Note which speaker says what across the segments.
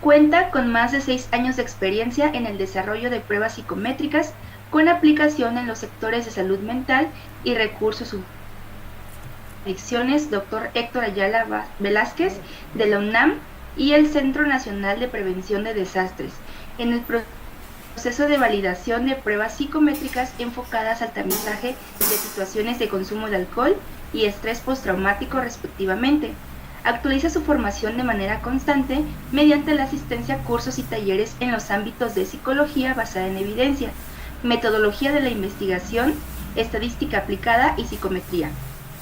Speaker 1: Cuenta con más de 6 años de experiencia en el desarrollo de pruebas psicométricas con aplicación en los sectores de salud mental y recursos humanos. Adicciones, Dr. Héctor Ayala Velázquez, de la UNAM y el Centro Nacional de Prevención de Desastres, en el proceso de validación de pruebas psicométricas enfocadas al tamizaje de situaciones de consumo de alcohol y estrés postraumático respectivamente. Actualiza su formación de manera constante mediante la asistencia a cursos y talleres en los ámbitos de psicología basada en evidencia, metodología de la investigación, estadística aplicada y psicometría.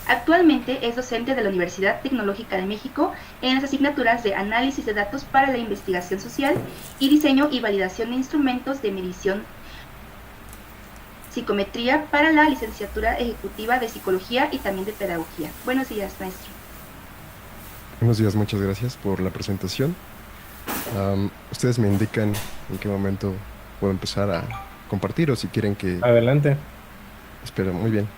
Speaker 1: Actualmente es docente de la Universidad Tecnológica de México en las asignaturas de Análisis de Datos para la Investigación Social y Diseño y Validación de Instrumentos de Medición Psicometría para la Licenciatura Ejecutiva de Psicología y también de Pedagogía. Buenos días, maestro.
Speaker 2: Buenos días, muchas gracias por la presentación. Ustedes me indican en qué momento puedo empezar a compartir o si quieren que...
Speaker 3: Adelante.
Speaker 2: Espera, muy bien.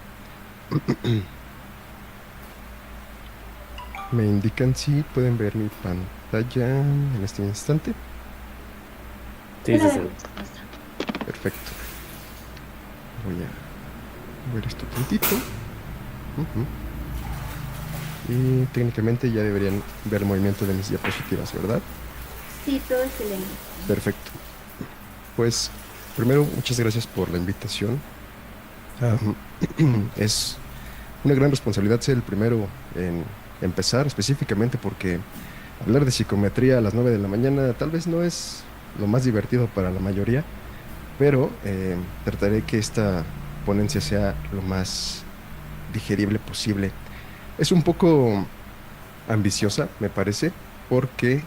Speaker 2: Me indican si pueden ver mi pantalla en este instante.
Speaker 3: Sí.
Speaker 2: Perfecto. Voy a ver esto tantito. Y técnicamente ya deberían ver el movimiento de mis diapositivas, ¿verdad?
Speaker 1: Sí, todo excelente.
Speaker 2: Perfecto. Pues primero, muchas gracias por la invitación. Es una gran responsabilidad ser el primero en empezar, específicamente porque hablar de psicometría a las 9 de la mañana tal vez no es lo más divertido para la mayoría, pero trataré que esta ponencia sea lo más digerible posible. Es un poco ambiciosa, me parece, porque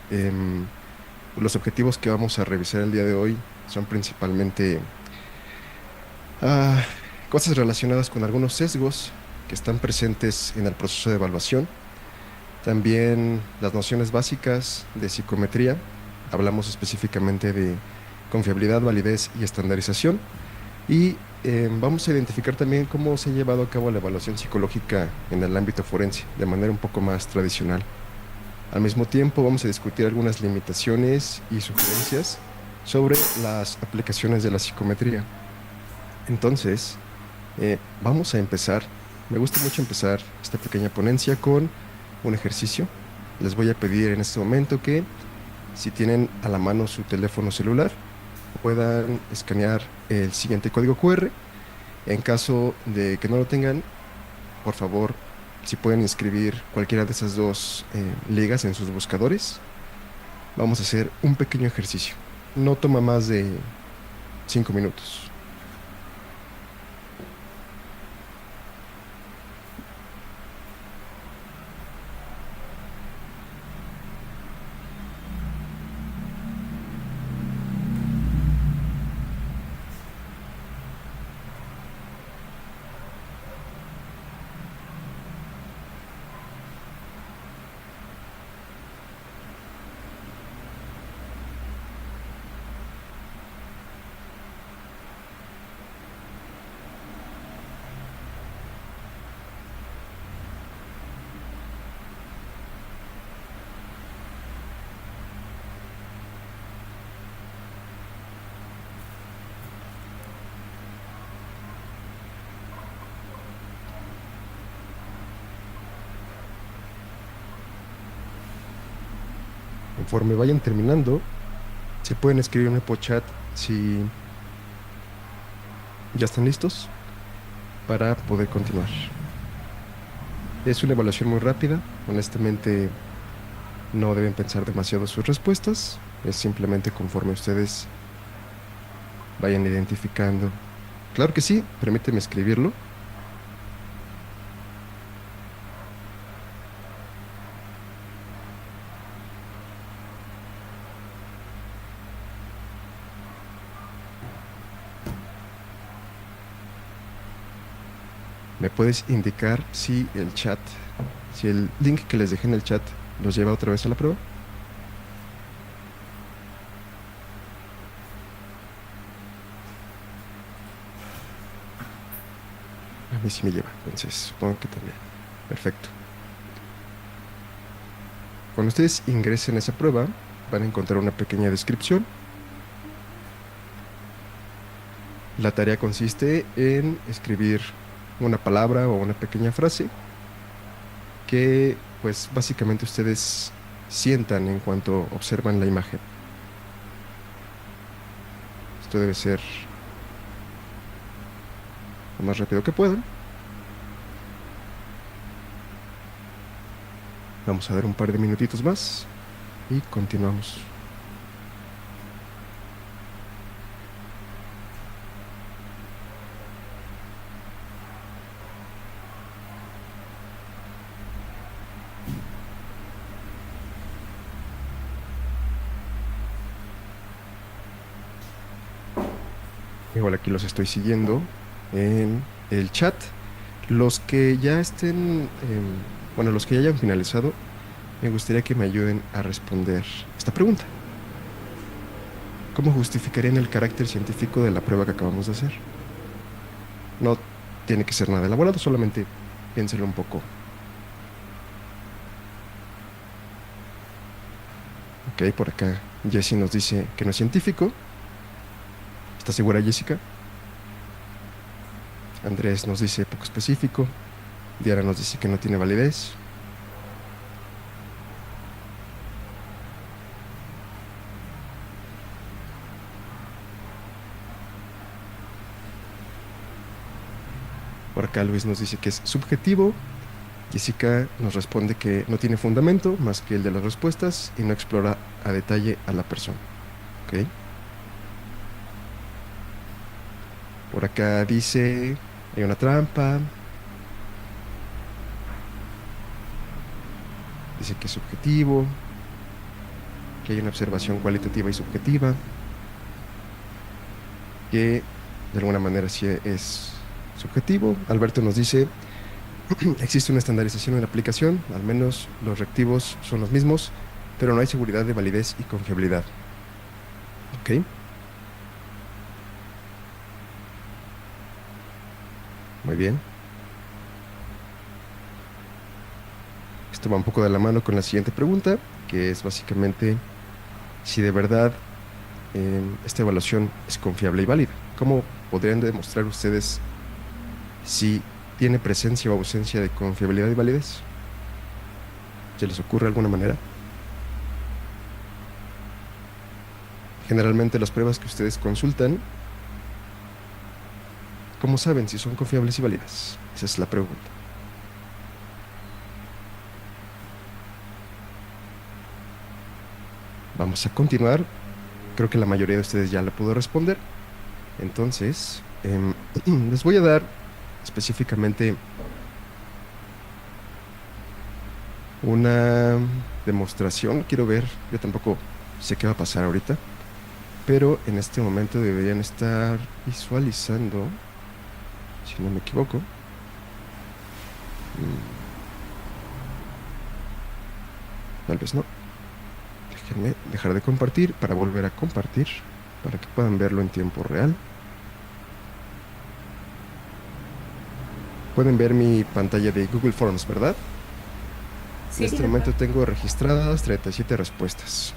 Speaker 2: los objetivos que vamos a revisar el día de hoy son principalmente cosas relacionadas con algunos sesgos que están presentes en el proceso de evaluación. También las nociones básicas de psicometría. Hablamos específicamente de confiabilidad, validez y estandarización. Y vamos a identificar también cómo se ha llevado a cabo la evaluación psicológica en el ámbito forense de manera un poco más tradicional. Al mismo tiempo vamos a discutir algunas limitaciones y sugerencias sobre las aplicaciones de la psicometría. Entonces, vamos a empezar. Me gusta mucho empezar esta pequeña ponencia con un ejercicio. Les voy a pedir en este momento que, si tienen a la mano su teléfono celular, puedan escanear el siguiente código QR. En caso de que no lo tengan, por favor, si pueden inscribir cualquiera de esas dos ligas en sus buscadores. Vamos a hacer un pequeño ejercicio. No toma más de 5 minutos. Conforme vayan terminando, se pueden escribir en el chat si ya están listos para poder continuar. Es una evaluación muy rápida. Honestamente, no deben pensar demasiado sus respuestas. Es simplemente conforme ustedes vayan identificando. Claro que sí, permíteme escribirlo. ¿Me puedes indicar si el link que les dejé en el chat los lleva otra vez a la prueba? A mí sí me lleva, entonces supongo que también. Perfecto. Cuando ustedes ingresen a esa prueba, van a encontrar una pequeña descripción. La tarea consiste en escribir una palabra o una pequeña frase que pues básicamente ustedes sientan en cuanto observan la imagen. Esto debe ser lo más rápido que puedan. Vamos a dar un par de minutitos más y continuamos. Igual aquí los estoy siguiendo en el chat. Los que ya estén, los que ya hayan finalizado, me gustaría que me ayuden a responder esta pregunta. ¿Cómo justificarían el carácter científico de la prueba que acabamos de hacer? No tiene que ser nada elaborado, solamente piénselo un poco. Ok, por acá Jessie nos dice que no es científico. ¿Estás segura, Jessica? Andrés nos dice poco específico. Diana nos dice que no tiene validez. Por acá Luis nos dice que es subjetivo. Jessica nos responde que no tiene fundamento más que el de las respuestas y no explora a detalle a la persona. ¿Ok? Por acá dice, hay una trampa. Dice que es subjetivo, que hay una observación cualitativa y subjetiva, que de alguna manera sí es subjetivo. Alberto nos dice, existe una estandarización en la aplicación, al menos los reactivos son los mismos, pero no hay seguridad de validez y confiabilidad. ¿Ok? Muy bien. Esto va un poco de la mano con la siguiente pregunta, que es básicamente si de verdad esta evaluación es confiable y válida. ¿Cómo podrían demostrar ustedes si tiene presencia o ausencia de confiabilidad y validez? ¿Se les ocurre alguna manera? Generalmente las pruebas que ustedes consultan, ¿cómo saben si son confiables y válidas? Esa es la pregunta. Vamos a continuar. Creo que la mayoría de ustedes ya la pudo responder. Entonces, les voy a dar específicamente una demostración. Quiero ver, yo tampoco sé qué va a pasar ahorita, pero en este momento deberían estar visualizando, si no me equivoco. Tal vez no. Déjenme dejar de compartir para volver a compartir, para que puedan verlo en tiempo real. Pueden ver mi pantalla de Google Forms, ¿verdad?
Speaker 4: Sí,
Speaker 2: en este momento tengo registradas 37 respuestas.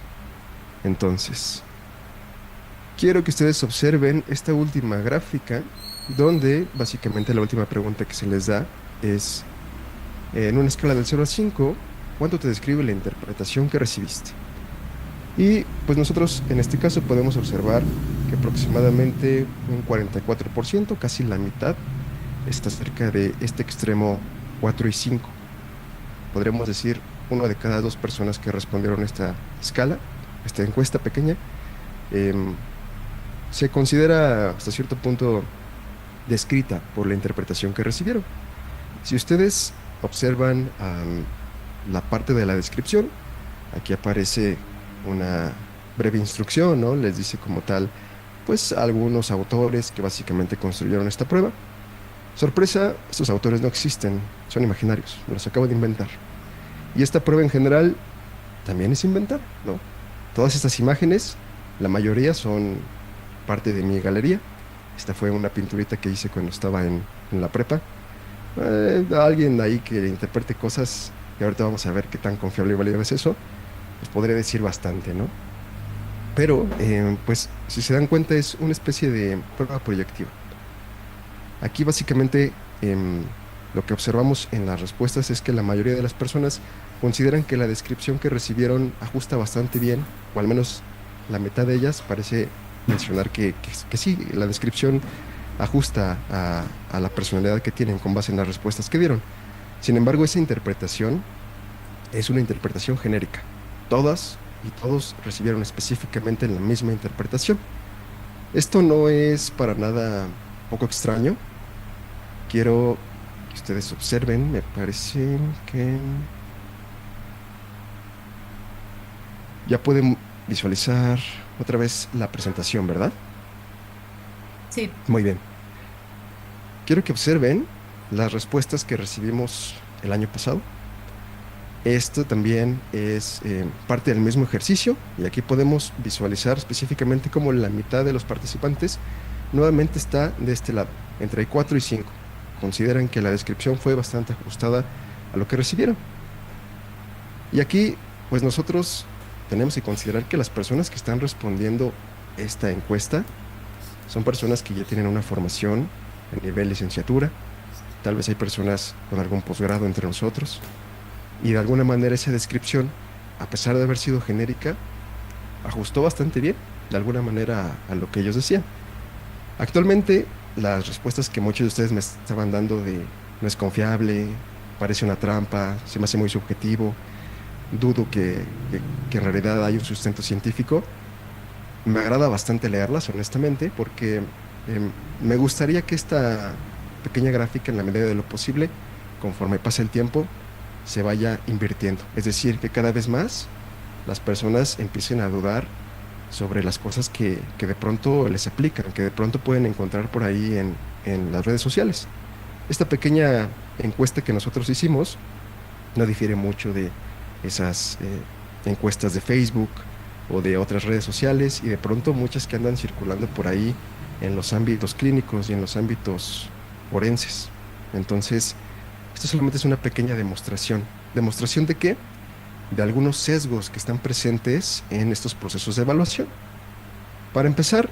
Speaker 2: Entonces, quiero que ustedes observen esta última gráfica, donde básicamente la última pregunta que se les da es, en una escala del 0 a 5, ¿cuánto te describe la interpretación que recibiste? Y pues nosotros en este caso podemos observar que aproximadamente un 44%, casi la mitad, está cerca de este extremo 4 y 5. Podríamos decir, una de cada 2 personas que respondieron esta escala, esta encuesta pequeña, se considera hasta cierto punto descrita por la interpretación que recibieron. Si ustedes observan la parte de la descripción, aquí aparece una breve instrucción, ¿no? Les dice como tal, pues algunos autores que básicamente construyeron esta prueba. Sorpresa, estos autores no existen, son imaginarios, me los acabo de inventar. Y esta prueba en general también es inventada, ¿no? Todas estas imágenes, la mayoría son parte de mi galería. Esta fue una pinturita que hice cuando estaba en la prepa. Alguien ahí que interprete cosas, y ahorita vamos a ver qué tan confiable y válido es eso. pues podría decir bastante, ¿no? Pero, pues, si se dan cuenta, es una especie de prueba proyectiva. Aquí básicamente lo que observamos en las respuestas es que la mayoría de las personas consideran que la descripción que recibieron ajusta bastante bien, o al menos la mitad de ellas parece mencionar que sí, la descripción ajusta a la personalidad que tienen con base en las respuestas que dieron. Sin embargo, esa interpretación es una interpretación genérica. Todas y todos recibieron específicamente la misma interpretación. Esto no es para nada poco extraño. Quiero que ustedes observen, me parece que ya pueden visualizar otra vez la presentación, ¿verdad?
Speaker 4: Sí.
Speaker 2: Muy bien. Quiero que observen las respuestas que recibimos el año pasado. Esto también es parte del mismo ejercicio y aquí podemos visualizar específicamente cómo la mitad de los participantes nuevamente está de este lado, entre 4 y 5. Consideran que la descripción fue bastante ajustada a lo que recibieron. Y aquí, pues nosotros tenemos que considerar que las personas que están respondiendo esta encuesta son personas que ya tienen una formación a nivel licenciatura. Tal vez hay personas con algún posgrado entre nosotros. Y de alguna manera esa descripción, a pesar de haber sido genérica, ajustó bastante bien, de alguna manera, a lo que ellos decían. Actualmente, las respuestas que muchos de ustedes me estaban dando de no es confiable, parece una trampa, se me hace muy subjetivo, dudo que en realidad hay un sustento científico, me agrada bastante leerlas, honestamente, porque me gustaría que esta pequeña gráfica, en la medida de lo posible, conforme pase el tiempo, se vaya invirtiendo. Es decir, que cada vez más las personas empiecen a dudar sobre las cosas que de pronto les aplican, que de pronto pueden encontrar por ahí en las redes sociales. Esta pequeña encuesta que nosotros hicimos no difiere mucho de esas encuestas de Facebook o de otras redes sociales y de pronto muchas que andan circulando por ahí en los ámbitos clínicos y en los ámbitos forenses. Entonces, esto solamente es una pequeña demostración. ¿Demostración de qué? De algunos sesgos que están presentes en estos procesos de evaluación. Para empezar,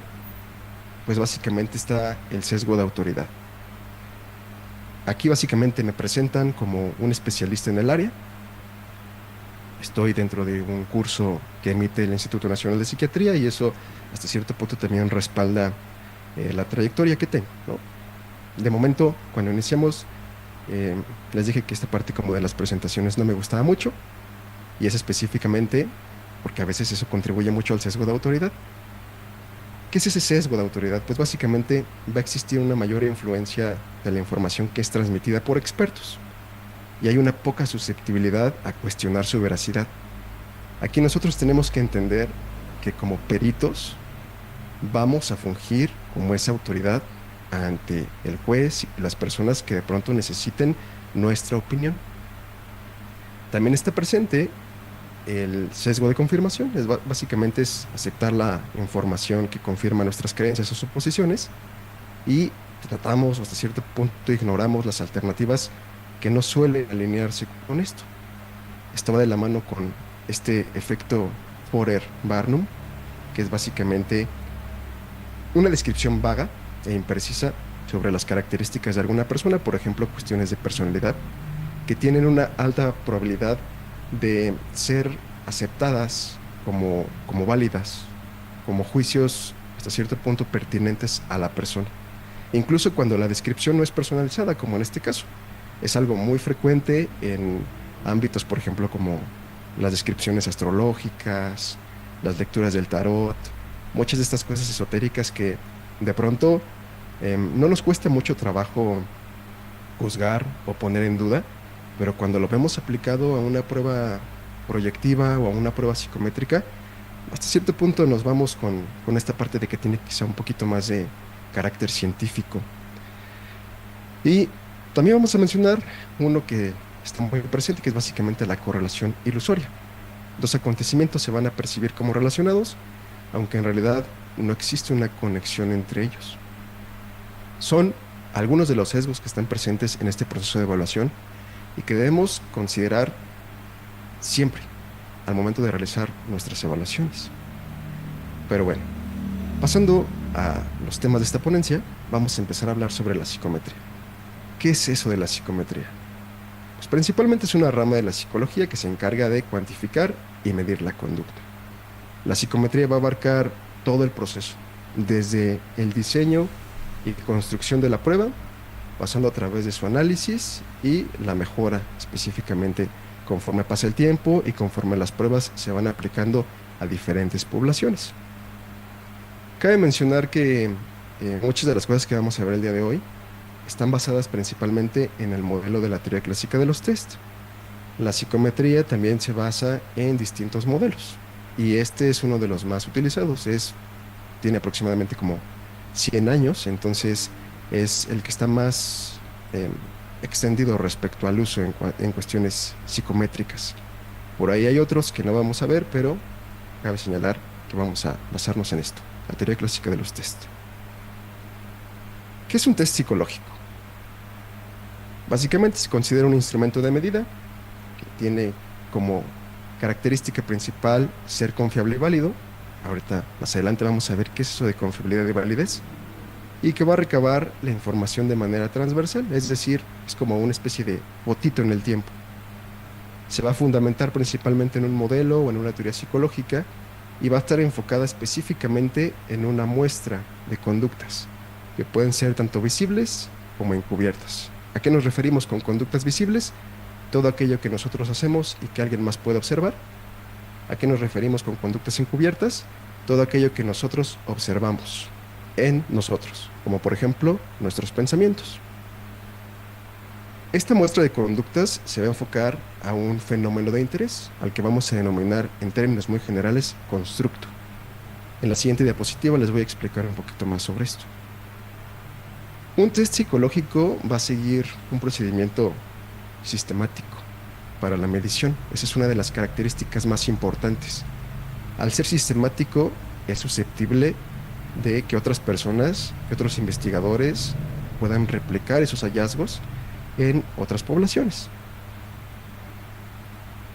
Speaker 2: pues básicamente está el sesgo de autoridad. Aquí básicamente me presentan como un especialista en el área. Estoy dentro de un curso que emite el Instituto Nacional de Psiquiatría y eso hasta cierto punto también respalda la trayectoria que tengo, ¿no? De momento, cuando iniciamos, les dije que esta parte como de las presentaciones no me gustaba mucho y es específicamente porque a veces eso contribuye mucho al sesgo de autoridad. ¿Qué es ese sesgo de autoridad? Pues básicamente va a existir una mayor influencia de la información que es transmitida por expertos y hay una poca susceptibilidad a cuestionar su veracidad. Aquí nosotros tenemos que entender que como peritos vamos a fungir como esa autoridad ante el juez y las personas que de pronto necesiten nuestra opinión. También está presente el sesgo de confirmación, básicamente es aceptar la información que confirma nuestras creencias o suposiciones y tratamos o hasta cierto punto ignoramos las alternativas que no suelen alinearse con esto. Esto va de la mano con este efecto Forer-Barnum, que es básicamente una descripción vaga e imprecisa sobre las características de alguna persona, por ejemplo, cuestiones de personalidad, que tienen una alta probabilidad de ser aceptadas como válidas, como juicios hasta cierto punto pertinentes a la persona. Incluso cuando la descripción no es personalizada, como en este caso. Es algo muy frecuente en ámbitos, por ejemplo, como las descripciones astrológicas, las lecturas del tarot, muchas de estas cosas esotéricas que de pronto no nos cuesta mucho trabajo juzgar o poner en duda, pero cuando lo vemos aplicado a una prueba proyectiva o a una prueba psicométrica, hasta cierto punto nos vamos con esta parte de que tiene quizá un poquito más de carácter científico. Y también vamos a mencionar uno que está muy presente, que es básicamente la correlación ilusoria. Dos acontecimientos se van a percibir como relacionados, aunque en realidad no existe una conexión entre ellos. Son algunos de los sesgos que están presentes en este proceso de evaluación y que debemos considerar siempre, al momento de realizar nuestras evaluaciones. Pero bueno, pasando a los temas de esta ponencia, vamos a empezar a hablar sobre la psicometría. ¿Qué es eso de la psicometría? Pues principalmente es una rama de la psicología que se encarga de cuantificar y medir la conducta. La psicometría va a abarcar todo el proceso, desde el diseño y construcción de la prueba, pasando a través de su análisis y la mejora específicamente conforme pasa el tiempo y conforme las pruebas se van aplicando a diferentes poblaciones. Cabe mencionar que muchas de las cosas que vamos a ver el día de hoy están basadas principalmente en el modelo de la teoría clásica de los test. La psicometría también se basa en distintos modelos y este es uno de los más utilizados. Tiene aproximadamente como 100 años, entonces es el que está más extendido respecto al uso en cuestiones psicométricas. Por ahí hay otros que no vamos a ver, pero cabe señalar que vamos a basarnos en esto, la teoría clásica de los test. ¿Qué es un test psicológico? Básicamente se considera un instrumento de medida que tiene como característica principal ser confiable y válido. Ahorita más adelante vamos a ver qué es eso de confiabilidad y validez, y que va a recabar la información de manera transversal, es decir, es como una especie de botito en el tiempo. Se va a fundamentar principalmente en un modelo o en una teoría psicológica y va a estar enfocada específicamente en una muestra de conductas que pueden ser tanto visibles como encubiertas. ¿A qué nos referimos con conductas visibles? Todo aquello que nosotros hacemos y que alguien más puede observar. ¿A qué nos referimos con conductas encubiertas? Todo aquello que nosotros observamos en nosotros, como por ejemplo nuestros pensamientos. Esta muestra de conductas se va a enfocar a un fenómeno de interés, al que vamos a denominar en términos muy generales constructo. En la siguiente diapositiva les voy a explicar un poquito más sobre esto. Un test psicológico va a seguir un procedimiento sistemático para la medición. Esa es una de las características más importantes. Al ser sistemático, es susceptible de que otras personas, que otros investigadores puedan replicar esos hallazgos en otras poblaciones.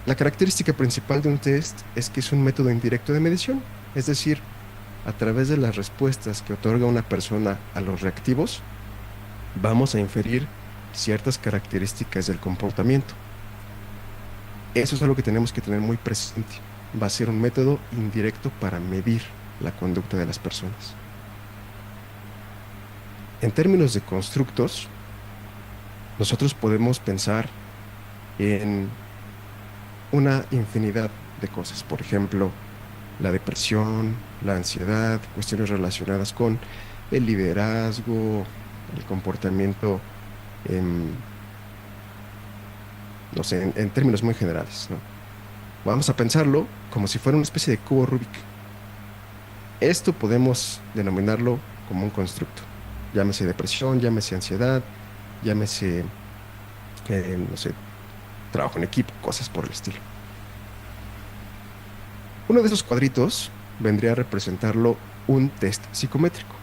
Speaker 2: La característica principal de un test es que es un método indirecto de medición, es decir, a través de las respuestas que otorga una persona a los reactivos, vamos a inferir ciertas características del comportamiento. Eso es algo que tenemos que tener muy presente. Va a ser un método indirecto para medir la conducta de las personas. En términos de constructos, nosotros podemos pensar en una infinidad de cosas. Por ejemplo, la depresión, la ansiedad, cuestiones relacionadas con el liderazgo, el comportamiento, no sé, en términos muy generales, ¿no? Vamos a pensarlo como si fuera una especie de cubo Rubik. Esto podemos denominarlo como un constructo. Llámese depresión, llámese ansiedad, llámese, no sé, trabajo en equipo, cosas por el estilo. Uno de esos cuadritos vendría a representarlo un test psicométrico,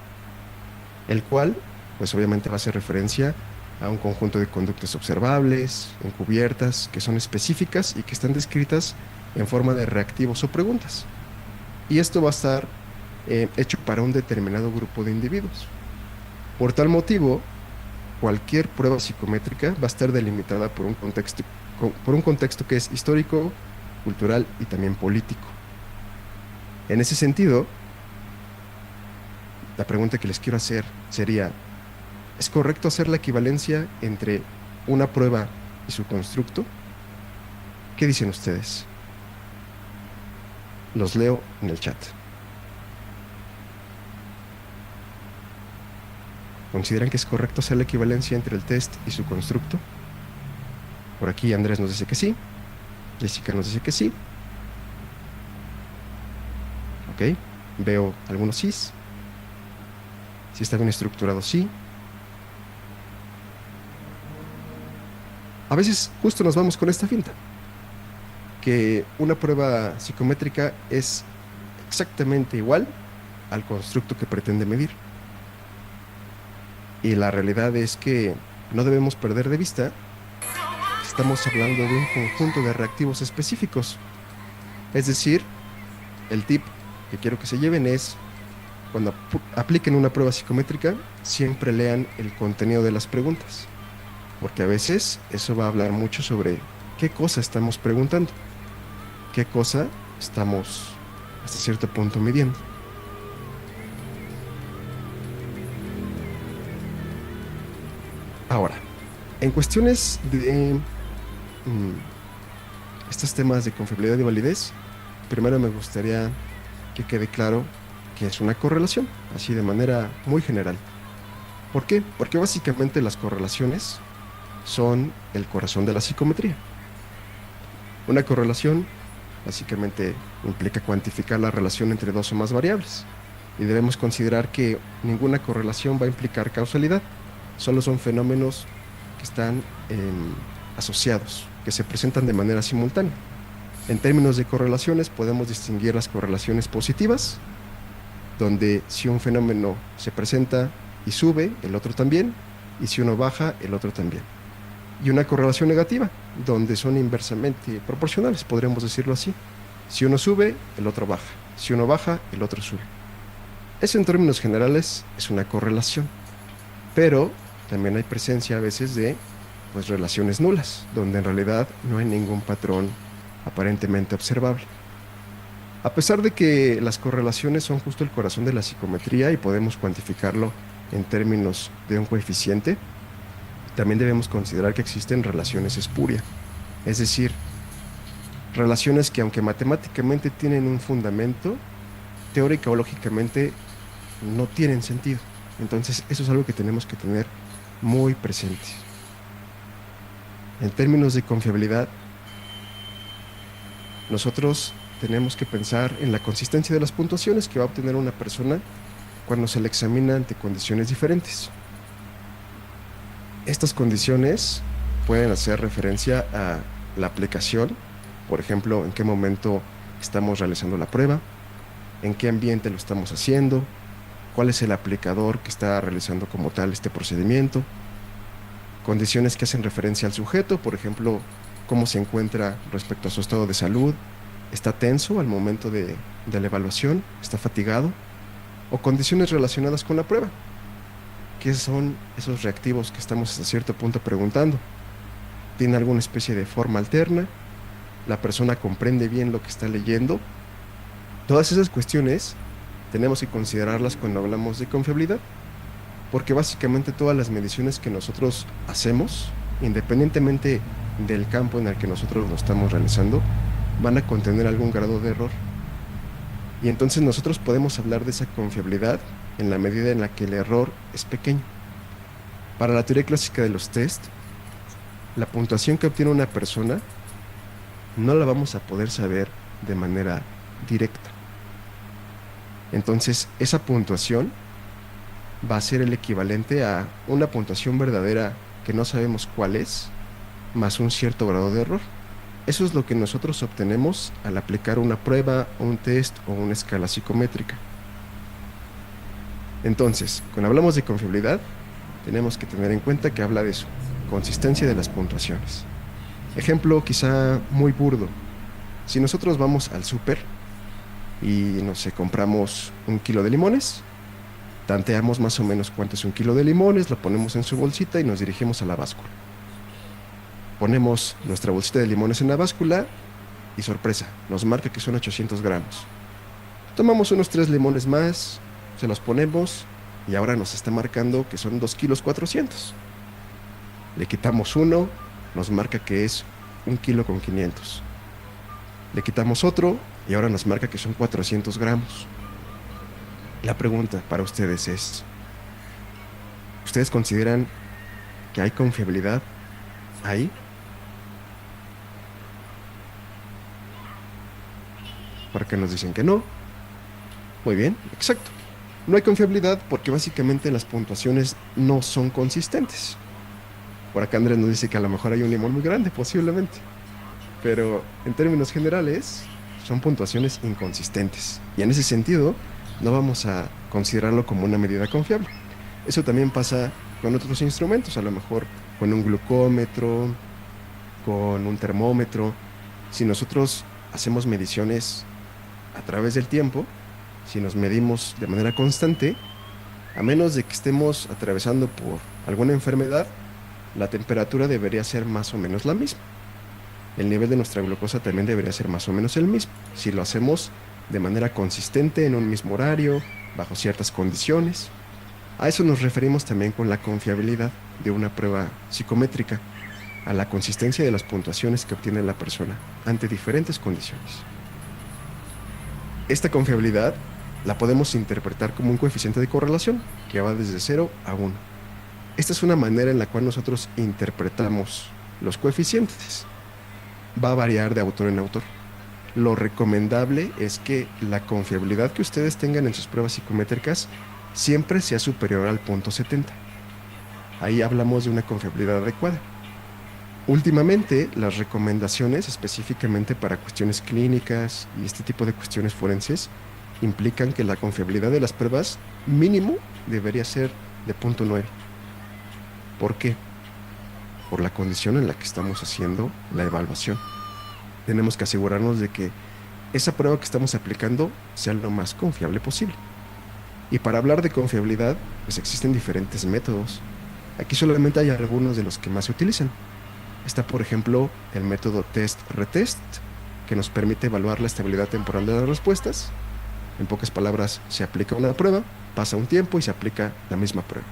Speaker 2: el cual, pues obviamente va a hacer referencia a un conjunto de conductas observables, encubiertas, que son específicas y que están descritas en forma de reactivos o preguntas. Y esto va a estar hecho para un determinado grupo de individuos. Por tal motivo, cualquier prueba psicométrica va a estar delimitada por un contexto que es histórico, cultural y también político. En ese sentido, la pregunta que les quiero hacer sería: ¿es correcto hacer la equivalencia entre una prueba y su constructo? ¿Qué dicen ustedes? Los leo en el chat. ¿Consideran que es correcto hacer la equivalencia entre el test y su constructo? Por aquí Andrés nos dice que sí. Jessica nos dice que sí. Ok. Veo algunos sís. Si está bien estructurado, sí. A veces justo nos vamos con esta finta, que una prueba psicométrica es exactamente igual al constructo que pretende medir. Y la realidad es que no debemos perder de vista que estamos hablando de un conjunto de reactivos específicos. Es decir, el tip que quiero que se lleven es, cuando apliquen una prueba psicométrica, siempre lean el contenido de las preguntas, porque a veces eso va a hablar mucho sobre qué cosa estamos preguntando, qué cosa estamos hasta cierto punto midiendo. Ahora, en cuestiones de estos temas de confiabilidad y validez, primero me gustaría que quede claro que es una correlación, así de manera muy general. ¿Por qué? Porque básicamente las correlaciones son el corazón de la psicometría. Una correlación básicamente implica cuantificar la relación entre dos o más variables, y debemos considerar que ninguna correlación va a implicar causalidad, solo son fenómenos que están asociados, que se presentan de manera simultánea. En términos de correlaciones podemos distinguir las correlaciones positivas, donde si un fenómeno se presenta y sube, el otro también, y si uno baja, el otro también. Y una correlación negativa, donde son inversamente proporcionales, podríamos decirlo así. Si uno sube, el otro baja. Si uno baja, el otro sube. Eso en términos generales es una correlación. Pero también hay presencia a veces de relaciones nulas, donde en realidad no hay ningún patrón aparentemente observable. A pesar de que las correlaciones son justo el corazón de la psicometría y podemos cuantificarlo en términos de un coeficiente, también debemos considerar que existen relaciones espurias, es decir, relaciones que aunque matemáticamente tienen un fundamento, teórica o lógicamente no tienen sentido. Entonces eso es algo que tenemos que tener muy presente. En términos de confiabilidad, nosotros tenemos que pensar en la consistencia de las puntuaciones que va a obtener una persona cuando se le examina ante condiciones diferentes. Estas condiciones pueden hacer referencia a la aplicación, por ejemplo, en qué momento estamos realizando la prueba, en qué ambiente lo estamos haciendo, cuál es el aplicador que está realizando como tal este procedimiento, condiciones que hacen referencia al sujeto, por ejemplo, cómo se encuentra respecto a su estado de salud, está tenso al momento de la evaluación, está fatigado, o condiciones relacionadas con la prueba. ¿Qué son esos reactivos que estamos hasta cierto punto preguntando? ¿Tiene alguna especie de forma alterna? ¿La persona comprende bien lo que está leyendo? Todas esas cuestiones tenemos que considerarlas cuando hablamos de confiabilidad, porque básicamente todas las mediciones que nosotros hacemos, independientemente del campo en el que nosotros lo estamos realizando, van a contener algún grado de error. Y entonces nosotros podemos hablar de esa confiabilidad en la medida en la que el error es pequeño. Para la teoría clásica de los test, la puntuación que obtiene una persona no la vamos a poder saber de manera directa. Entonces, esa puntuación va a ser el equivalente a una puntuación verdadera que no sabemos cuál es, más un cierto grado de error. Eso es lo que nosotros obtenemos al aplicar una prueba, un test o una escala psicométrica. Entonces, cuando hablamos de confiabilidad, tenemos que tener en cuenta que habla de eso, consistencia de las puntuaciones. Ejemplo quizá muy burdo. Si nosotros vamos al súper y, no sé, compramos 1 kilo de limones, tanteamos más o menos cuánto es 1 kilo de limones, lo ponemos en su bolsita y nos dirigimos a la báscula. Ponemos nuestra bolsita de limones en la báscula y sorpresa, nos marca que son 800 gramos. Tomamos unos 3 limones más, se los ponemos y ahora nos está marcando que son 2 kilos 400. Le quitamos uno, nos marca que es 1 kilo con 500. Le quitamos otro y ahora nos marca que son 400 gramos. La pregunta para ustedes es, ¿ustedes consideran que hay confiabilidad ahí? Porque nos dicen que no. Muy bien, exacto. No hay confiabilidad porque básicamente las puntuaciones no son consistentes. Por acá Andrés nos dice que a lo mejor hay un limón muy grande, posiblemente. Pero en términos generales, son puntuaciones inconsistentes. Y en ese sentido, no vamos a considerarlo como una medida confiable. Eso también pasa con otros instrumentos, a lo mejor con un glucómetro, con un termómetro. Si nosotros hacemos mediciones a través del tiempo, si nos medimos de manera constante, a menos de que estemos atravesando por alguna enfermedad, la temperatura debería ser más o menos la misma. El nivel de nuestra glucosa también debería ser más o menos el mismo, si lo hacemos de manera consistente en un mismo horario, bajo ciertas condiciones. A eso nos referimos también con la confiabilidad de una prueba psicométrica, a la consistencia de las puntuaciones que obtiene la persona ante diferentes condiciones. Esta confiabilidad la podemos interpretar como un coeficiente de correlación que va desde 0 a 1. Esta es una manera en la cual nosotros interpretamos los coeficientes. Va a variar de autor en autor. Lo recomendable es que la confiabilidad que ustedes tengan en sus pruebas psicométricas siempre sea superior al punto 70. Ahí hablamos de una confiabilidad adecuada. Últimamente, las recomendaciones específicamente para cuestiones clínicas y este tipo de cuestiones forenses implican que la confiabilidad de las pruebas mínimo debería ser de punto 9. ¿Por qué? Por la condición en la que estamos haciendo la evaluación. Tenemos que asegurarnos de que esa prueba que estamos aplicando sea lo más confiable posible. Y para hablar de confiabilidad, pues existen diferentes métodos. Aquí solamente hay algunos de los que más se utilizan. Está, por ejemplo, el método test-retest, que nos permite evaluar la estabilidad temporal de las respuestas. En pocas palabras, se aplica una prueba, pasa un tiempo y se aplica la misma prueba.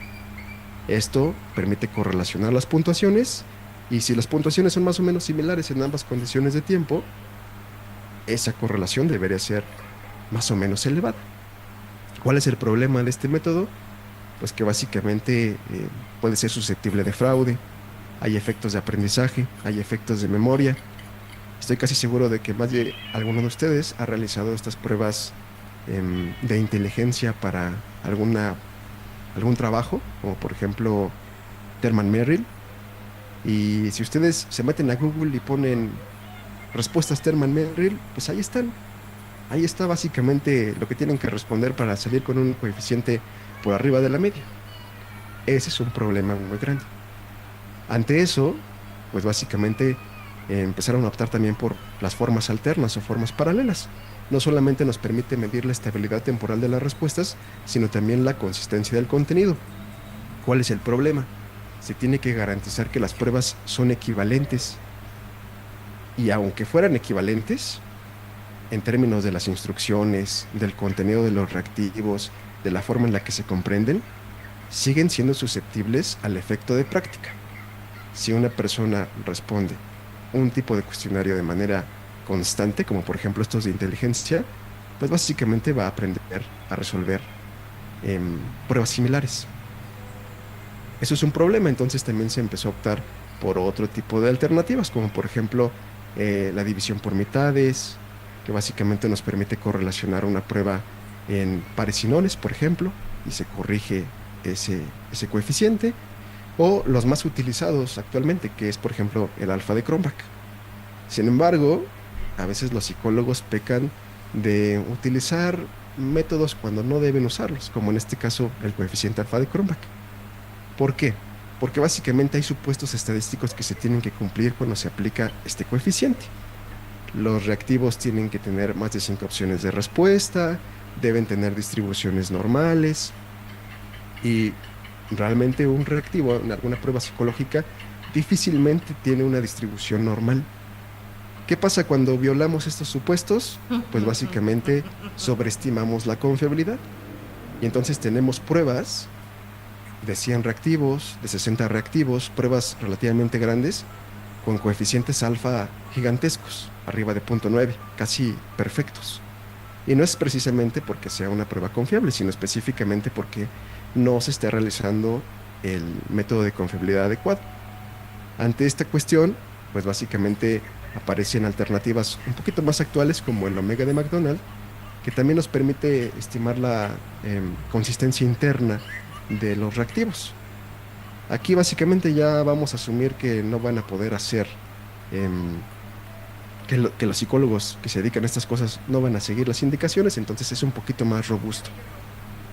Speaker 2: Esto permite correlacionar las puntuaciones, y si las puntuaciones son más o menos similares en ambas condiciones de tiempo, esa correlación debería ser más o menos elevada. ¿Cuál es el problema de este método? Pues que básicamente puede ser susceptible de fraude, hay efectos de aprendizaje, hay efectos de memoria. Estoy casi seguro de que más de alguno de ustedes ha realizado estas pruebas de inteligencia para algún trabajo, como por ejemplo Terman Merrill. Y si ustedes se meten a Google y ponen respuestas Terman Merrill, pues ahí están. Ahí está básicamente lo que tienen que responder para salir con un coeficiente por arriba de la media. Ese es un problema muy grande. Ante eso, pues básicamente empezaron a optar también por las formas alternas o formas paralelas. No solamente nos permite medir la estabilidad temporal de las respuestas, sino también la consistencia del contenido. ¿Cuál es el problema? Se tiene que garantizar que las pruebas son equivalentes. Y aunque fueran equivalentes, en términos de las instrucciones, del contenido de los reactivos, de la forma en la que se comprenden, siguen siendo susceptibles al efecto de práctica. Si una persona responde un tipo de cuestionario de manera constante, como por ejemplo estos de inteligencia, pues básicamente va a aprender a resolver pruebas similares. Eso es un problema, entonces también se empezó a optar por otro tipo de alternativas, como por ejemplo la división por mitades, que básicamente nos permite correlacionar una prueba en pares y nones, por ejemplo, y se corrige ese coeficiente, o los más utilizados actualmente, que es por ejemplo el alfa de Cronbach. Sin embargo, a veces los psicólogos pecan de utilizar métodos cuando no deben usarlos, como en este caso el coeficiente alfa de Cronbach. ¿Por qué? Porque básicamente hay supuestos estadísticos que se tienen que cumplir cuando se aplica este coeficiente. Los reactivos tienen que tener más de 5 opciones de respuesta, deben tener distribuciones normales, y realmente un reactivo en alguna prueba psicológica difícilmente tiene una distribución normal. ¿Qué pasa cuando violamos estos supuestos? Pues básicamente sobreestimamos la confiabilidad. Y entonces tenemos pruebas de 100 reactivos, de 60 reactivos, pruebas relativamente grandes, con coeficientes alfa gigantescos, arriba de 0.9, casi perfectos. Y no es precisamente porque sea una prueba confiable, sino específicamente porque no se está realizando el método de confiabilidad adecuado. Ante esta cuestión, pues básicamente aparecen alternativas un poquito más actuales, como el omega de McDonald, que también nos permite estimar la consistencia interna de los reactivos. Aquí básicamente ya vamos a asumir que no van a poder hacer, que los psicólogos que se dedican a estas cosas no van a seguir las indicaciones, entonces es un poquito más robusto.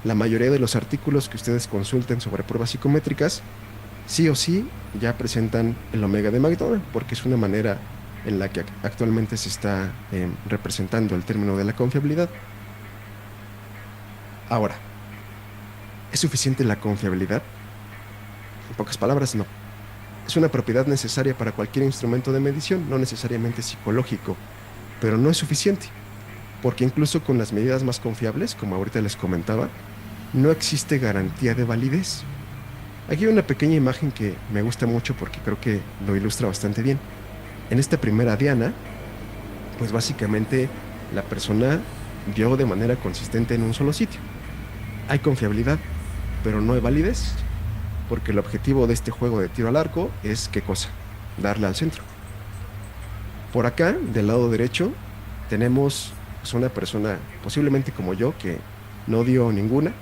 Speaker 2: La mayoría de los artículos que ustedes consulten sobre pruebas psicométricas, sí o sí, ya presentan el omega de McDonald, porque es una manera en la que actualmente se está representando el término de la confiabilidad. Ahora, ¿es suficiente la confiabilidad? En pocas palabras, no. Es una propiedad necesaria para cualquier instrumento de medición, no necesariamente psicológico, pero no es suficiente, porque incluso con las medidas más confiables, como ahorita les comentaba, no existe garantía de validez. Aquí hay una pequeña imagen que me gusta mucho porque creo que lo ilustra bastante bien. En esta primera diana, pues básicamente la persona dio de manera consistente en un solo sitio. Hay confiabilidad, pero no hay validez, porque el objetivo de este juego de tiro al arco es ¿qué cosa? Darle al centro. Por acá, del lado derecho, tenemos pues, una persona posiblemente como yo que no dio ninguna,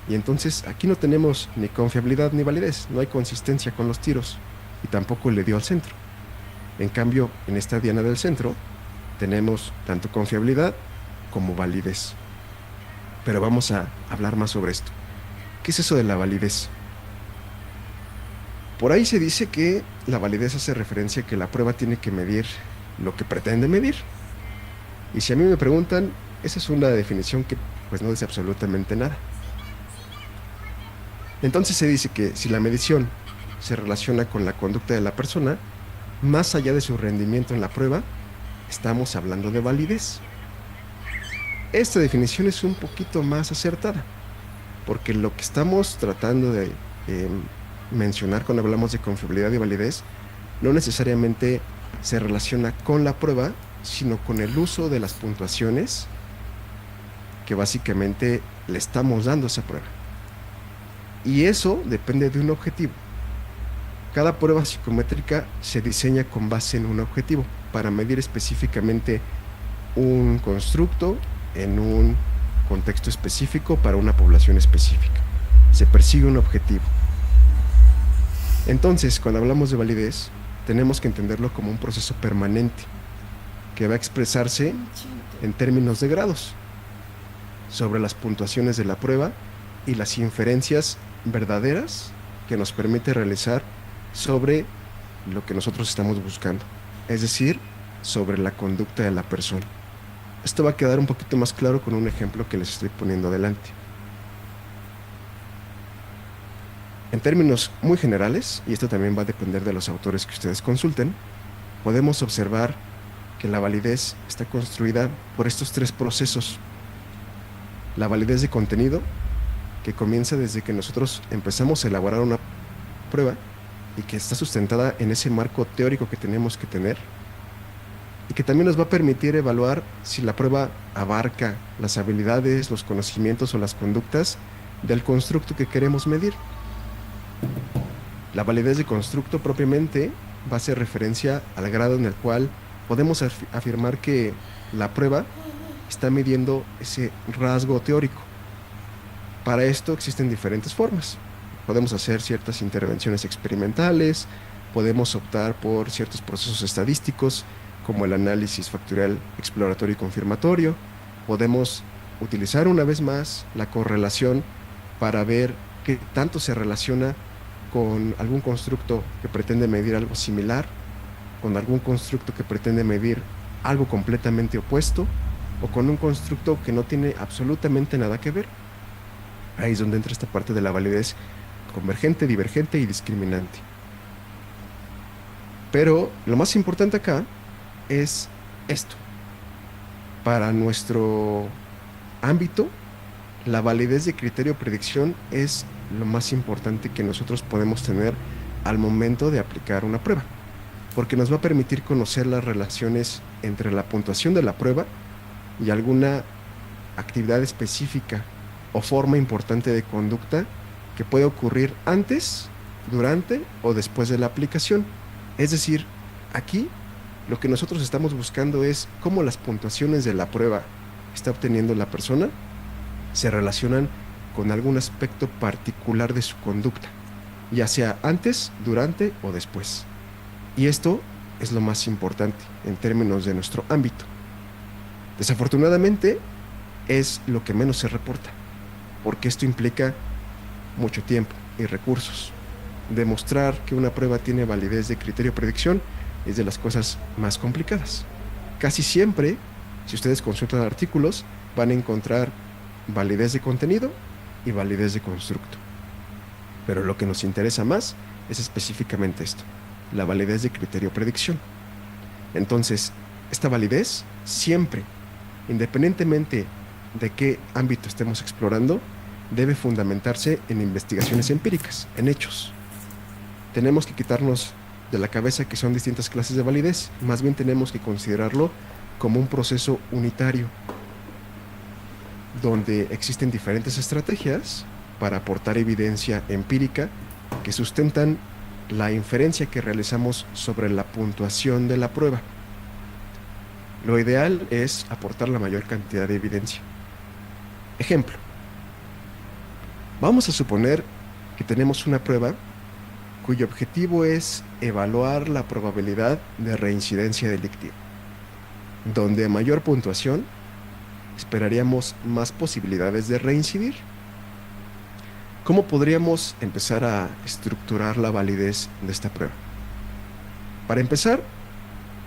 Speaker 2: y entonces aquí no tenemos ni confiabilidad ni validez, no hay consistencia con los tiros, y tampoco le dio al centro. En cambio, en esta diana del centro, tenemos tanto confiabilidad como validez. Pero vamos a hablar más sobre esto. ¿Qué es eso de la validez? Por ahí se dice que la validez hace referencia a que la prueba tiene que medir lo que pretende medir. Y si a mí me preguntan, esa es una definición que pues no dice absolutamente nada. Entonces se dice que si la medición se relaciona con la conducta de la persona, más allá de su rendimiento en la prueba, estamos hablando de validez. Esta definición es un poquito más acertada, porque lo que estamos tratando de mencionar cuando hablamos de confiabilidad y validez no necesariamente se relaciona con la prueba, sino con el uso de las puntuaciones que básicamente le estamos dando a esa prueba. Y eso depende de un objetivo. Cada prueba psicométrica se diseña con base en un objetivo para medir específicamente un constructo en un contexto específico para una población específica. Se persigue un objetivo. Entonces, cuando hablamos de validez, tenemos que entenderlo como un proceso permanente que va a expresarse en términos de grados sobre las puntuaciones de la prueba y las inferencias verdaderas que nos permite realizar sobre lo que nosotros estamos buscando, es decir, sobre la conducta de la persona. Esto va a quedar un poquito más claro con un ejemplo que les estoy poniendo adelante. En términos muy generales, y esto también va a depender de los autores que ustedes consulten, podemos observar que la validez está construida por estos tres procesos. La validez de contenido, que comienza desde que nosotros empezamos a elaborar una prueba y que está sustentada en ese marco teórico que tenemos que tener, y que también nos va a permitir evaluar si la prueba abarca las habilidades, los conocimientos o las conductas del constructo que queremos medir. La validez de constructo propiamente va a hacer referencia al grado en el cual podemos afirmar que la prueba está midiendo ese rasgo teórico. Para esto existen diferentes formas. Podemos hacer ciertas intervenciones experimentales, podemos optar por ciertos procesos estadísticos, como el análisis factorial exploratorio y confirmatorio. Podemos utilizar una vez más la correlación para ver qué tanto se relaciona con algún constructo que pretende medir algo similar, con algún constructo que pretende medir algo completamente opuesto, o con un constructo que no tiene absolutamente nada que ver. Ahí es donde entra esta parte de la validez convergente, divergente y discriminante. Pero lo más importante acá es esto. Para nuestro ámbito, la validez de criterio de predicción es lo más importante que nosotros podemos tener al momento de aplicar una prueba, porque nos va a permitir conocer las relaciones entre la puntuación de la prueba y alguna actividad específica o forma importante de conducta que puede ocurrir antes, durante o después de la aplicación. Es decir, aquí lo que nosotros estamos buscando es cómo las puntuaciones de la prueba que está obteniendo la persona se relacionan con algún aspecto particular de su conducta, ya sea antes, durante o después. Y esto es lo más importante en términos de nuestro ámbito. Desafortunadamente, es lo que menos se reporta, porque esto implica mucho tiempo y recursos. Demostrar que una prueba tiene validez de criterio de predicción es de las cosas más complicadas. Casi siempre, si ustedes consultan artículos, van a encontrar validez de contenido y validez de constructo. Pero lo que nos interesa más es específicamente esto, la validez de criterio predicción. Entonces, esta validez siempre, independientemente de qué ámbito estemos explorando, debe fundamentarse en investigaciones empíricas, en hechos. Tenemos que quitarnos de la cabeza que son distintas clases de validez, más bien tenemos que considerarlo como un proceso unitario, donde existen diferentes estrategias para aportar evidencia empírica que sustentan la inferencia que realizamos sobre la puntuación de la prueba. Lo ideal es aportar la mayor cantidad de evidencia. Ejemplo, vamos a suponer que tenemos una prueba cuyo objetivo es evaluar la probabilidad de reincidencia delictiva, donde a mayor puntuación esperaríamos más posibilidades de reincidir. ¿Cómo podríamos empezar a estructurar la validez de esta prueba? Para empezar,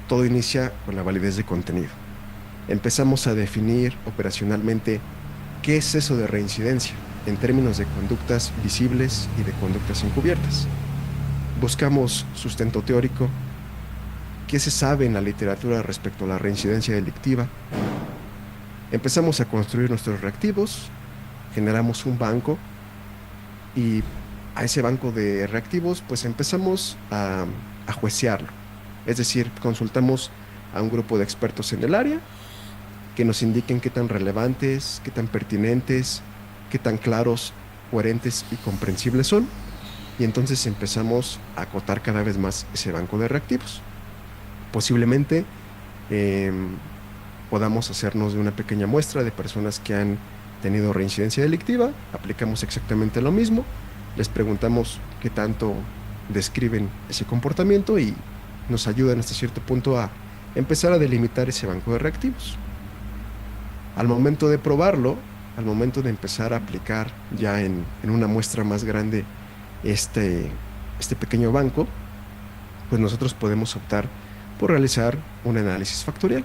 Speaker 2: todo inicia con la validez de contenido. Empezamos a definir operacionalmente qué es eso de reincidencia en términos de conductas visibles y de conductas encubiertas. Buscamos sustento teórico, qué se sabe en la literatura respecto a la reincidencia delictiva. Empezamos a construir nuestros reactivos, generamos un banco y a ese banco de reactivos pues empezamos a juiciarlo. Es decir, consultamos a un grupo de expertos en el área que nos indiquen qué tan relevantes, qué tan pertinentes, qué tan claros, coherentes y comprensibles son. Y entonces empezamos a acotar cada vez más ese banco de reactivos. Posiblemente podamos hacernos de una pequeña muestra de personas que han tenido reincidencia delictiva, aplicamos exactamente lo mismo, les preguntamos qué tanto describen ese comportamiento y nos ayudan hasta cierto punto a empezar a delimitar ese banco de reactivos. Al momento de probarlo, al momento de empezar a aplicar ya en una muestra más grande este pequeño banco, pues nosotros podemos optar por realizar un análisis factorial,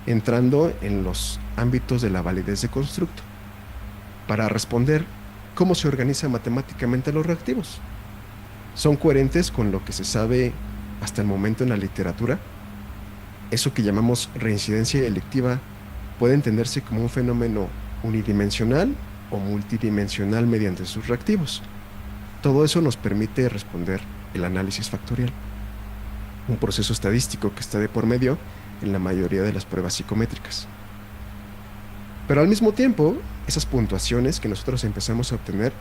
Speaker 2: entrando en los ámbitos de la validez de constructo, para responder cómo se organizan matemáticamente los reactivos. ¿Son coherentes con lo que se sabe hasta el momento en la literatura? Eso que llamamos reincidencia delictiva puede entenderse como un fenómeno unidimensional o multidimensional mediante sus reactivos. Todo eso nos permite responder el análisis factorial, un proceso estadístico que está de por medio en la mayoría de las pruebas psicométricas. Pero al mismo tiempo, esas puntuaciones que nosotros empezamos a obtener,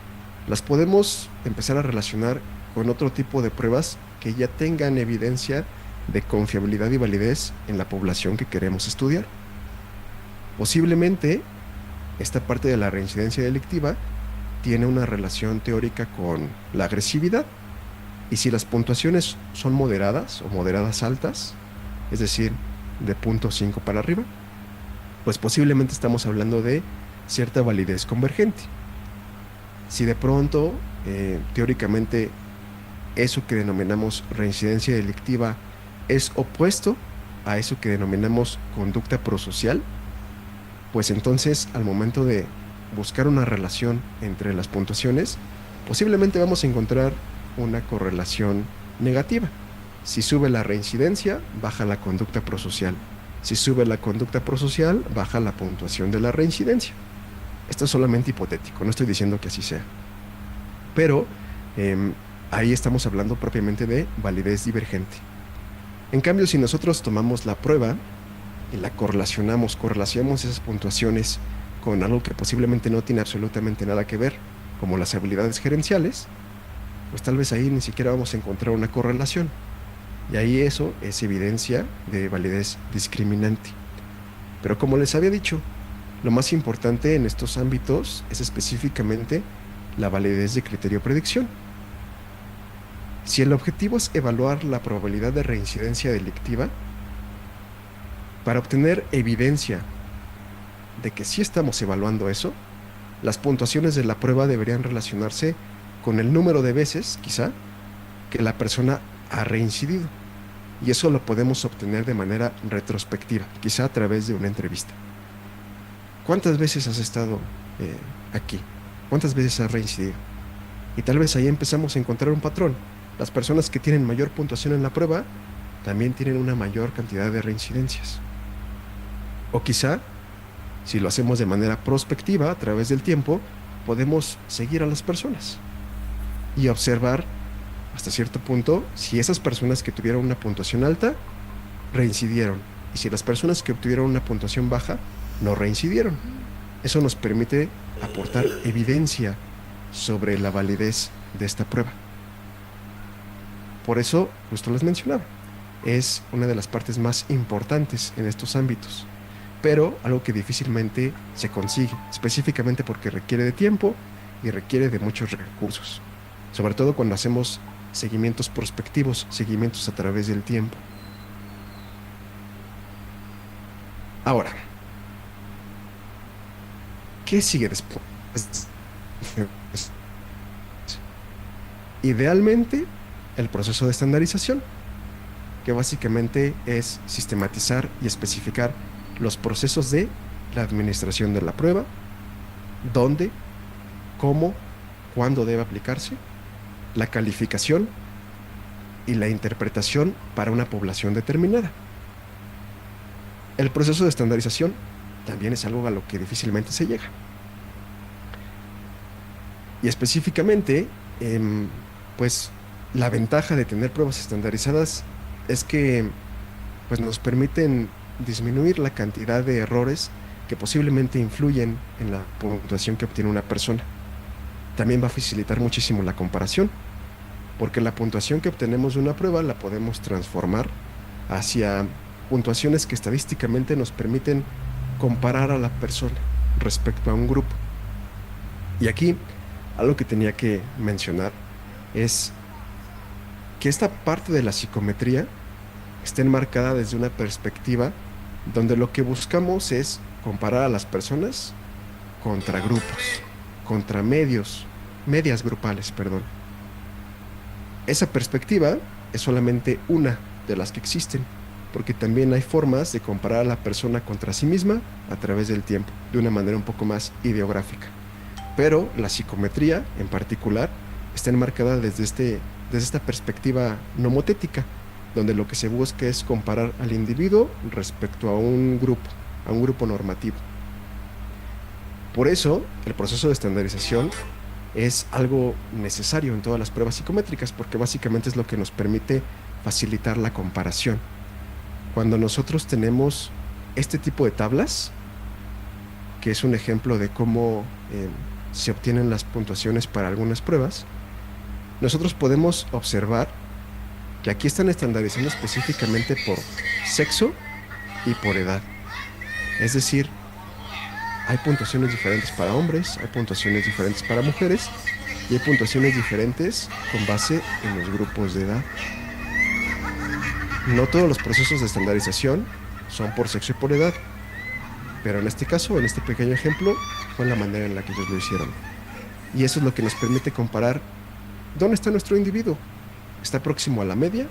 Speaker 2: las podemos empezar a relacionar con otro tipo de pruebas que ya tengan evidencia de confiabilidad y validez en la población que queremos estudiar. Posiblemente, esta parte de la reincidencia delictiva tiene una relación teórica con la agresividad. Y si las puntuaciones son moderadas o moderadas altas, es decir, de 0.5 para arriba, pues posiblemente estamos hablando de cierta validez convergente. Si de pronto, teóricamente, eso que denominamos reincidencia delictiva es opuesto a eso que denominamos conducta prosocial, pues entonces al momento de buscar una relación entre las puntuaciones, posiblemente vamos a encontrar una correlación negativa. Si sube la reincidencia, baja la conducta prosocial. Si sube la conducta prosocial, baja la puntuación de la reincidencia. Esto es solamente hipotético, no estoy diciendo que así sea. Pero ahí estamos hablando propiamente de validez divergente. En cambio, si nosotros tomamos la prueba y la correlacionamos esas puntuaciones con algo que posiblemente no tiene absolutamente nada que ver, como las habilidades gerenciales, pues tal vez ahí ni siquiera vamos a encontrar una correlación. Y ahí eso es evidencia de validez discriminante. Pero como les había dicho, lo más importante en estos ámbitos es específicamente la validez de criterio predicción. Si el objetivo es evaluar la probabilidad de reincidencia delictiva, para obtener evidencia de que sí estamos evaluando eso, las puntuaciones de la prueba deberían relacionarse con el número de veces, quizá, que la persona ha reincidido. Y eso lo podemos obtener de manera retrospectiva, quizá a través de una entrevista. ¿Cuántas veces has estado aquí? ¿Cuántas veces has reincidido? Y tal vez ahí empezamos a encontrar un patrón. Las personas que tienen mayor puntuación en la prueba también tienen una mayor cantidad de reincidencias. O quizá, si lo hacemos de manera prospectiva a través del tiempo, podemos seguir a las personas y observar hasta cierto punto si esas personas que tuvieron una puntuación alta reincidieron y si las personas que obtuvieron una puntuación baja no reincidieron. Eso nos permite aportar evidencia sobre la validez de esta prueba. Por eso, justo les mencionaba, es una de las partes más importantes en estos ámbitos, pero algo que difícilmente se consigue, específicamente porque requiere de tiempo y requiere de muchos recursos, sobre todo cuando hacemos seguimientos prospectivos, seguimientos a través del tiempo. Ahora, ¿qué sigue después? Idealmente, el proceso de estandarización, que básicamente es sistematizar y especificar los procesos de la administración de la prueba, dónde, cómo, cuándo debe aplicarse, la calificación y la interpretación para una población determinada. El proceso de estandarización también es algo a lo que difícilmente se llega. Y específicamente, pues la ventaja de tener pruebas estandarizadas es que pues, nos permiten disminuir la cantidad de errores que posiblemente influyen en la puntuación que obtiene una persona. También va a facilitar muchísimo la comparación, porque la puntuación que obtenemos de una prueba la podemos transformar hacia puntuaciones que estadísticamente nos permiten comparar a la persona respecto a un grupo. Y aquí, algo que tenía que mencionar es que esta parte de la psicometría está enmarcada desde una perspectiva donde lo que buscamos es comparar a las personas contra grupos, contra medias grupales, perdón. Esa perspectiva es solamente una de las que existen, porque también hay formas de comparar a la persona contra sí misma a través del tiempo, de una manera un poco más ideográfica. Pero la psicometría, en particular, está enmarcada desde esta perspectiva nomotética, donde lo que se busca es comparar al individuo respecto a un grupo normativo. Por eso, el proceso de estandarización es algo necesario en todas las pruebas psicométricas, porque básicamente es lo que nos permite facilitar la comparación. Cuando nosotros tenemos este tipo de tablas, que es un ejemplo de cómo se obtienen las puntuaciones para algunas pruebas, nosotros podemos observar que aquí están estandarizando específicamente por sexo y por edad. Es decir, hay puntuaciones diferentes para hombres, hay puntuaciones diferentes para mujeres y hay puntuaciones diferentes con base en los grupos de edad. No todos los procesos de estandarización son por sexo y por edad, pero en este caso, en este pequeño ejemplo, fue la manera en la que ellos lo hicieron. Y eso es lo que nos permite comparar dónde está nuestro individuo. ¿Está próximo a la media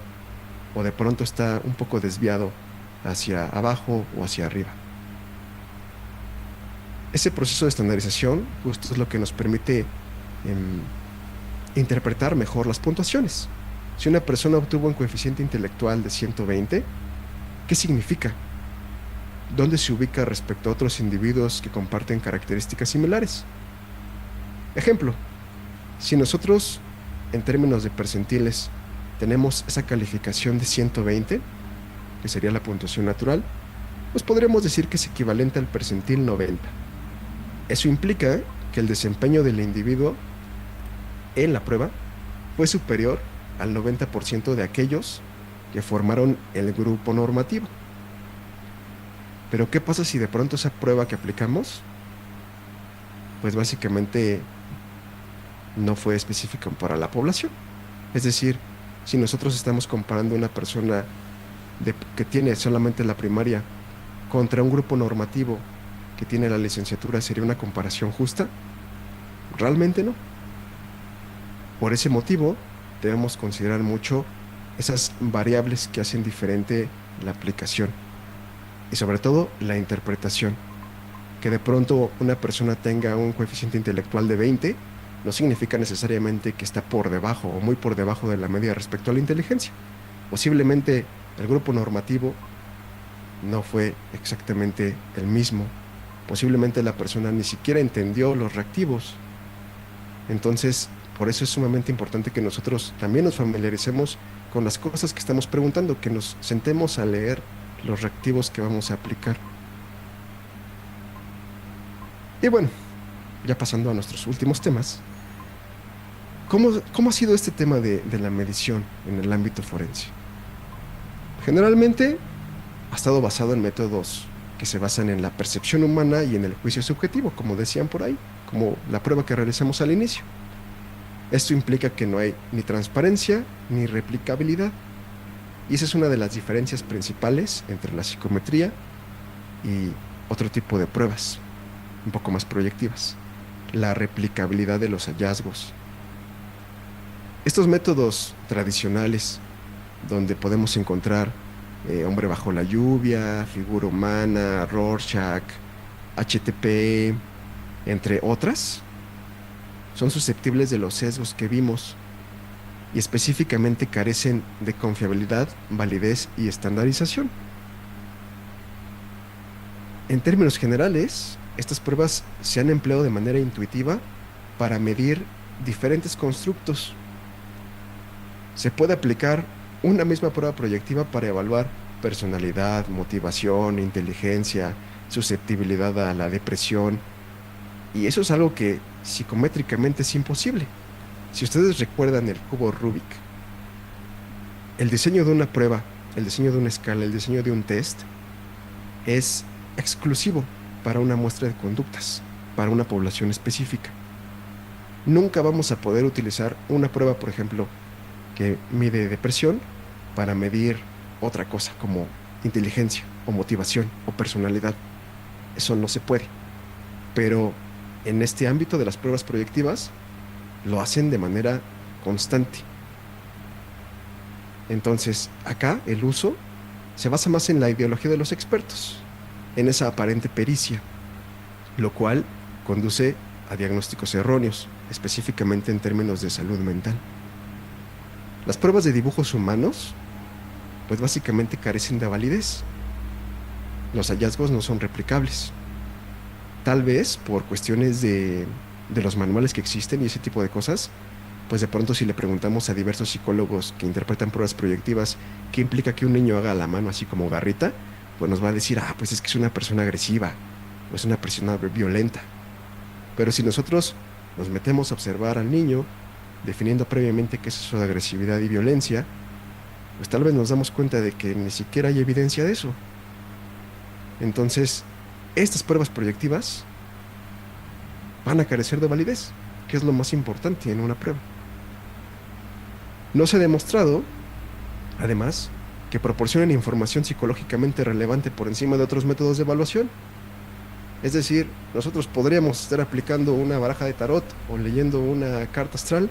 Speaker 2: o de pronto está un poco desviado hacia abajo o hacia arriba? Ese proceso de estandarización justo es lo que nos permite interpretar mejor las puntuaciones. Si una persona obtuvo un coeficiente intelectual de 120, ¿qué significa? ¿Dónde se ubica respecto a otros individuos que comparten características similares? Ejemplo, si nosotros, en términos de percentiles, tenemos esa calificación de 120, que sería la puntuación natural, pues podremos decir que es equivalente al percentil 90. Eso implica que el desempeño del individuo en la prueba fue superior al 90% de aquellos que formaron el grupo normativo. Pero ¿qué pasa si de pronto esa prueba que aplicamos, pues básicamente no fue específica para la población? Es decir, si nosotros estamos comparando una persona que tiene solamente la primaria contra un grupo normativo que tiene la licenciatura, ¿sería una comparación justa? Realmente no. Por ese motivo, debemos considerar mucho esas variables que hacen diferente la aplicación y sobre todo la interpretación. Que de pronto una persona tenga un coeficiente intelectual de 20 no significa necesariamente que está por debajo o muy por debajo de la media respecto a la inteligencia. Posiblemente el grupo normativo no fue exactamente el mismo. Posiblemente la persona ni siquiera entendió los reactivos. Entonces, por eso es sumamente importante que nosotros también nos familiaricemos con las cosas que estamos preguntando, que nos sentemos a leer los reactivos que vamos a aplicar. Y bueno, ya pasando a nuestros últimos temas, ¿cómo ha sido este tema de la medición en el ámbito forense? Generalmente ha estado basado en métodos que se basan en la percepción humana y en el juicio subjetivo, como decían por ahí, como la prueba que realizamos al inicio. Esto implica que no hay ni transparencia ni replicabilidad. Y esa es una de las diferencias principales entre la psicometría y otro tipo de pruebas, un poco más proyectivas, la replicabilidad de los hallazgos. Estos métodos tradicionales, donde podemos encontrar hombre bajo la lluvia, figura humana, Rorschach, HTP, entre otras, son susceptibles de los sesgos que vimos y específicamente carecen de confiabilidad, validez y estandarización. En términos generales, estas pruebas se han empleado de manera intuitiva para medir diferentes constructos. Se puede aplicar una misma prueba proyectiva para evaluar personalidad, motivación, inteligencia, susceptibilidad a la depresión, y eso es algo que psicométricamente es imposible. Si ustedes recuerdan el cubo Rubik, el diseño de una prueba, el diseño de una escala, el diseño de un test es exclusivo para una muestra de conductas, para una población específica. Nunca vamos a poder utilizar una prueba, por ejemplo, que mide depresión para medir otra cosa como inteligencia o motivación o personalidad. Eso no se puede. Pero en este ámbito de las pruebas proyectivas lo hacen de manera constante. Entonces, acá el uso se basa más en la ideología de los expertos, en esa aparente pericia, lo cual conduce a diagnósticos erróneos, específicamente en términos de salud mental. Las pruebas de dibujos humanos, pues básicamente carecen de validez. Los hallazgos no son replicables. Tal vez por cuestiones de los manuales que existen y ese tipo de cosas, pues de pronto si le preguntamos a diversos psicólogos que interpretan pruebas proyectivas qué implica que un niño haga la mano así como garrita, pues nos va a decir, pues es que es una persona agresiva, o es una persona violenta. Pero si nosotros nos metemos a observar al niño, definiendo previamente qué es eso de agresividad y violencia, pues tal vez nos damos cuenta de que ni siquiera hay evidencia de eso. Entonces, estas pruebas proyectivas van a carecer de validez, que es lo más importante en una prueba. No se ha demostrado, además, que proporcionen información psicológicamente relevante por encima de otros métodos de evaluación. Es decir, nosotros podríamos estar aplicando una baraja de tarot o leyendo una carta astral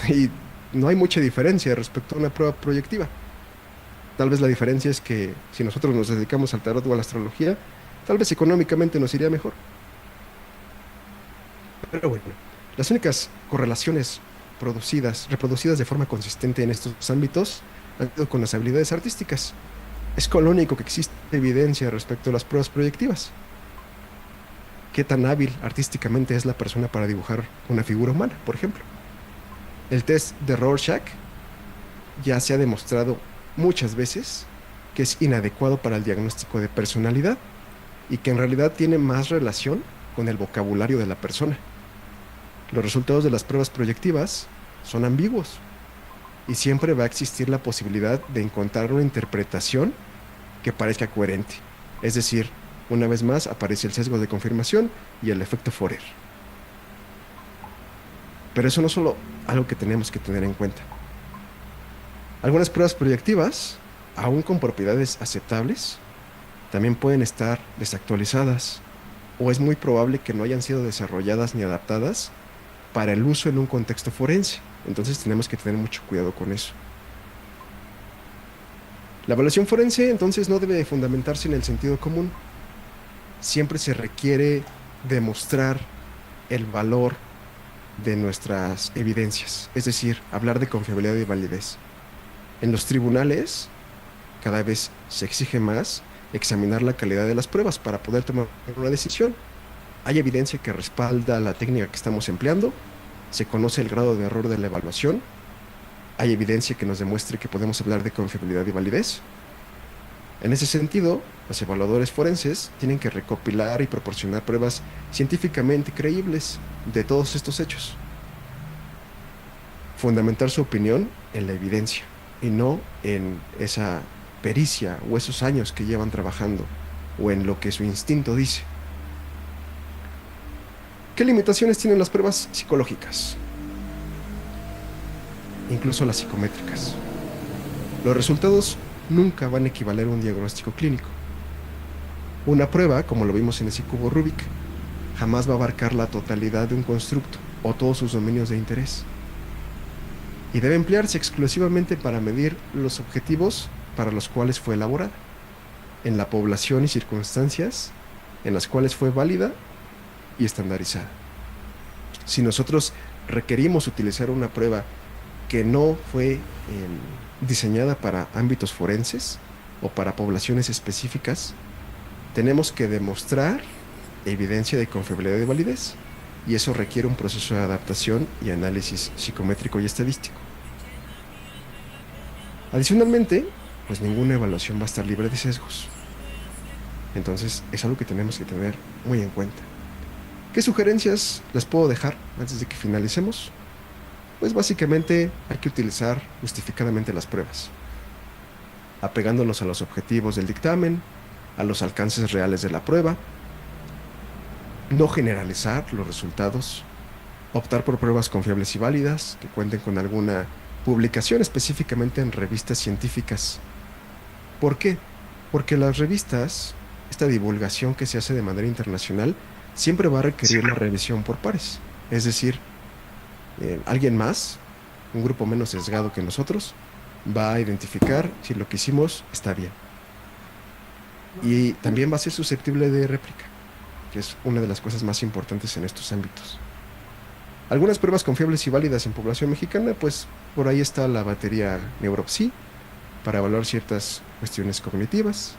Speaker 2: y no hay mucha diferencia respecto a una prueba proyectiva. Tal vez la diferencia es que si nosotros nos dedicamos al tarot o a la astrología, tal vez económicamente nos iría mejor. Pero bueno, las únicas correlaciones reproducidas de forma consistente en estos ámbitos han sido con las habilidades artísticas. Es con lo único que existe evidencia respecto a las pruebas proyectivas. ¿Qué tan hábil artísticamente es la persona para dibujar una figura humana, por ejemplo? El test de Rorschach ya se ha demostrado muchas veces que es inadecuado para el diagnóstico de personalidad y que en realidad tiene más relación con el vocabulario de la persona. Los resultados de las pruebas proyectivas son ambiguos y siempre va a existir la posibilidad de encontrar una interpretación que parezca coherente. Es decir, una vez más aparece el sesgo de confirmación y el efecto Forer. Pero eso no es solo algo que tenemos que tener en cuenta. Algunas pruebas proyectivas, aún con propiedades aceptables, también pueden estar desactualizadas o es muy probable que no hayan sido desarrolladas ni adaptadas para el uso en un contexto forense. Entonces tenemos que tener mucho cuidado con eso. La evaluación forense entonces no debe fundamentarse en el sentido común. Siempre se requiere demostrar el valor de nuestras evidencias, es decir, hablar de confiabilidad y validez. En los tribunales cada vez se exige más examinar la calidad de las pruebas para poder tomar una decisión. Hay evidencia que respalda la técnica que estamos empleando, se conoce el grado de error de la evaluación, hay evidencia que nos demuestre que podemos hablar de confiabilidad y validez. En ese sentido, los evaluadores forenses tienen que recopilar y proporcionar pruebas científicamente creíbles de todos estos hechos. Fundamentar su opinión en la evidencia y no en esa pericia o esos años que llevan trabajando o en lo que su instinto dice. ¿Qué limitaciones tienen las pruebas psicológicas? Incluso las psicométricas. Los resultados nunca van a equivaler a un diagnóstico clínico. Una prueba, como lo vimos en ese cubo Rubik, jamás va a abarcar la totalidad de un constructo o todos sus dominios de interés. Y debe emplearse exclusivamente para medir los objetivos para los cuales fue elaborada, en la población y circunstancias en las cuales fue válida y estandarizada. Si nosotros requerimos utilizar una prueba que no fue diseñada para ámbitos forenses o para poblaciones específicas, tenemos que demostrar evidencia de confiabilidad y validez, y eso requiere un proceso de adaptación y análisis psicométrico y estadístico. Adicionalmente, pues ninguna evaluación va a estar libre de sesgos. Entonces, es algo que tenemos que tener muy en cuenta. ¿Qué sugerencias les puedo dejar antes de que finalicemos? Pues básicamente hay que utilizar justificadamente las pruebas, apegándonos a los objetivos del dictamen, a los alcances reales de la prueba, no generalizar los resultados, optar por pruebas confiables y válidas que cuenten con alguna publicación específicamente en revistas científicas. ¿Por qué? Porque las revistas, esta divulgación que se hace de manera internacional, siempre va a requerir la revisión por pares. Es decir, alguien más, un grupo menos sesgado que nosotros, va a identificar si lo que hicimos está bien. Y también va a ser susceptible de réplica, que es una de las cosas más importantes en estos ámbitos. Algunas pruebas confiables y válidas en población mexicana, pues por ahí está la batería Neuropsy, para evaluar ciertas cuestiones cognitivas.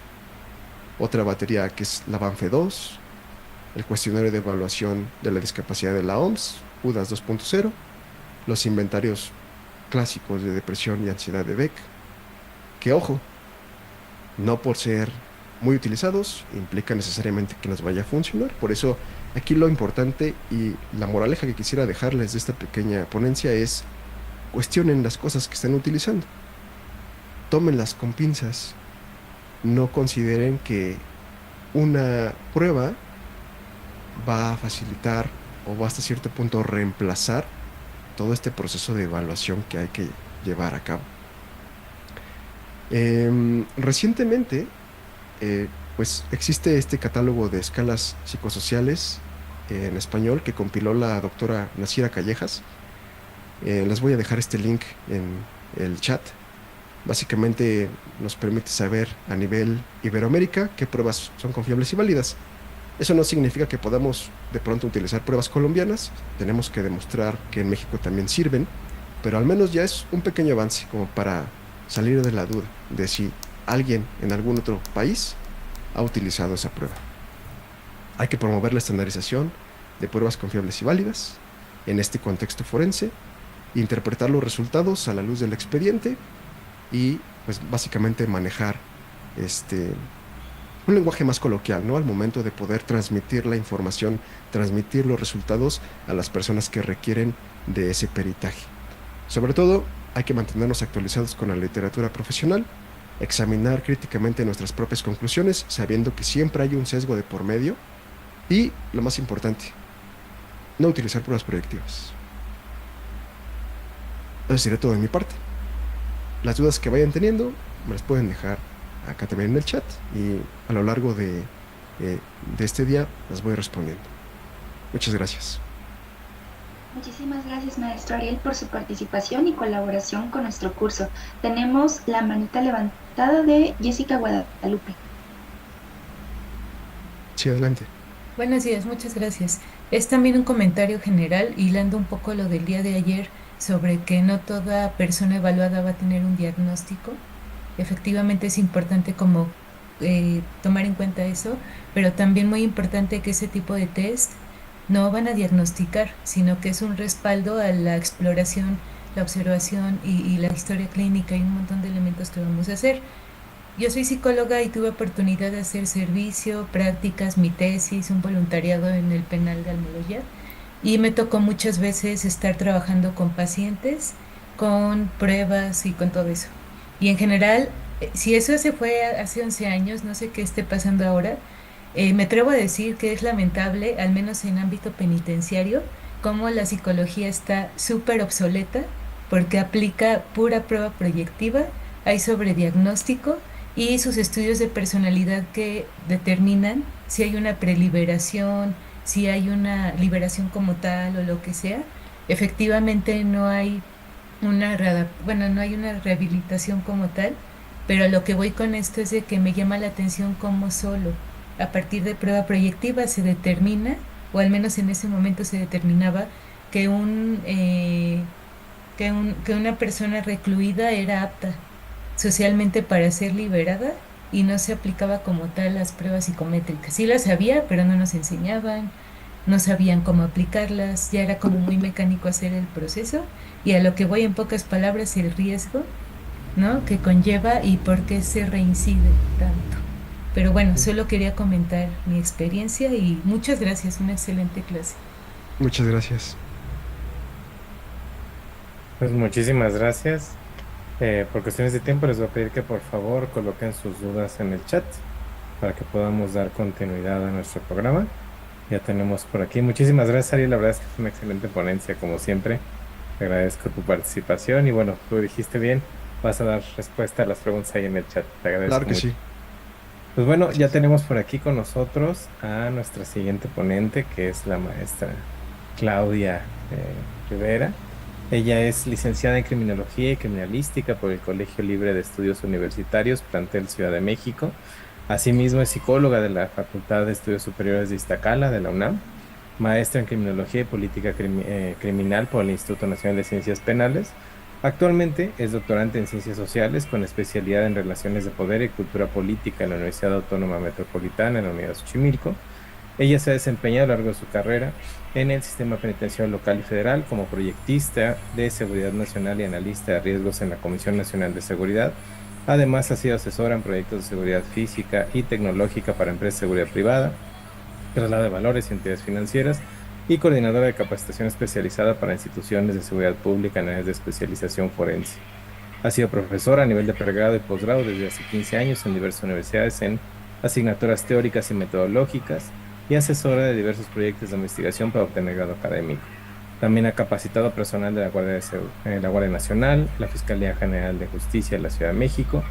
Speaker 2: Otra batería que es la Banfe-2, el cuestionario de evaluación de la discapacidad de la OMS, UDAS 2.0, los inventarios clásicos de depresión y ansiedad de Beck, que ojo, no por ser muy utilizados implica necesariamente que nos vaya a funcionar. Por eso aquí lo importante y la moraleja que quisiera dejarles de esta pequeña ponencia es: cuestionen las cosas que están utilizando, tómenlas con pinzas, no consideren que una prueba va a facilitar o va hasta cierto punto reemplazar todo este proceso de evaluación que hay que llevar a cabo. Recientemente, pues existe este catálogo de escalas psicosociales en español que compiló la doctora Nasira Callejas. Les voy a dejar este link en el chat. Básicamente nos permite saber a nivel Iberoamérica qué pruebas son confiables y válidas. Eso no significa que podamos de pronto utilizar pruebas colombianas. Tenemos que demostrar que en México también sirven, pero al menos ya es un pequeño avance como para salir de la duda de si alguien en algún otro país ha utilizado esa prueba. Hay que promover la estandarización de pruebas confiables y válidas en este contexto forense, interpretar los resultados a la luz del expediente y pues básicamente manejar un lenguaje más coloquial, ¿no? Al momento de poder transmitir la información, transmitir los resultados a las personas que requieren de ese peritaje. Sobre todo, hay que mantenernos actualizados con la literatura profesional, examinar críticamente nuestras propias conclusiones, sabiendo que siempre hay un sesgo de por medio, y, lo más importante, no utilizar pruebas proyectivas. Eso sería todo de mi parte. Las dudas que vayan teniendo me las pueden dejar acá también en el chat, y a lo largo de este día las voy respondiendo. Muchas gracias.
Speaker 1: Muchísimas gracias, maestro Ariel, por su participación y colaboración con nuestro curso. Tenemos la manita levantada diputada de Jessica Guadalupe.
Speaker 2: Sí, adelante.
Speaker 4: Buenos días, muchas gracias. Es también un comentario general, hilando un poco lo del día de ayer, sobre que no toda persona evaluada va a tener un diagnóstico. Efectivamente es importante como tomar en cuenta eso, pero también muy importante que ese tipo de test no van a diagnosticar, sino que es un respaldo a la exploración, la observación y la historia clínica y un montón de elementos que vamos a hacer. Yo soy psicóloga y tuve oportunidad de hacer servicio, prácticas, mi tesis, un voluntariado en el penal de Almoloya, y me tocó muchas veces estar trabajando con pacientes, con pruebas y con todo eso. Y en general, si eso se fue hace 11 años, no sé qué esté pasando ahora, me atrevo a decir que es lamentable, al menos en ámbito penitenciario, cómo la psicología está súper obsoleta porque aplica pura prueba proyectiva, hay sobrediagnóstico y sus estudios de personalidad que determinan si hay una preliberación, si hay una liberación como tal o lo que sea. Efectivamente no hay bueno, no hay una rehabilitación como tal, pero a lo que voy con esto es de que me llama la atención cómo solo a partir de prueba proyectiva se determina, o al menos en ese momento se determinaba, que que una persona recluida era apta socialmente para ser liberada y no se aplicaba como tal las pruebas psicométricas. Sí las había, pero no nos enseñaban, no sabían cómo aplicarlas, ya era como muy mecánico hacer el proceso y a lo que voy en pocas palabras el riesgo, ¿no? Que conlleva y por qué se reincide tanto. Pero bueno, solo quería comentar mi experiencia y muchas gracias, una excelente clase.
Speaker 2: Muchas gracias.
Speaker 3: Pues muchísimas gracias. Por cuestiones de tiempo les voy a pedir que por favor coloquen sus dudas en el chat para que podamos dar continuidad a nuestro programa. Ya tenemos por aquí. Muchísimas gracias, Ari. La verdad es que fue una excelente ponencia, como siempre. Te agradezco tu participación y bueno, tú dijiste bien, vas a dar respuesta a las preguntas ahí en el chat. Te agradezco
Speaker 2: Claro que
Speaker 3: mucho.
Speaker 2: sí.
Speaker 3: Pues bueno, ya tenemos por aquí con nosotros a nuestra siguiente ponente, que es la maestra Claudia Rivera. Ella es licenciada en Criminología y Criminalística por el Colegio Libre de Estudios Universitarios, plantel Ciudad de México. Asimismo es psicóloga de la Facultad de Estudios Superiores de Iztacala, de la UNAM, maestra en Criminología y Política Criminal por el Instituto Nacional de Ciencias Penales. Actualmente es doctorante en Ciencias Sociales con especialidad en Relaciones de Poder y Cultura Política en la Universidad Autónoma Metropolitana en la Unidad Xochimilco. Ella se ha desempeñado a lo largo de su carrera en el sistema penitenciario local y federal como proyectista de seguridad nacional y analista de riesgos en la Comisión Nacional de Seguridad. Además, ha sido asesora en proyectos de seguridad física y tecnológica para empresas de seguridad privada, traslado de valores y entidades financieras, y coordinadora de capacitación especializada para instituciones de seguridad pública en áreas de especialización forense. Ha sido profesora a nivel de pregrado y posgrado desde hace 15 años en diversas universidades en asignaturas teóricas y metodológicas y asesora de diversos proyectos de investigación para obtener grado académico. También ha capacitado personal de la Guardia Nacional, la Fiscalía General de Justicia de la Ciudad de México,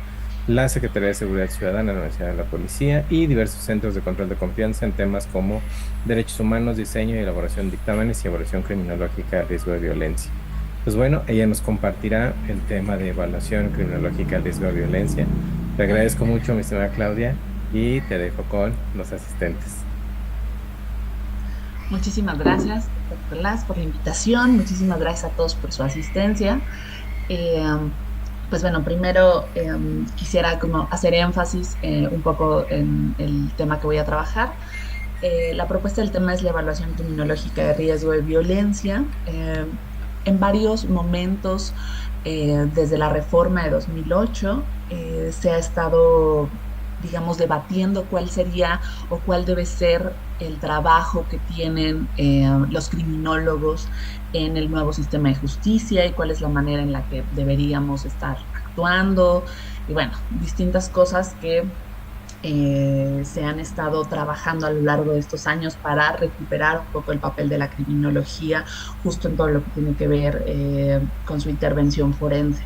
Speaker 3: la Secretaría de Seguridad Ciudadana de la Universidad de la Policía y diversos centros de control de confianza en temas como derechos humanos, diseño y elaboración de dictámenes y evaluación criminológica de riesgo de violencia. Pues bueno, ella nos compartirá el tema de evaluación criminológica de riesgo de violencia. Te agradezco mucho, mi estimada Claudia, y te dejo con los asistentes.
Speaker 5: Muchísimas gracias, doctor Las, por la invitación. Muchísimas gracias a todos por su asistencia. Pues bueno, primero quisiera como hacer énfasis un poco en el tema que voy a trabajar. La propuesta del tema es la evaluación criminológica de riesgo de violencia. En varios momentos, desde la reforma de 2008, se ha estado, digamos, debatiendo cuál sería o cuál debe ser el trabajo que tienen los criminólogos en el nuevo sistema de justicia y cuál es la manera en la que deberíamos estar actuando y bueno, distintas cosas que se han estado trabajando a lo largo de estos años para recuperar un poco el papel de la criminología justo en todo lo que tiene que ver con su intervención forense.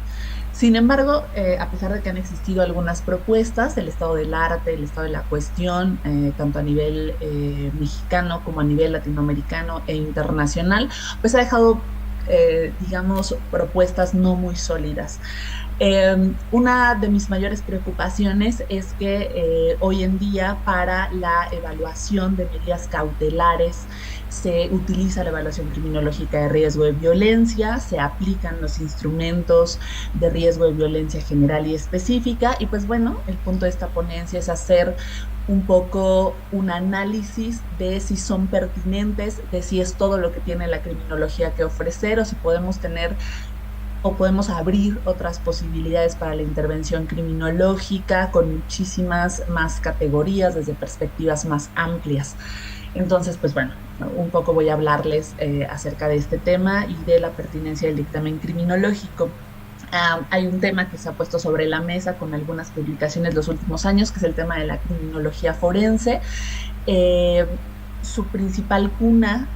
Speaker 5: Sin embargo, a pesar de que han existido algunas propuestas, el estado del arte, el estado de la cuestión, tanto a nivel mexicano como a nivel latinoamericano e internacional, pues ha dejado digamos, propuestas no muy sólidas. Una de mis mayores preocupaciones es que hoy en día para la evaluación de medidas cautelares se utiliza la evaluación criminológica de riesgo de violencia, se aplican los instrumentos de riesgo de violencia general y específica, y pues bueno, el punto de esta ponencia es hacer un poco un análisis de si son pertinentes, de si es todo lo que tiene la criminología que ofrecer, o si podemos tener o podemos abrir otras posibilidades para la intervención criminológica con muchísimas más categorías desde perspectivas más amplias. Entonces, pues bueno, un poco voy a hablarles acerca de este tema y de la pertinencia del dictamen criminológico. Hay un tema que se ha puesto sobre la mesa con algunas publicaciones los últimos años, que es el tema de la criminología forense. Su principal cuna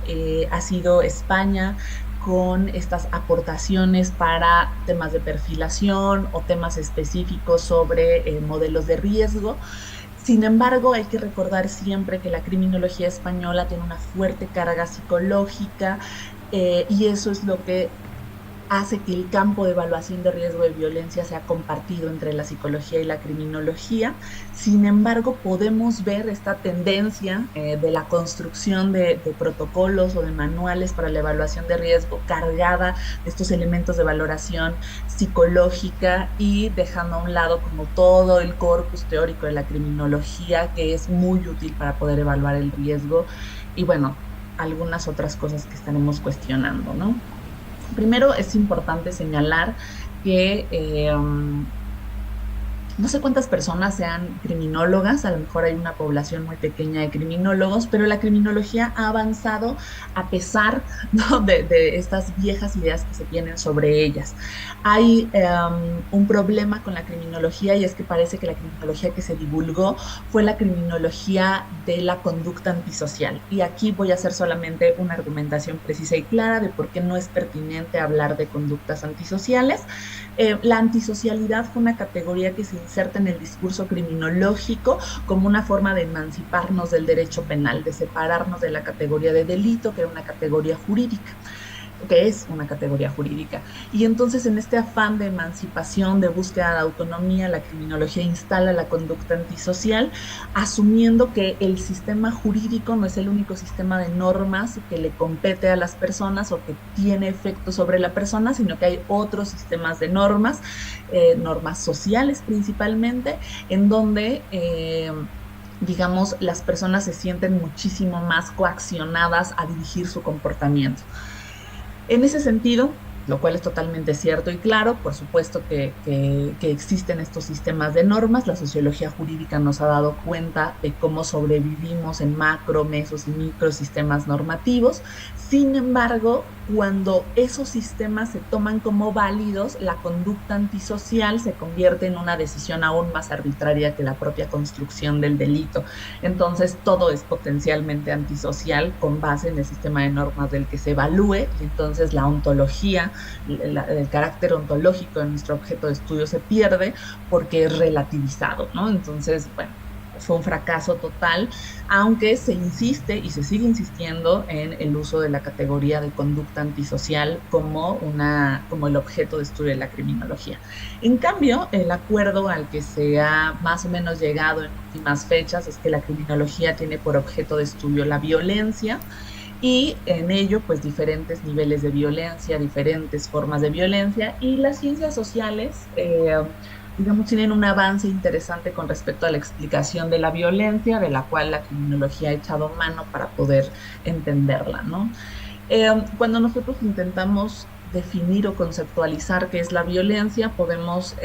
Speaker 5: ha sido España, con estas aportaciones para temas de perfilación o temas específicos sobre modelos de riesgo. Sin embargo, hay que recordar siempre que la criminología española tiene una fuerte carga psicológica, y eso es lo que hace que el campo de evaluación de riesgo de violencia sea compartido entre la psicología y la criminología. Sin embargo, podemos ver esta tendencia de la construcción de protocolos o de manuales para la evaluación de riesgo cargada de estos elementos de valoración psicológica y dejando a un lado como todo el corpus teórico de la criminología, que es muy útil para poder evaluar el riesgo, y bueno, algunas otras cosas que estaremos cuestionando, ¿no? Primero es importante señalar que no sé cuántas personas sean criminólogas, a lo mejor hay una población muy pequeña de criminólogos, pero la criminología ha avanzado a pesar, ¿no?, de estas viejas ideas que se tienen sobre ellas. Hay un problema con la criminología, y es que parece que la criminología que se divulgó fue la criminología de la conducta antisocial. Y aquí voy a hacer solamente una argumentación precisa y clara de por qué no es pertinente hablar de conductas antisociales. La antisocialidad fue una categoría que se inserta en el discurso criminológico como una forma de emanciparnos del derecho penal, de separarnos de la categoría de delito, que era una categoría jurídica, que es una categoría jurídica. Y entonces, en este afán de emancipación, de búsqueda de autonomía, la criminología instala la conducta antisocial, asumiendo que el sistema jurídico no es el único sistema de normas que le compete a las personas o que tiene efecto sobre la persona, sino que hay otros sistemas de normas, normas sociales principalmente, en donde digamos, las personas se sienten muchísimo más coaccionadas a dirigir su comportamiento. En ese sentido, lo cual es totalmente cierto y claro, por supuesto que existen estos sistemas de normas. La sociología jurídica nos ha dado cuenta de cómo sobrevivimos en macro, mesos y microsistemas normativos. Sin embargo, cuando esos sistemas se toman como válidos, la conducta antisocial se convierte en una decisión aún más arbitraria que la propia construcción del delito. Entonces, todo es potencialmente antisocial con base en el sistema de normas del que se evalúe, y entonces la ontología, el carácter ontológico de nuestro objeto de estudio se pierde porque es relativizado, ¿no? Entonces, bueno, fue un fracaso total, aunque se insiste y se sigue insistiendo en el uso de la categoría de conducta antisocial como el objeto de estudio de la criminología. En cambio, el acuerdo al que se ha más o menos llegado en últimas fechas es que la criminología tiene por objeto de estudio la violencia, y en ello, pues, diferentes niveles de violencia, diferentes formas de violencia, y las ciencias sociales, digamos, tienen un avance interesante con respecto a la explicación de la violencia, de la cual la criminología ha echado mano para poder entenderla, ¿no? Cuando nosotros intentamos definir o conceptualizar qué es la violencia, podemos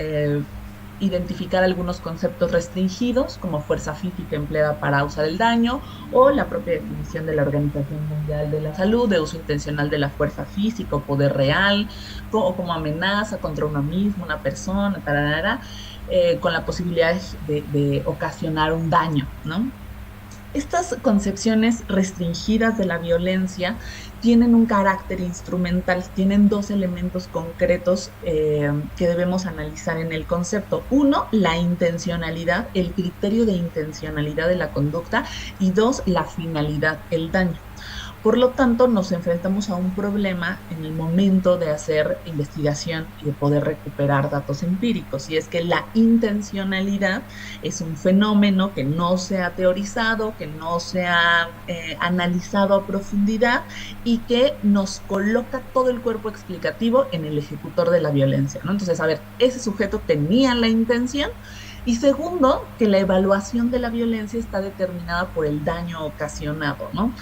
Speaker 5: identificar algunos conceptos restringidos, como fuerza física empleada para causar el daño, o la propia definición de la Organización Mundial de la Salud de uso intencional de la fuerza física o poder real, o como amenaza contra uno mismo, una persona, con la posibilidad de ocasionar un daño, ¿no? Estas concepciones restringidas de la violencia tienen un carácter instrumental, tienen dos elementos concretos que debemos analizar en el concepto. Uno, la intencionalidad, el criterio de intencionalidad de la conducta, y dos, la finalidad, el daño. por lo tanto nos enfrentamos a un problema en el momento de hacer investigación y de poder recuperar datos empíricos, y es que la intencionalidad es un fenómeno que no se ha teorizado, que no se ha analizado a profundidad y que nos coloca todo el cuerpo explicativo en el ejecutor de la violencia, ¿no? Entonces, a ver, ese sujeto tenía la intención. Y segundo, que la evaluación de la violencia está determinada por el daño ocasionado, ¿no?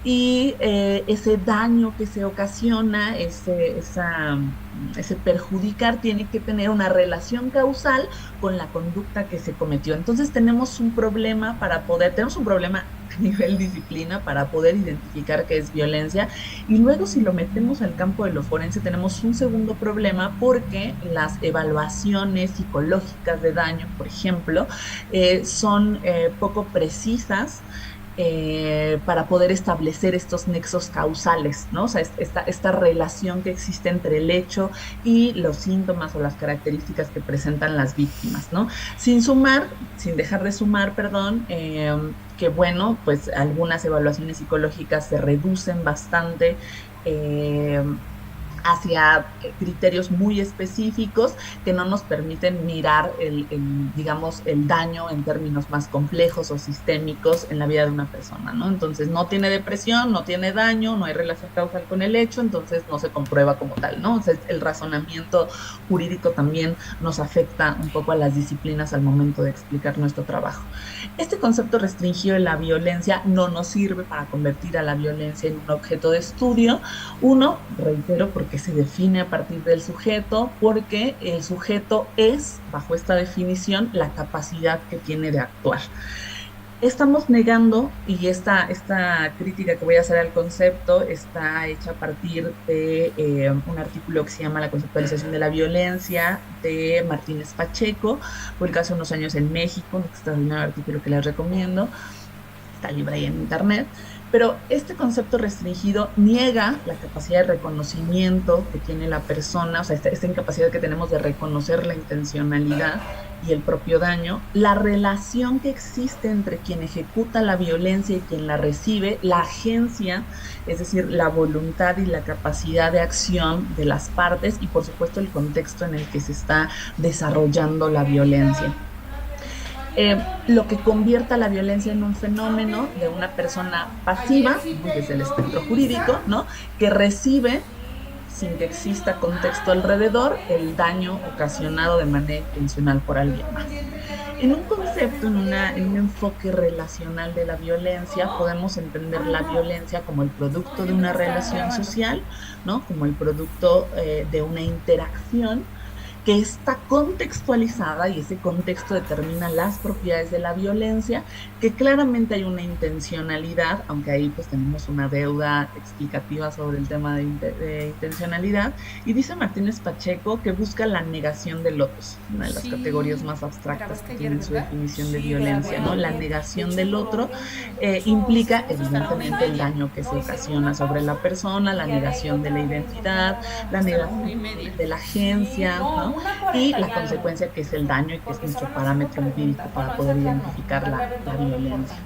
Speaker 5: Y ese daño que se ocasiona, ese perjudicar, tiene que tener una relación causal con la conducta que se cometió. Entonces tenemos un problema a nivel disciplina para poder identificar qué es violencia, y luego si lo metemos al campo de lo forense tenemos un segundo problema, porque las evaluaciones psicológicas de daño, por ejemplo, son poco precisas para poder establecer estos nexos causales, ¿no? O sea, esta relación que existe entre el hecho y los síntomas o las características que presentan las víctimas, ¿no? Sin dejar de sumar, que bueno, pues algunas evaluaciones psicológicas se reducen bastante hacia criterios muy específicos que no nos permiten mirar digamos, el daño en términos más complejos o sistémicos en la vida de una persona, ¿no? Entonces no tiene depresión, no tiene daño, no hay relación causal con el hecho, entonces no se comprueba como tal, ¿no? O sea, el razonamiento jurídico también nos afecta un poco a las disciplinas al momento de explicar nuestro trabajo. Este concepto restringido de la violencia no nos sirve para convertir a la violencia en un objeto de estudio. Uno, reitero, porque se define a partir del sujeto, porque el sujeto es, bajo esta definición, la capacidad que tiene de actuar. Estamos negando, y esta crítica que voy a hacer al concepto está hecha a partir de un artículo que se llama La conceptualización de la violencia, de Martínez Pacheco, publicado hace unos años en México, un extraordinario artículo que les recomiendo, está libre ahí en internet. Pero este concepto restringido niega la capacidad de reconocimiento que tiene la persona, o sea, esta incapacidad que tenemos de reconocer la intencionalidad y el propio daño, la relación que existe entre quien ejecuta la violencia y quien la recibe, la agencia, es decir, la voluntad y la capacidad de acción de las partes, y por supuesto el contexto en el que se está desarrollando la violencia. Lo que convierta la violencia en un fenómeno de una persona pasiva, desde el espectro jurídico, ¿no?, que recibe, sin que exista contexto alrededor, el daño ocasionado de manera intencional por alguien más. En un concepto, en un enfoque relacional de la violencia, podemos entender la violencia como el producto de una relación social, ¿no?, como el producto de una interacción que está contextualizada, y ese contexto determina las propiedades de la violencia, que claramente hay una intencionalidad, aunque ahí pues tenemos una deuda explicativa sobre el tema de intencionalidad, y dice Martínez Pacheco que busca la negación del otro, una de las categorías más abstractas que tiene su definición de violencia, ¿no? La negación del otro implica evidentemente el daño que se ocasiona sobre la persona, la negación de la identidad, la negación de la agencia, ¿no?, y la consecuencia que es el daño, y que es nuestro parámetro empírico para poder identificar la violencia.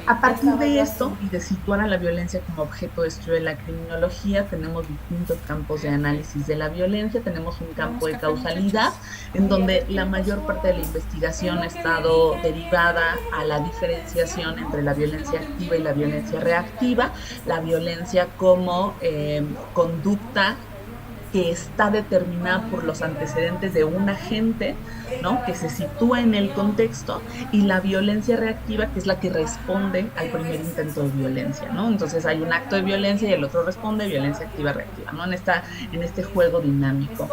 Speaker 5: A partir de esto y de situar a la violencia como objeto de estudio de la criminología, tenemos distintos campos de análisis de la violencia. Tenemos un campo de causalidad, en donde la mayor parte de la investigación ha estado derivada a la diferenciación entre la violencia activa y la violencia reactiva. La violencia como conducta que está determinada por los antecedentes de un agente, ¿no?, que se sitúa en el contexto, y la violencia reactiva, que es la que responde al primer intento de violencia, ¿no? Entonces hay un acto de violencia y el otro responde, violencia activa reactiva, ¿no?, en este juego dinámico.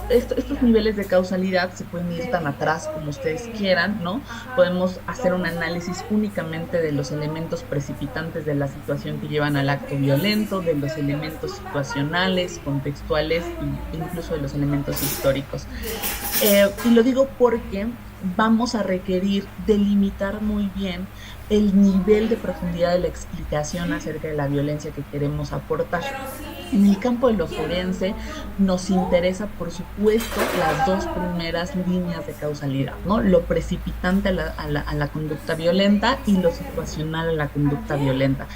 Speaker 5: Estos niveles de causalidad se pueden ir tan atrás como ustedes quieran, ¿no? Podemos hacer un análisis únicamente de los elementos precipitantes de la situación que llevan al acto violento, de los elementos situacionales, contextuales e incluso de los elementos históricos. Y lo digo porque vamos a requerir delimitar muy bien el nivel de profundidad de la explicación acerca de la violencia que queremos aportar. En el campo de lo forense nos interesa, por supuesto, las dos primeras líneas de causalidad, ¿no? Lo precipitante a la conducta violenta y lo situacional a la conducta violenta.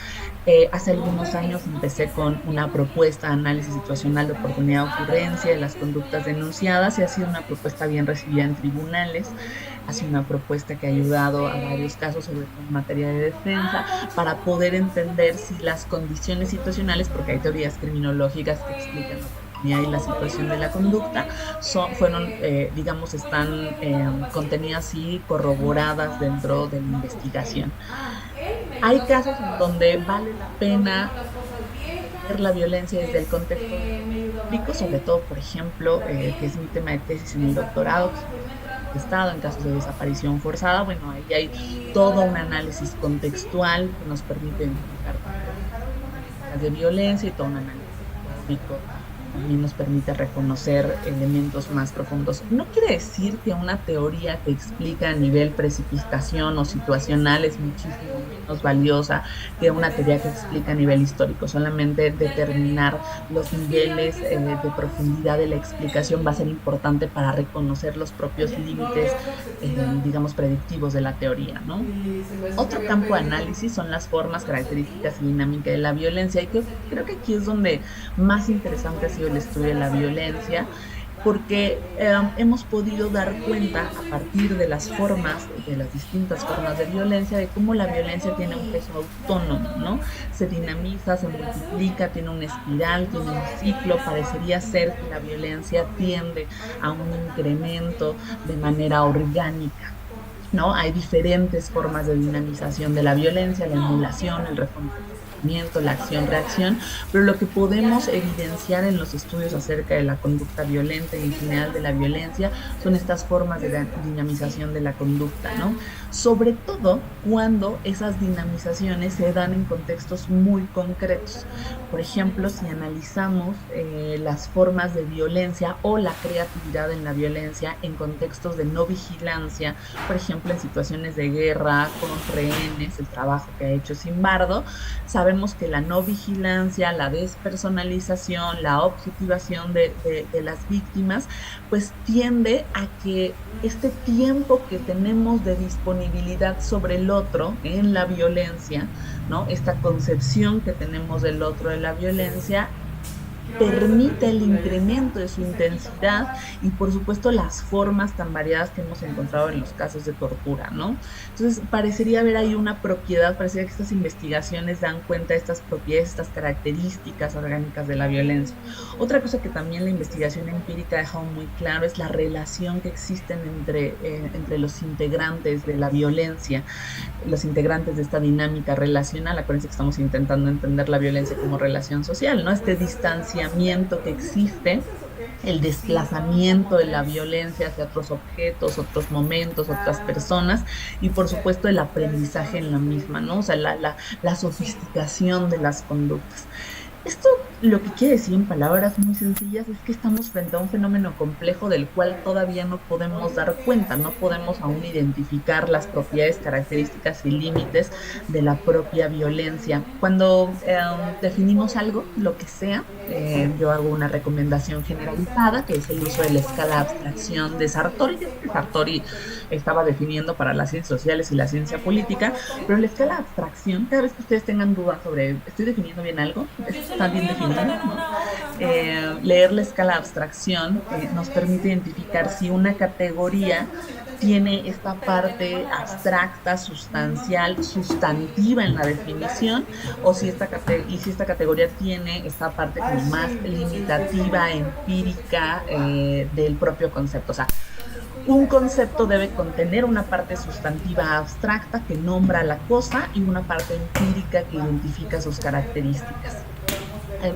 Speaker 5: Hace algunos años empecé con una propuesta de análisis situacional de oportunidad de ocurrencia de las conductas denunciadas y ha sido una propuesta bien recibida en tribunales. Ha sido una propuesta que ha ayudado a varios casos, sobre todo en materia de defensa, para poder entender si las condiciones situacionales, porque hay teorías criminológicas que explican la oportunidad y la situación de la conducta, están contenidas y corroboradas dentro de la investigación. Hay casos en donde vale la pena ver la violencia desde el contexto público, sobre todo, por ejemplo, que es mi tema de tesis en el doctorado, Estado en casos de desaparición forzada. Bueno, ahí hay todo un análisis contextual que nos permite identificar de violencia y todo un análisis histórico también nos permite reconocer elementos más profundos. No quiere decir que una teoría que explica a nivel precipitación o situacional es muchísimo menos valiosa que una teoría que explica a nivel histórico. Solamente determinar los niveles de profundidad de la explicación va a ser importante para reconocer los propios límites, predictivos de la teoría, ¿no? Otro campo de análisis son las formas, características y dinámica de la violencia, y creo que aquí es donde más interesante ha sido el estudio de la violencia, porque hemos podido dar cuenta a partir de las formas, de las distintas formas de violencia, de cómo la violencia tiene un peso autónomo, ¿no? Se dinamiza, se multiplica, tiene una espiral, tiene un ciclo. Parecería ser que la violencia tiende a un incremento de manera orgánica, ¿no? Hay diferentes formas de dinamización de la violencia, la emulación, el reforzamiento, la acción-reacción, pero lo que podemos evidenciar en los estudios acerca de la conducta violenta y en general de la violencia son estas formas de dinamización de la conducta, ¿no? Sobre todo cuando esas dinamizaciones se dan en contextos muy concretos. Por ejemplo, si analizamos las formas de violencia o la creatividad en la violencia en contextos de no vigilancia, por ejemplo, en situaciones de guerra, con rehenes, el trabajo que ha hecho Zimbardo, sabemos que la no vigilancia, la despersonalización, la objetivación de las víctimas, pues tiende a que este tiempo que tenemos de disponibilidad sobre el otro en la violencia, ¿no? Esta concepción que tenemos del otro de la violencia, permite el incremento de su intensidad y, por supuesto, las formas tan variadas que hemos encontrado en los casos de tortura, ¿no? Entonces, parecería haber ahí una propiedad, parecería que estas investigaciones dan cuenta de estas propiedades, estas características orgánicas de la violencia. Otra cosa que también la investigación empírica ha dejado muy claro es la relación que existen entre los integrantes de la violencia, los integrantes de esta dinámica relacional. Acuérdense que estamos intentando entender la violencia como relación social, ¿no? Este distanciamiento que existe, el desplazamiento de la violencia hacia otros objetos, otros momentos, otras personas, y por supuesto el aprendizaje en la misma, ¿no? O sea, la sofisticación de las conductas. Esto lo que quiere decir en palabras muy sencillas es que estamos frente a un fenómeno complejo del cual todavía no podemos dar cuenta, no podemos aún identificar las propiedades, características y límites de la propia violencia. Cuando definimos algo, lo que sea, yo hago una recomendación generalizada, que es el uso de la escala de abstracción de Sartori. Sartori estaba definiendo para las ciencias sociales y la ciencia política, pero la escala de abstracción, cada vez que ustedes tengan dudas sobre, ¿estoy definiendo bien algo? Está bien definido, ¿no? Leer la escala de abstracción nos permite identificar si una categoría tiene esta parte abstracta, sustancial, sustantiva en la definición, o si esta categoría tiene esta parte como más limitativa, empírica del propio concepto. O sea, un concepto debe contener una parte sustantiva abstracta que nombra la cosa y una parte empírica que identifica sus características.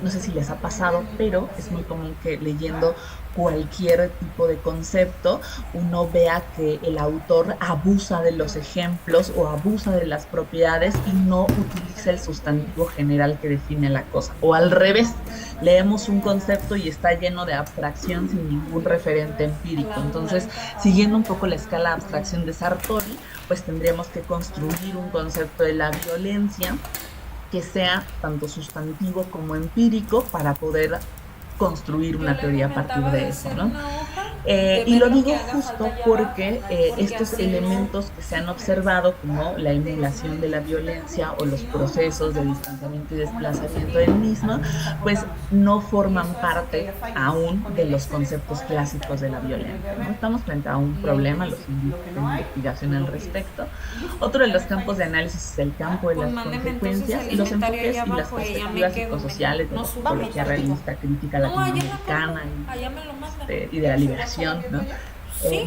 Speaker 5: no sé si les ha pasado, pero es muy común que leyendo cualquier tipo de concepto, uno vea que el autor abusa de los ejemplos o abusa de las propiedades y no utiliza el sustantivo general que define la cosa. O al revés, leemos un concepto y está lleno de abstracción sin ningún referente empírico. Entonces, siguiendo un poco la escala de abstracción de Sartori, pues tendríamos que construir un concepto de la violencia que sea tanto sustantivo como empírico para poder construir una teoría a partir de eso, ¿no? Y lo digo justo porque estos elementos que se han observado, como la emulación de la violencia o los procesos de distanciamiento y desplazamiento del mismo, pues no forman parte aún de los conceptos clásicos de la violencia, ¿no? Estamos frente a un problema, los invito a investigación al respecto. Otro de los campos de análisis es el campo de las consecuencias, los enfoques y las perspectivas psicosociales de la psicología realista, crítica latinoamericana y de la liberación, ¿no?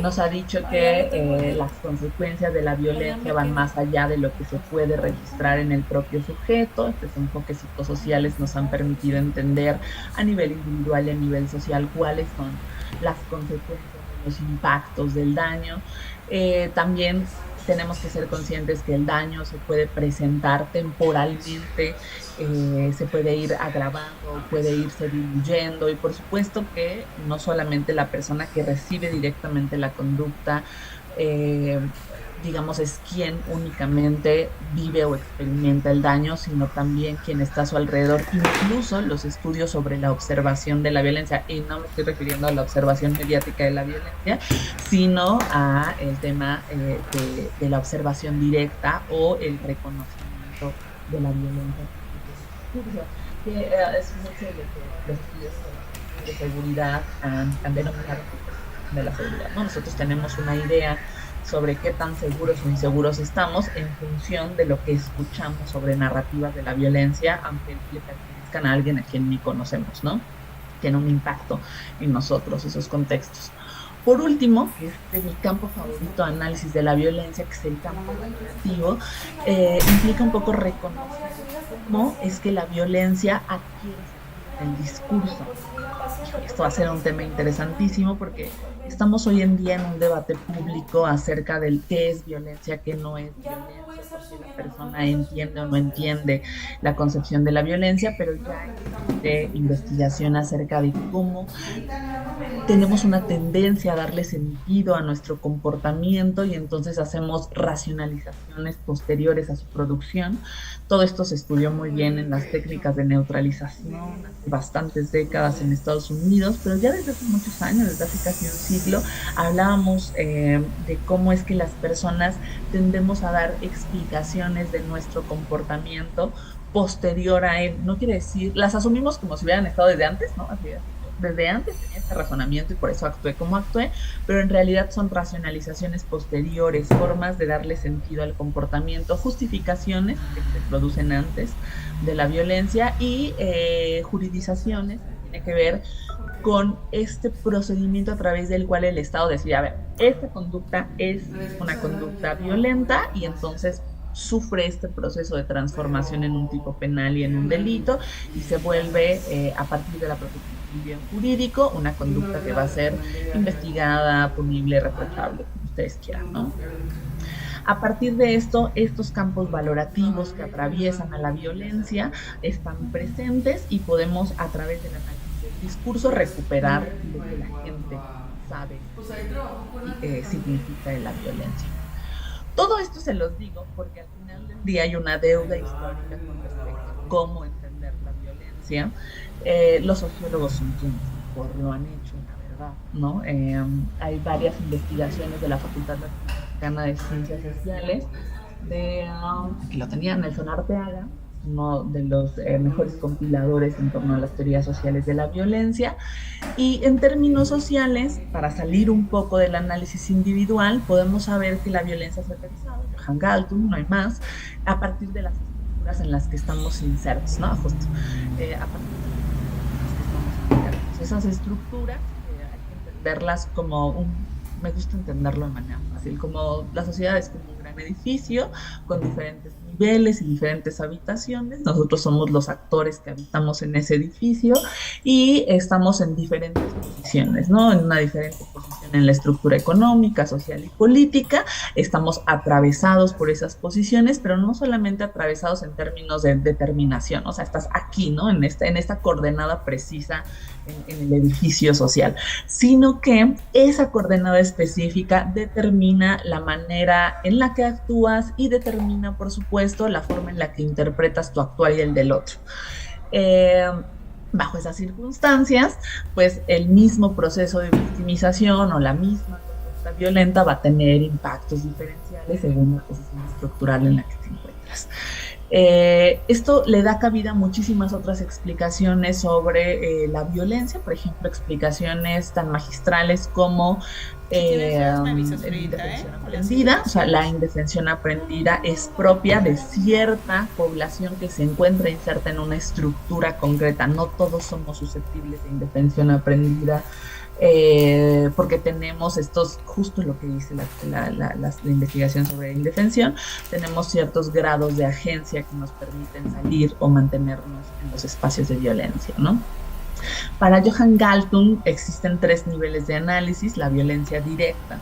Speaker 5: Nos ha dicho que las consecuencias de la violencia van más allá de lo que se puede registrar en el propio sujeto. Estos enfoques psicosociales nos han permitido entender a nivel individual y a nivel social cuáles son las consecuencias, los impactos del daño. También tenemos que ser conscientes que el daño se puede presentar temporalmente, se puede ir agravando, puede irse diluyendo, y por supuesto que no solamente la persona que recibe directamente la conducta, digamos, es quien únicamente vive o experimenta el daño, sino también quien está a su alrededor. Incluso los estudios sobre la observación de la violencia, y no me estoy refiriendo a la observación mediática de la violencia, sino a el tema de la observación directa o el reconocimiento de la violencia. Es mucho de que los estudios de seguridad han denominado de la seguridad, ¿no? Nosotros tenemos una idea sobre qué tan seguros o inseguros estamos en función de lo que escuchamos sobre narrativas de la violencia, aunque le pertenezcan a alguien a quien ni conocemos, ¿no? Tiene un impacto en nosotros esos contextos. Por último, que es de mi campo favorito de análisis de la violencia, que es el campo narrativo, implica un poco reconocer cómo es que la violencia adquiere el discurso. Esto va a ser un tema interesantísimo porque estamos hoy en día en un debate público acerca del qué es violencia, qué no es violencia, si la persona entiende o no entiende la concepción de la violencia, pero ya hay investigación acerca de cómo tenemos una tendencia a darle sentido a nuestro comportamiento y entonces hacemos racionalizaciones posteriores a su producción. Todo esto se estudió muy bien en las técnicas de neutralización hace bastantes décadas en Estados Unidos, pero ya desde hace muchos años, desde hace casi un siglo, hablábamos de cómo es que las personas tendemos a dar explicaciones de nuestro comportamiento posterior a él. No quiere decir, las asumimos como si hubieran estado desde antes, ¿no? Así es. Desde antes tenía este razonamiento y por eso actué como actué, pero en realidad son racionalizaciones posteriores, formas de darle sentido al comportamiento, justificaciones que se producen antes de la violencia y juridizaciones que tiene que ver con este procedimiento a través del cual el Estado decide, a ver, esta conducta es una conducta violenta y entonces sufre este proceso de transformación en un tipo penal y en un delito y se vuelve a partir de la protección bien jurídico una conducta que va a ser investigada, punible, reprochable, como ustedes quieran, ¿no? A partir de esto, estos campos valorativos que atraviesan a la violencia están presentes y podemos a través del análisis del discurso recuperar lo que la gente sabe significa la violencia. Todo esto se los digo porque al final del día hay una deuda histórica con respecto a cómo entender la violencia. Los sociólogos son quienes mejor lo han hecho, la verdad, ¿no? Hay varias investigaciones de la Facultad Latinoamericana de Ciencias Sociales, que lo tenía Nelson Arteaga, uno de los mejores compiladores en torno a las teorías sociales de la violencia. Y en términos sociales, para salir un poco del análisis individual, podemos saber que la violencia se ha aterrizado, Johan Galtung, no hay más, a partir de las estructuras en las que estamos insertos, ¿no? Justo, a partir de esas estructuras, hay que entenderlas como me gusta entenderlo de manera fácil, como la sociedad es como un gran gran edificio con diferentes niveles y diferentes habitaciones. Nosotros somos los actores que habitamos en ese edificio y estamos en diferentes posiciones, ¿no? En una diferente posición en la estructura económica, social y política. Estamos atravesados por esas posiciones, pero no solamente atravesados en términos de determinación, o sea, estás aquí, ¿no? En esta coordenada precisa en el edificio social, sino que esa coordenada específica determina la manera en la que actúas y determina, por supuesto, la forma en la que interpretas tu actuar y el del otro. Bajo esas circunstancias, pues el mismo proceso de victimización o la misma conducta violenta va a tener impactos diferenciales según la posición estructural en la que te encuentras. Esto le da cabida a muchísimas otras explicaciones sobre la violencia, por ejemplo, explicaciones tan magistrales como indefensión aprendida. O sea, la indefensión aprendida es propia de cierta población que se encuentra inserta en una estructura concreta. No todos somos susceptibles de indefensión aprendida. Porque tenemos justo lo que dice la investigación sobre indefensión, tenemos ciertos grados de agencia que nos permiten salir o mantenernos en los espacios de violencia, ¿no? Para Johan Galtung existen 3 niveles de análisis: la violencia directa,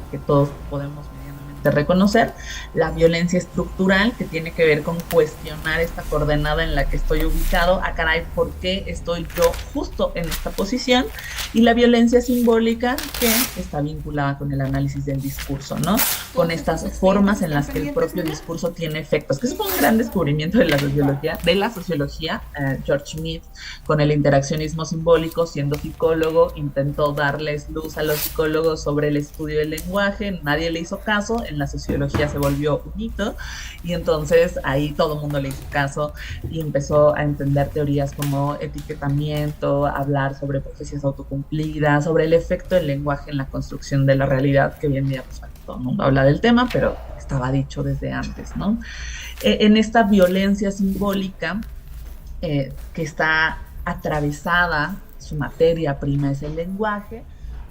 Speaker 5: que todos podemos medianamente reconocer; la violencia estructural, que tiene que ver con cuestionar esta coordenada en la que estoy ubicado, caray, ¿por qué estoy yo justo en esta posición? Y la violencia simbólica, que está vinculada con el análisis del discurso, ¿no? Con estas formas en las que el propio discurso tiene efectos, que es un gran descubrimiento de la sociología. George Smith, con el interaccionismo simbólico, siendo psicólogo, intentó darles luz a los psicólogos sobre el estudio del lenguaje, nadie le hizo caso, en la sociología se volvió un hito, y entonces ahí todo el mundo le hizo caso y empezó a entender teorías como etiquetamiento, hablar sobre profecías autocumplidas, sobre el efecto del lenguaje en la construcción de la realidad, que hoy en día pues, todo el mundo habla del tema, pero estaba dicho desde antes, ¿no? En esta violencia simbólica que está atravesada, su materia prima es el lenguaje,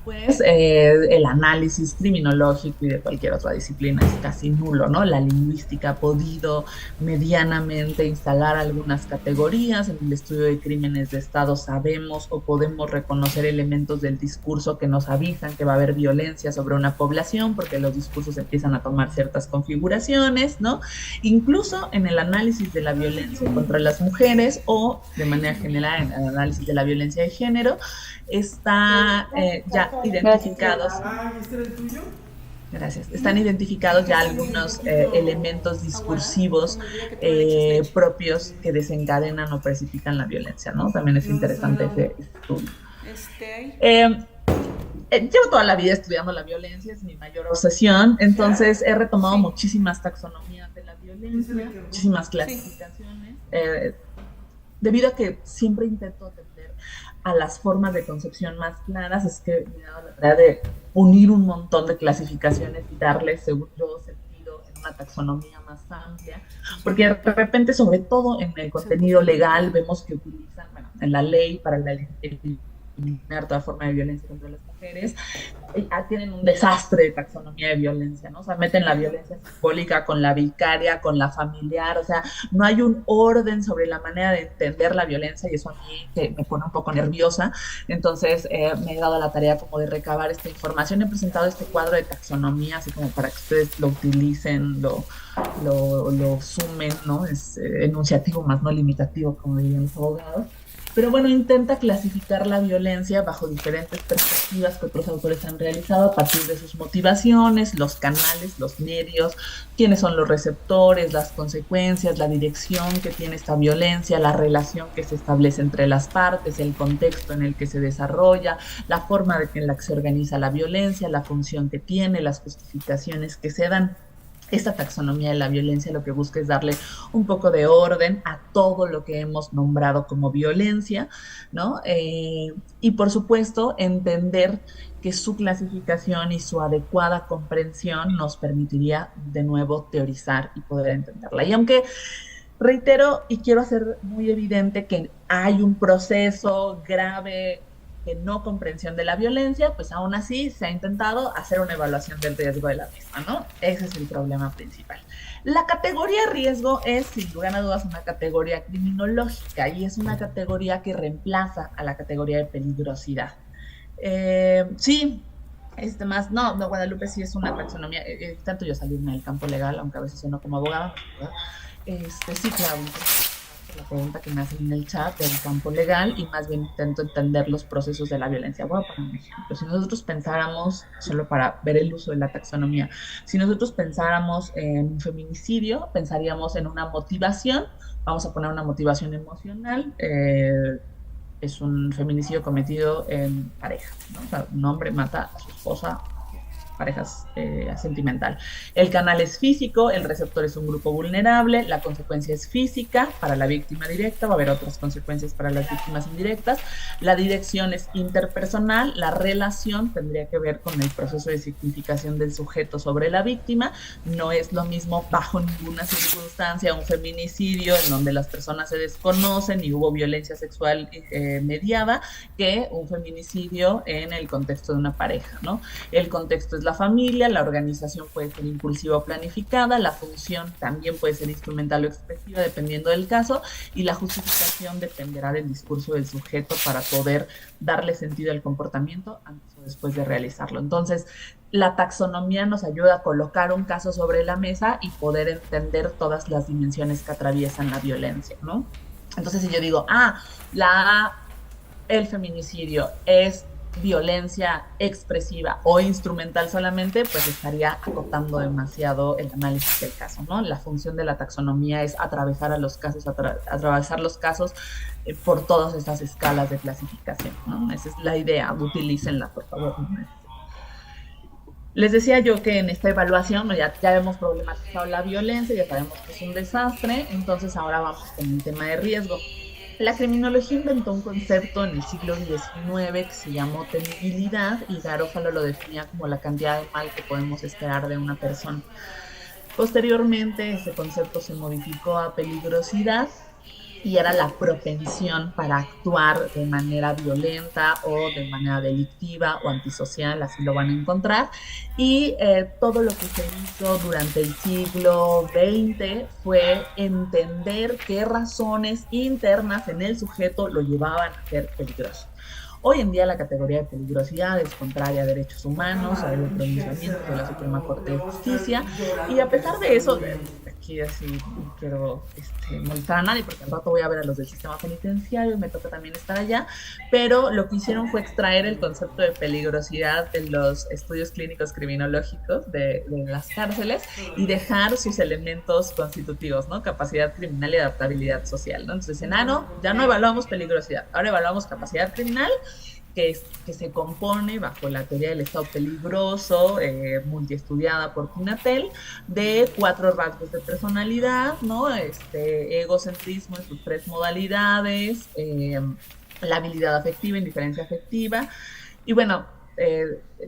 Speaker 5: pues el análisis criminológico y de cualquier otra disciplina es casi nulo, ¿no? La lingüística ha podido medianamente instalar algunas categorías. En el estudio de crímenes de Estado sabemos o podemos reconocer elementos del discurso que nos avisan que va a haber violencia sobre una población, porque los discursos empiezan a tomar ciertas configuraciones, ¿no? Incluso en el análisis de la violencia contra las mujeres, o de manera general en el análisis de la violencia de género, está ya identificados. Gracias. Están identificados ya algunos elementos discursivos propios que desencadenan o precipitan la violencia, ¿no? También es interesante ese estudio. Llevo toda la vida estudiando la violencia, es mi mayor obsesión, entonces he retomado muchísimas taxonomías de la violencia, muchísimas clasificaciones, debido a que siempre intento atender a las formas de concepción más claras. Es que me he dado la tarea de unir un montón de clasificaciones y darles, según yo, sentido en una taxonomía más amplia, porque de repente, sobre todo en el contenido legal, vemos que utilizan, bueno, en la ley para eliminar toda forma de violencia contra las mujeres, tienen un desastre de taxonomía de violencia, ¿no? O sea, meten la violencia simbólica con la vicaria, con la familiar, o sea, no hay un orden sobre la manera de entender la violencia, y eso a mí me pone un poco nerviosa. Entonces me he dado la tarea como de recabar esta información. He presentado este cuadro de taxonomía así como para que ustedes lo utilicen, lo sumen, ¿no? Es enunciativo más no limitativo, como dirían los abogados. Pero bueno, intenta clasificar la violencia bajo diferentes perspectivas que otros autores han realizado a partir de sus motivaciones, los canales, los medios, quiénes son los receptores, las consecuencias, la dirección que tiene esta violencia, la relación que se establece entre las partes, el contexto en el que se desarrolla, la forma en la que se organiza la violencia, la función que tiene, las justificaciones que se dan. Esta taxonomía de la violencia lo que busca es darle un poco de orden a todo lo que hemos nombrado como violencia, ¿no? Y por supuesto entender que su clasificación y su adecuada comprensión nos permitiría de nuevo teorizar y poder entenderla. Y aunque reitero y quiero hacer muy evidente que hay un proceso grave de no comprensión de la violencia, pues aún así se ha intentado hacer una evaluación del riesgo de la misma, ¿no? Ese es el problema principal. La categoría riesgo es, sin lugar a dudas, una categoría criminológica y es una categoría que reemplaza a la categoría de peligrosidad. Sí, Guadalupe sí es una taxonomía, tanto yo salí en el campo legal, aunque a veces sueno como abogada, ¿verdad? Sí, claro, la pregunta que me hacen en el chat del campo legal y más bien intento entender los procesos de la violencia. Voy a poner un ejemplo. Si nosotros pensáramos, solo para ver el uso de la taxonomía, si nosotros pensáramos en un feminicidio, pensaríamos en una motivación, vamos a poner una motivación emocional, es un feminicidio cometido en pareja, ¿no? O sea, un hombre mata a su esposa, parejas sentimental. El canal es físico, el receptor es un grupo vulnerable, la consecuencia es física para la víctima directa, va a haber otras consecuencias para las víctimas indirectas. La dirección es interpersonal, la relación tendría que ver con el proceso de significación del sujeto sobre la víctima. No es lo mismo bajo ninguna circunstancia un feminicidio en donde las personas se desconocen y hubo violencia sexual mediada que un feminicidio en el contexto de una pareja, ¿no? El contexto es la familia, la organización puede ser impulsiva o planificada, la función también puede ser instrumental o expresiva dependiendo del caso y la justificación dependerá del discurso del sujeto para poder darle sentido al comportamiento antes o después de realizarlo. Entonces, la taxonomía nos ayuda a colocar un caso sobre la mesa y poder entender todas las dimensiones que atraviesan la violencia, ¿no? Entonces, si yo digo, el feminicidio es violencia expresiva o instrumental solamente, pues estaría acotando demasiado el análisis del caso, ¿no? La función de la taxonomía es atravesar los casos por todas estas escalas de clasificación, ¿no? Esa es la idea, utilícenla, por favor. Les decía yo que en esta evaluación ya hemos problematizado la violencia, ya sabemos que es un desastre, entonces ahora vamos con un tema de riesgo. La criminología inventó un concepto en el siglo XIX que se llamó temibilidad y Garófalo lo definía como la cantidad de mal que podemos esperar de una persona. Posteriormente, ese concepto se modificó a peligrosidad y era la propensión para actuar de manera violenta o de manera delictiva o antisocial, así lo van a encontrar. Y todo lo que se hizo durante el siglo XX fue entender qué razones internas en el sujeto lo llevaban a ser peligroso. Hoy en día la categoría de peligrosidad es contraria a derechos humanos, a los pronunciamientos de la Suprema Corte de Justicia, y a pesar de eso, aquí así no quiero molestar a nadie porque al rato voy a ver a los del sistema penitenciario, me toca también estar allá, pero lo que hicieron fue extraer el concepto de peligrosidad de los estudios clínicos criminológicos de las cárceles y dejar sus elementos constitutivos, ¿no? Capacidad criminal y adaptabilidad social, ¿no? Entonces dicen, no, ya no evaluamos peligrosidad, ahora evaluamos capacidad criminal, que se compone bajo la teoría del estado peligroso, multiestudiada por Pinatel, de 4 rasgos de personalidad, ¿no? Egocentrismo en sus 3 modalidades, la habilidad afectiva, indiferencia afectiva, y bueno,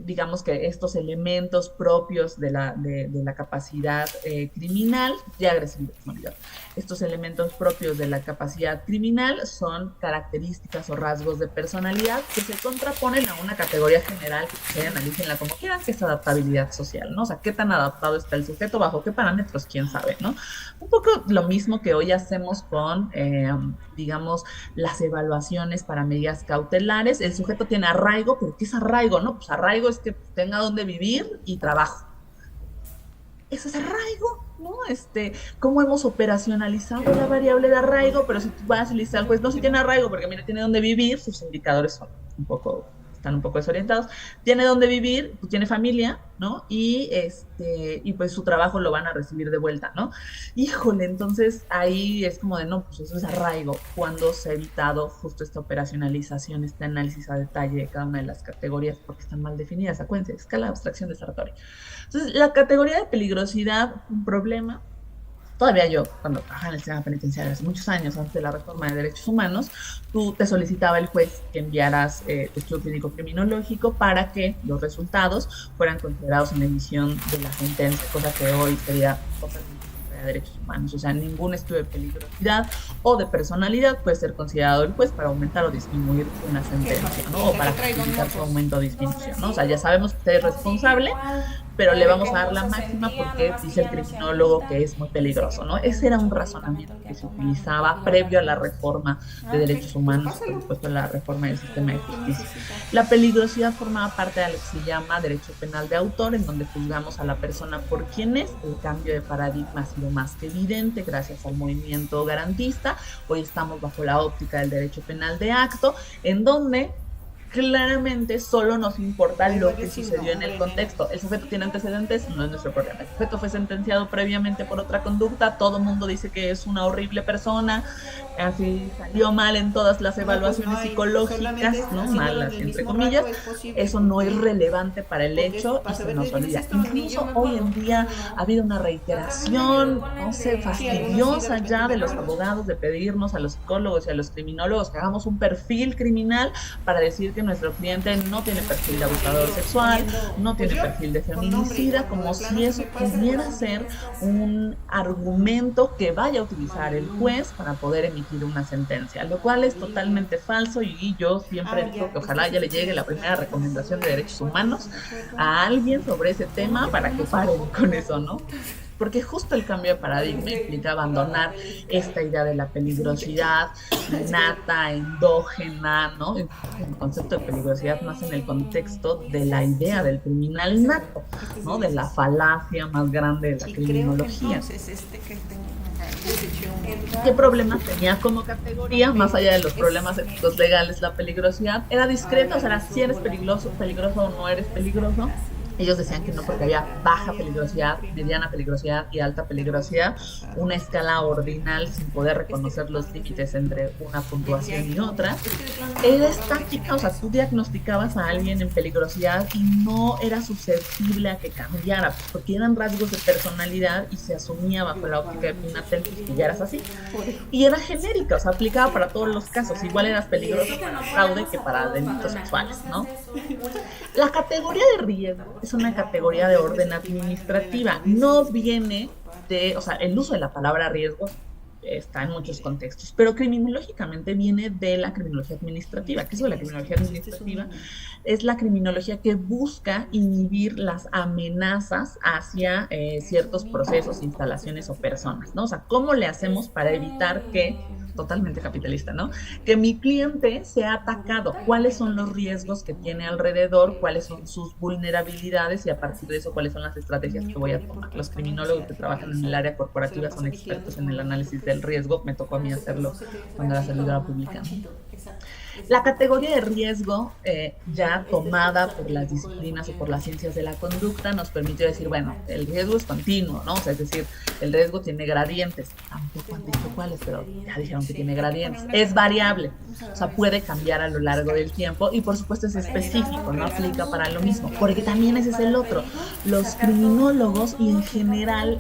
Speaker 5: digamos que estos elementos propios de la capacidad criminal y agresividad. Estos elementos propios de la capacidad criminal son características o rasgos de personalidad que se contraponen a una categoría general que ustedes analícenla como quieran, que es adaptabilidad social, ¿no? O sea, qué tan adaptado está el sujeto, bajo qué parámetros, quién sabe, ¿no? Un poco lo mismo que hoy hacemos con, digamos, las evaluaciones para medidas cautelares. El sujeto tiene arraigo, pero ¿qué es arraigo, no? Pues arraigo es que tenga donde vivir y trabajo. Eso es arraigo, ¿no? Cómo hemos operacionalizado la variable de arraigo, pero si tú vas y le dices al juez, no, si tiene arraigo, porque mira, tiene donde vivir, sus indicadores están un poco desorientados, tiene donde vivir, pues tiene familia, ¿no? Y pues su trabajo lo van a recibir de vuelta, ¿no? Híjole, entonces ahí es como de, no, pues eso es arraigo, cuando se ha evitado justo esta operacionalización, este análisis a detalle de cada una de las categorías, porque están mal definidas, acuérdense, escala de abstracción desarrollatoria. Entonces, la categoría de peligrosidad, un problema. Todavía yo, cuando trabajaba en el sistema penitenciario hace muchos años, antes de la reforma de derechos humanos, tú te solicitaba el juez que enviaras tu estudio clínico criminológico para que los resultados fueran considerados en la emisión de la sentencia, cosa que hoy sería totalmente de derechos humanos. O sea, ningún estudio de peligrosidad o de personalidad puede ser considerado el juez para aumentar o disminuir una sentencia, ¿no? O para justificar su aumento o disminución, ¿no? O sea, ya sabemos que usted es responsable, pero le vamos a dar la máxima porque dice el criminólogo que es muy peligroso, ¿no? Ese era un razonamiento que se utilizaba previo a la reforma de derechos humanos, por supuesto, la reforma del sistema de justicia. La peligrosidad formaba parte de lo que se llama derecho penal de autor, en donde juzgamos a la persona por quien es. El cambio de paradigma ha sido más que evidente gracias al movimiento garantista. Hoy estamos bajo la óptica del derecho penal de acto, en donde claramente solo nos importa lo que sucedió en el contexto. El sujeto tiene antecedentes, no es nuestro problema. El sujeto fue sentenciado previamente por otra conducta, todo el mundo dice que es una horrible persona, así salió mal en todas las evaluaciones psicológicas, ¿no? Malas, entre comillas. Eso no es relevante para el hecho y se nos olvida. Incluso hoy en día ha habido una reiteración, no sé, fastidiosa ya de los abogados de pedirnos a los psicólogos y a los criminólogos que hagamos un perfil criminal para decir que nuestro cliente no tiene perfil de abusador sexual, no tiene perfil de feminicida, como si eso pudiera ser un argumento que vaya a utilizar el juez para poder emitir una sentencia, lo cual es totalmente falso, y yo siempre digo que ojalá ya le llegue la primera recomendación de derechos humanos a alguien sobre ese tema para que paren con eso, ¿no? Porque justo el cambio de paradigma implica abandonar esta idea de la peligrosidad innata, endógena, ¿no? El concepto de peligrosidad nace en el contexto de la idea del criminal nato, ¿no? De la falacia más grande de la criminología. ¿Qué problemas tenía como categoría, más allá de los problemas éticos legales, la peligrosidad? Era discreta, o sea, si eres peligroso o no eres peligroso. Ellos decían que no, porque había baja peligrosidad, mediana peligrosidad y alta peligrosidad, una escala ordinal sin poder reconocer los límites entre una puntuación y otra. Era estática, o sea, tú diagnosticabas a alguien en peligrosidad y no era susceptible a que cambiara, porque eran rasgos de personalidad y se asumía bajo la óptica de Pinatel que ya eras así. Y era genérica, o sea, aplicaba para todos los casos. Igual eras peligroso para fraude que para delitos sexuales, ¿no? La categoría de riesgo es una categoría de orden administrativa, no viene de, o sea, el uso de la palabra riesgo está en muchos contextos, pero criminológicamente viene de la criminología administrativa. ¿Qué es la criminología administrativa? Es la criminología que busca inhibir las amenazas hacia ciertos procesos, instalaciones o personas, ¿no? O sea, ¿cómo le hacemos para evitar que, totalmente capitalista, ¿no? Que mi cliente sea atacado? ¿Cuáles son los riesgos que tiene alrededor? ¿Cuáles son sus vulnerabilidades? Y a partir de eso, ¿cuáles son las estrategias que voy a tomar? Los criminólogos que trabajan en el área corporativa son expertos en el análisis del riesgo. Me tocó a mí hacerlo cuando era servidora pública. La categoría de riesgo, ya tomada por las disciplinas o por las ciencias de la conducta, nos permitió decir, bueno, el riesgo es continuo, ¿no? O sea, es decir, el riesgo tiene gradientes. Tampoco han dicho cuáles, pero ya dijeron que tiene gradientes. Es variable, o sea, puede cambiar a lo largo del tiempo y, por supuesto, es específico, no aplica para lo mismo, porque también ese es el otro. Los criminólogos y, en general,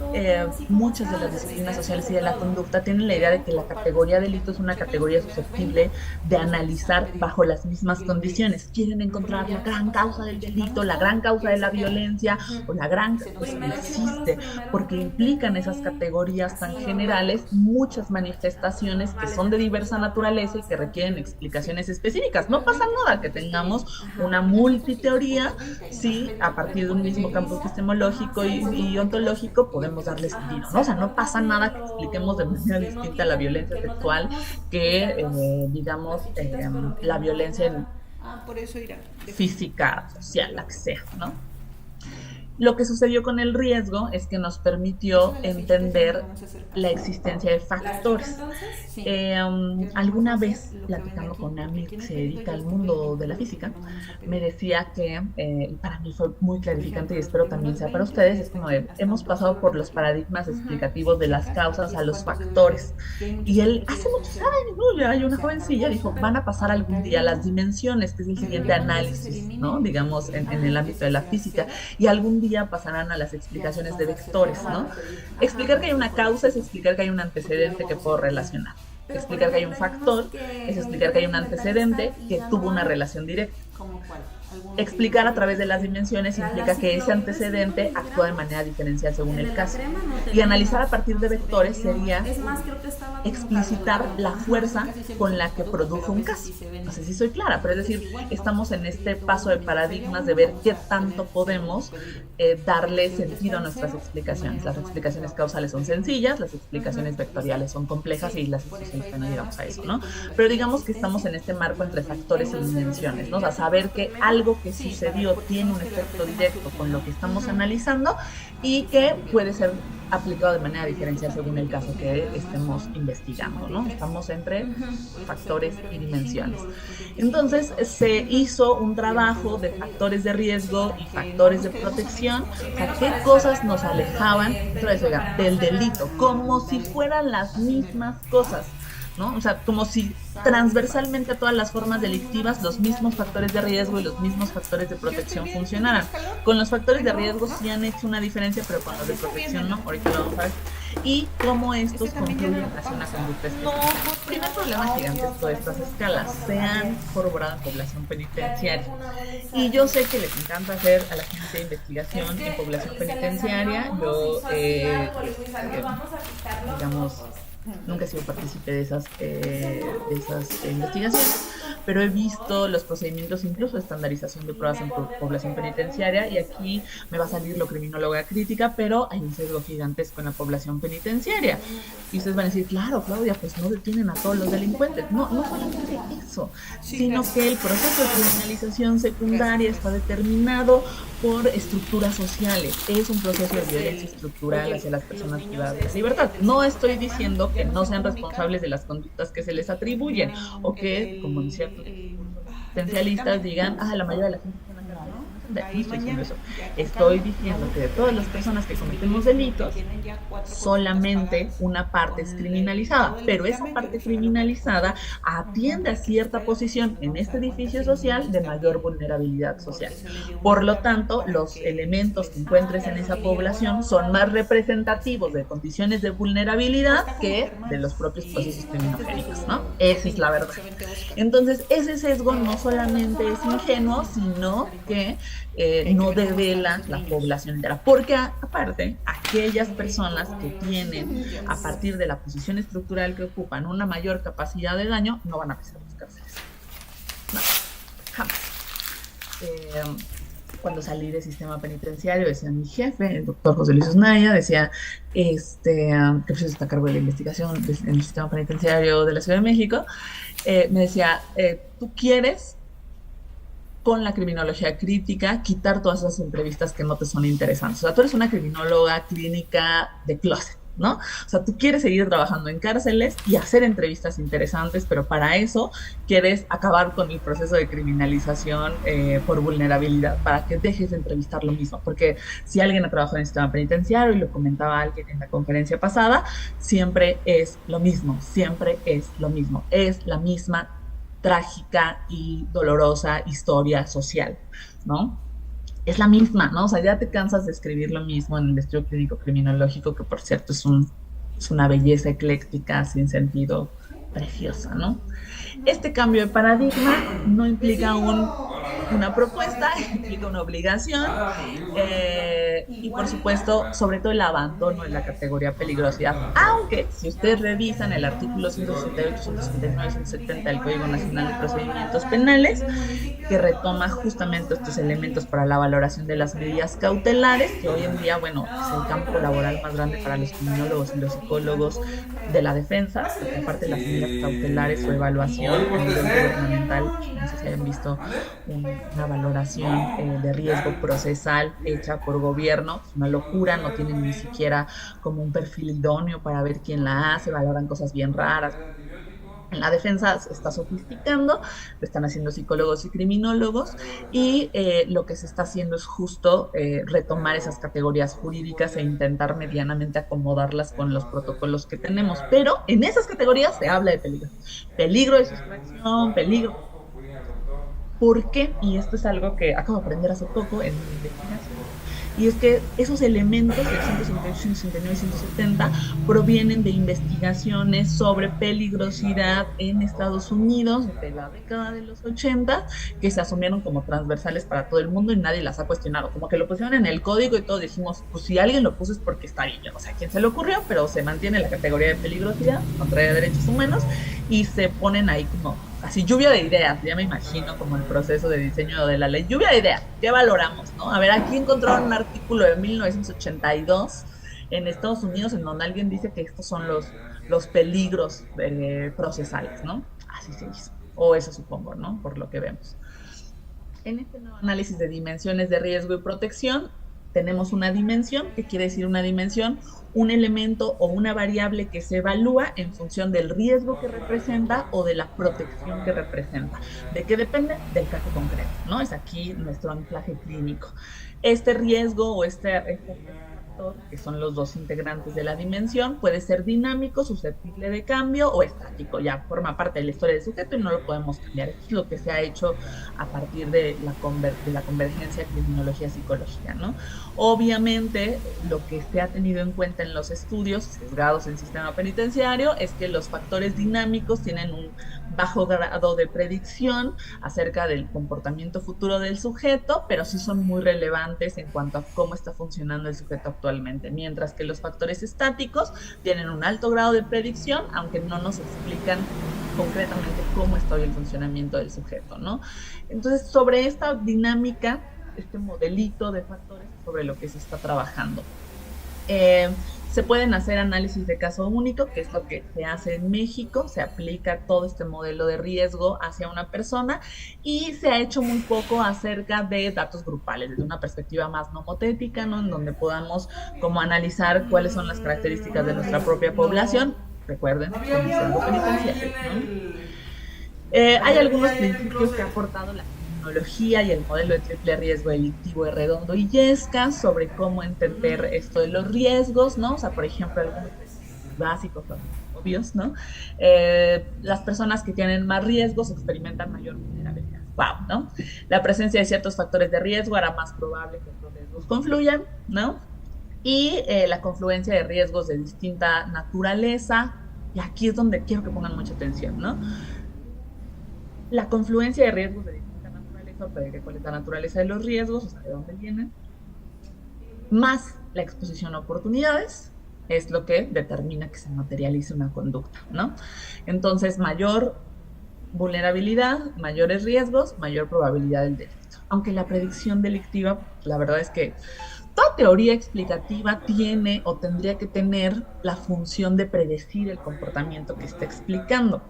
Speaker 5: muchas de las disciplinas sociales y de la conducta tienen la idea de que la categoría delito es una categoría susceptible de analizar bajo las mismas condiciones. Quieren encontrar la gran causa del delito, la gran causa de la violencia, o la gran, pues no existe, porque implican esas categorías tan generales muchas manifestaciones que son de diversa naturaleza y que requieren explicaciones específicas. No pasa nada que tengamos una multiteoría si a partir de un mismo campo epistemológico y ontológico podemos darle sentido, ¿no? O sea, no pasa nada que expliquemos de manera distinta la violencia sexual que, digamos, la violencia física, social, la que sea, ¿no? Lo que sucedió con el riesgo es que nos permitió entender la existencia de factores. Alguna vez, platicando con una amiga que se dedica al mundo de la física, me decía que, para mí fue muy clarificante y espero también sea para ustedes, es como de, hemos pasado por los paradigmas explicativos de las causas a los factores. Y él, hace muchos años, ¿no? Ya hay una jovencilla, dijo, van a pasar algún día las dimensiones, que es el siguiente análisis, ¿no? Digamos, en el ámbito de la física, y algún día pasarán a las explicaciones de vectores, ¿no? Explicar que hay una causa es explicar que hay un antecedente que puedo relacionar. Explicar que hay un factor es explicar que hay un antecedente que tuvo una relación directa. Explicar a través de las dimensiones implica que ese antecedente actúa de manera diferencial según el caso. Y analizar a partir de vectores sería explicitar la fuerza con la que produjo un caso. No sé si soy clara, pero es decir, estamos en este paso de paradigmas de ver qué tanto podemos darle sentido a nuestras explicaciones. Las explicaciones causales son sencillas, las explicaciones vectoriales son complejas y las explicaciones no llegamos a eso, ¿no? Pero digamos que estamos en este marco entre factores y dimensiones, ¿no? O sea, saber que algo que sucedió tiene un efecto directo con lo que estamos analizando y que puede ser aplicado de manera diferencial según el caso que estemos investigando, ¿no? Estamos entre factores y dimensiones. Entonces, se hizo un trabajo de factores de riesgo y factores de protección, o sea, qué cosas nos alejaban del delito, como si fueran las mismas cosas, ¿no? O sea, como si transversalmente a todas las formas delictivas los mismos factores de riesgo y los mismos factores de protección funcionaran. Con los factores de riesgo sí han hecho una diferencia, pero con los de protección no, ahorita lo vamos a ver. Y cómo estos confluyen hacia una conducta específica. El primer problema gigantesco de estas escalas se han corroborado en población penitenciaria. Y yo sé que les encanta hacer a la gente de investigación en población penitenciaria. Yo, digamos, nunca he sido partícipe de esas investigaciones, pero he visto los procedimientos incluso de estandarización de pruebas en población penitenciaria, y aquí me va a salir lo criminóloga crítica, pero hay un sesgo gigantesco en la población penitenciaria. Y ustedes van a decir, claro, Claudia, pues no detienen a todos los delincuentes. No, no solamente eso, sino que el proceso de criminalización secundaria está determinado por estructuras sociales. Es un proceso de violencia estructural hacia las personas privadas de libertad. No estoy diciendo que no sean responsables de las conductas que se les atribuyen, o que, como en ciertos potencialistas digan, la mayoría de la gente no estoy diciendo eso. Estoy diciendo que de todas las personas que cometemos delitos, solamente una parte es criminalizada, pero esa parte criminalizada atiende a cierta posición en este edificio social de mayor vulnerabilidad social. Por lo tanto, los elementos que encuentres en esa población son más representativos de condiciones de vulnerabilidad que de los propios procesos criminogénicos, ¿no? Esa es la verdad. Entonces, ese sesgo no solamente es ingenuo, sino que no devela la población entera, porque aparte, aquellas personas que tienen, a partir de la posición estructural que ocupan, una mayor capacidad de daño, no van a pisar las cárceles. No, jamás. Cuando salí del sistema penitenciario, decía mi jefe, el doctor José Luis Osnaya, decía, que pues está a cargo de la investigación en el sistema penitenciario de la Ciudad de México, me decía, ¿tú quieres, con la criminología crítica, quitar todas esas entrevistas que no te son interesantes? O sea, tú eres una criminóloga clínica de closet, ¿no? O sea, tú quieres seguir trabajando en cárceles y hacer entrevistas interesantes, pero para eso quieres acabar con el proceso de criminalización por vulnerabilidad, para que dejes de entrevistar lo mismo. Porque si alguien ha trabajado en el sistema penitenciario, y lo comentaba alguien en la conferencia pasada, siempre es lo mismo, siempre es lo mismo, es la misma trágica y dolorosa historia social, ¿no? Es la misma, ¿no? O sea, ya te cansas de escribir lo mismo en el estudio clínico criminológico, que por cierto es una belleza ecléctica sin sentido, preciosa, ¿no? Este cambio de paradigma no implica una propuesta, implica una obligación, y por supuesto, sobre todo el abandono en la categoría peligrosidad, aunque si ustedes revisan el artículo 168, 169, 170 del Código Nacional de Procedimientos Penales, que retoma justamente estos elementos para la valoración de las medidas cautelares, que hoy en día, bueno, es el campo laboral más grande para los criminólogos y los psicólogos de la defensa, porque aparte de las medidas cautelares, su evaluación a nivel gubernamental, no sé si hayan visto una valoración de riesgo procesal hecha por gobierno, es una locura, no tienen ni siquiera como un perfil idóneo para ver quién la hace, valoran cosas bien raras. En la defensa se está sofisticando, lo están haciendo psicólogos y criminólogos, y lo que se está haciendo es justo retomar esas categorías jurídicas e intentar medianamente acomodarlas con los protocolos que tenemos. Pero en esas categorías se habla de peligro. Peligro de sustracción, peligro. ¿Por qué? Y esto es algo que acabo de aprender hace poco en mi investigación. y es que esos elementos del 168, 169 y 170 provienen de investigaciones sobre peligrosidad en Estados Unidos de la década de los 80, que se asumieron como transversales para todo el mundo y nadie las ha cuestionado, como que lo pusieron en el código y todos dijimos, pues si alguien lo puso es porque está bien, o sea, ¿quién se le ocurrió? Pero se mantiene la categoría de peligrosidad contra derechos humanos y se ponen ahí como así lluvia de ideas, ya me imagino como el proceso de diseño de la ley, lluvia de ideas, ¿qué valoramos? ¿No? A ver, aquí encontraron un artículo de 1982 en Estados Unidos en donde alguien dice que estos son los peligros procesales, ¿no? Así se hizo, o eso supongo, ¿no? Por lo que vemos. En este nuevo análisis de dimensiones de riesgo y protección, tenemos una dimensión, ¿qué quiere decir una dimensión? Un elemento o una variable que se evalúa en función del riesgo que representa o de la protección que representa. ¿De qué depende? Del caso concreto, ¿no? Es aquí nuestro anclaje clínico. Este riesgo o este factor, que son los dos integrantes de la dimensión, puede ser dinámico, susceptible de cambio o estático. Ya forma parte de la historia del sujeto y no lo podemos cambiar. Esto es lo que se ha hecho a partir de la convergencia criminología-psicología, ¿no? Obviamente, lo que se ha tenido en cuenta en los estudios sesgados en sistema penitenciario es que los factores dinámicos tienen un bajo grado de predicción acerca del comportamiento futuro del sujeto, pero sí son muy relevantes en cuanto a cómo está funcionando el sujeto actualmente, mientras que los factores estáticos tienen un alto grado de predicción, aunque no nos explican concretamente cómo está hoy el funcionamiento del sujeto, ¿no? Entonces, sobre esta dinámica, este modelito de factores sobre lo que se está trabajando. Se pueden hacer análisis de caso único, que es lo que se hace en México, se aplica todo este modelo de riesgo hacia una persona y se ha hecho muy poco acerca de datos grupales, desde una perspectiva más nomotética, ¿no? En donde podamos como analizar cuáles son las características de nuestra propia población. Recuerden, como sesgo penitenciario, ¿no? Hay algunos principios que ha aportado la criminología y el modelo de triple riesgo delictivo de Redondo y Yesca sobre cómo entender esto de los riesgos, ¿no? O sea, por ejemplo, algunos básicos, obvios, ¿no? Las personas que tienen más riesgos experimentan mayor vulnerabilidad. Wow, ¿no? La presencia de ciertos factores de riesgo hará más probable que estos riesgos confluyan, ¿no? Y la confluencia de riesgos de distinta naturaleza, y aquí es donde quiero que pongan mucha atención, ¿no? La confluencia de riesgos de distinta naturaleza, cuál es la naturaleza de los riesgos, o sea, de dónde vienen, más la exposición a oportunidades, es lo que determina que se materialice una conducta, ¿no? Entonces, mayor vulnerabilidad, mayores riesgos, mayor probabilidad del delito. Aunque la predicción delictiva, la verdad es que toda teoría explicativa tiene o tendría que tener la función de predecir el comportamiento que está explicando.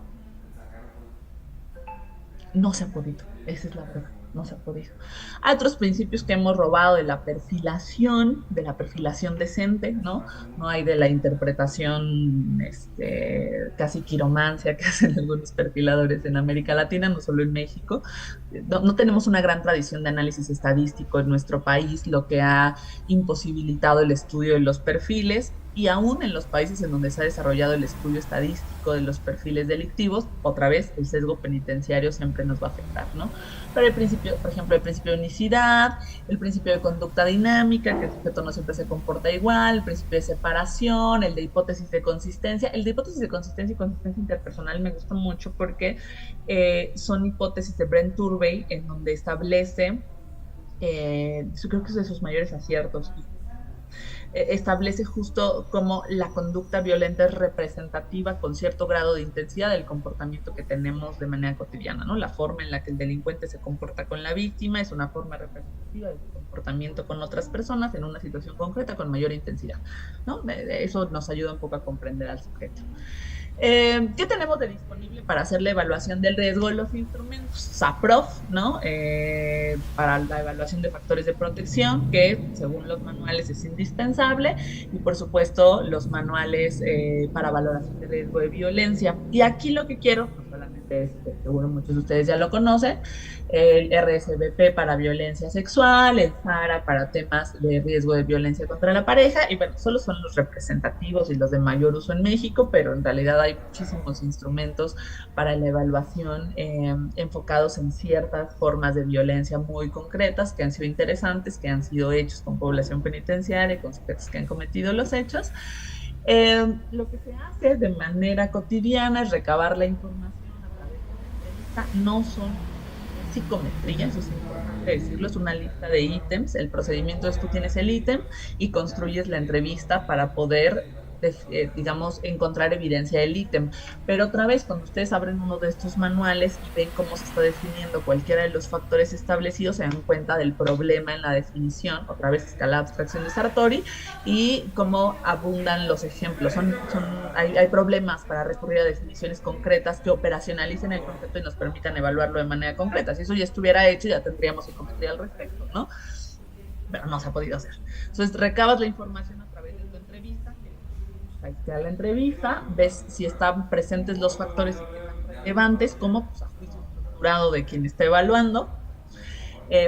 Speaker 5: No se ha podido, esa es la verdad, no se ha podido. Hay otros principios que hemos robado de la perfilación decente, ¿no? No hay de la interpretación casi quiromancia que hacen algunos perfiladores en América Latina, no solo en México. No tenemos una gran tradición de análisis estadístico en nuestro país, lo que ha imposibilitado el estudio de los perfiles, y aún en los países en donde se ha desarrollado el estudio estadístico de los perfiles delictivos, otra vez el sesgo penitenciario siempre nos va a afectar, ¿no? Pero el principio, por ejemplo, el principio de unicidad, el principio de conducta dinámica, que el sujeto no siempre se comporta igual, el principio de separación, el de hipótesis de consistencia. El de hipótesis de consistencia y consistencia interpersonal me gusta mucho porque son hipótesis de Brent Turbey en donde establece, yo creo que es de sus mayores aciertos, establece justo cómo la conducta violenta es representativa con cierto grado de intensidad del comportamiento que tenemos de manera cotidiana, ¿no? La forma en la que el delincuente se comporta con la víctima es una forma representativa de su comportamiento con otras personas en una situación concreta con mayor intensidad, ¿no? Eso nos ayuda un poco a comprender al sujeto. ¿Qué tenemos de disponible para hacer la evaluación del riesgo? Los instrumentos SAPROF, ¿no? Para la evaluación de factores de protección, que según los manuales es indispensable, y por supuesto los manuales para valoración de riesgo de violencia. Y aquí lo que quiero, no solamente seguro muchos de ustedes ya lo conocen, el RSVP para violencia sexual, el FARA para temas de riesgo de violencia contra la pareja, y bueno, solo son los representativos y los de mayor uso en México, pero en realidad hay muchísimos instrumentos para la evaluación enfocados en ciertas formas de violencia muy concretas que han sido interesantes, que han sido hechos con población penitenciaria, con sujetos que han cometido los hechos. Lo que se hace de manera cotidiana es recabar la información a través de la entrevista. No son psicometría, eso es importante decirlo, es una lista de ítems. El procedimiento es: tú tienes el ítem y construyes la entrevista para poder, digamos, encontrar evidencia del ítem. Pero otra vez, cuando ustedes abren uno de estos manuales y ven cómo se está definiendo cualquiera de los factores establecidos, se dan cuenta del problema en la definición. Otra vez está la abstracción de Sartori y cómo abundan los ejemplos. Hay problemas para recurrir a definiciones concretas que operacionalicen el concepto y nos permitan evaluarlo de manera concreta. Si eso ya estuviera hecho, ya tendríamos psicometría al respecto, ¿no? Pero no se ha podido hacer. Entonces, recabas la información a través de tu entrevista. Ahí está la entrevista, ves si están presentes los factores relevantes, como pues, a juicio estructurado de quien está evaluando,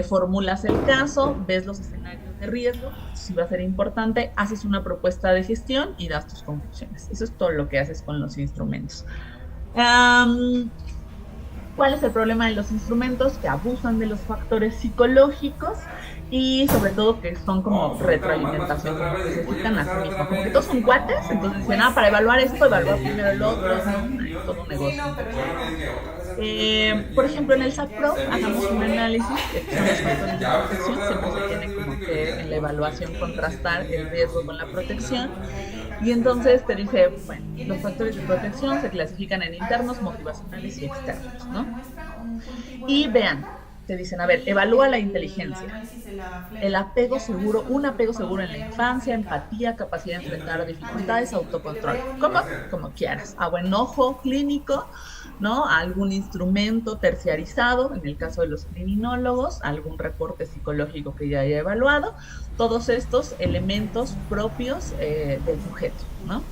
Speaker 5: formulas el caso, ves los escenarios de riesgo, si va a ser importante, haces una propuesta de gestión y das tus conclusiones. Eso es todo lo que haces con los instrumentos. ¿Cuál es el problema de los instrumentos? Que abusan de los factores psicológicos y sobre todo que son como retroalimentación, como que se citan a sí mismos, como que todos son cuates, entonces dicen, para evaluar esto, evaluar primero el otro, ¿no? Hay todo un negocio. Por ejemplo, en el SACPRO hagamos un análisis de qué son los factores de protección, siempre se tiene como que en la evaluación contrastar el riesgo con la protección, y entonces te dice, bueno, los factores de protección se clasifican en internos, motivacionales y externos, ¿no? Y vean, te dicen, a ver, evalúa la inteligencia, el apego seguro, un apego seguro en la infancia, empatía, capacidad de enfrentar dificultades, autocontrol, como quieras, a buen ojo clínico, ¿no? Algún instrumento terciarizado, en el caso de los criminólogos, algún reporte psicológico que ya haya evaluado, todos estos elementos propios del sujeto, ¿no?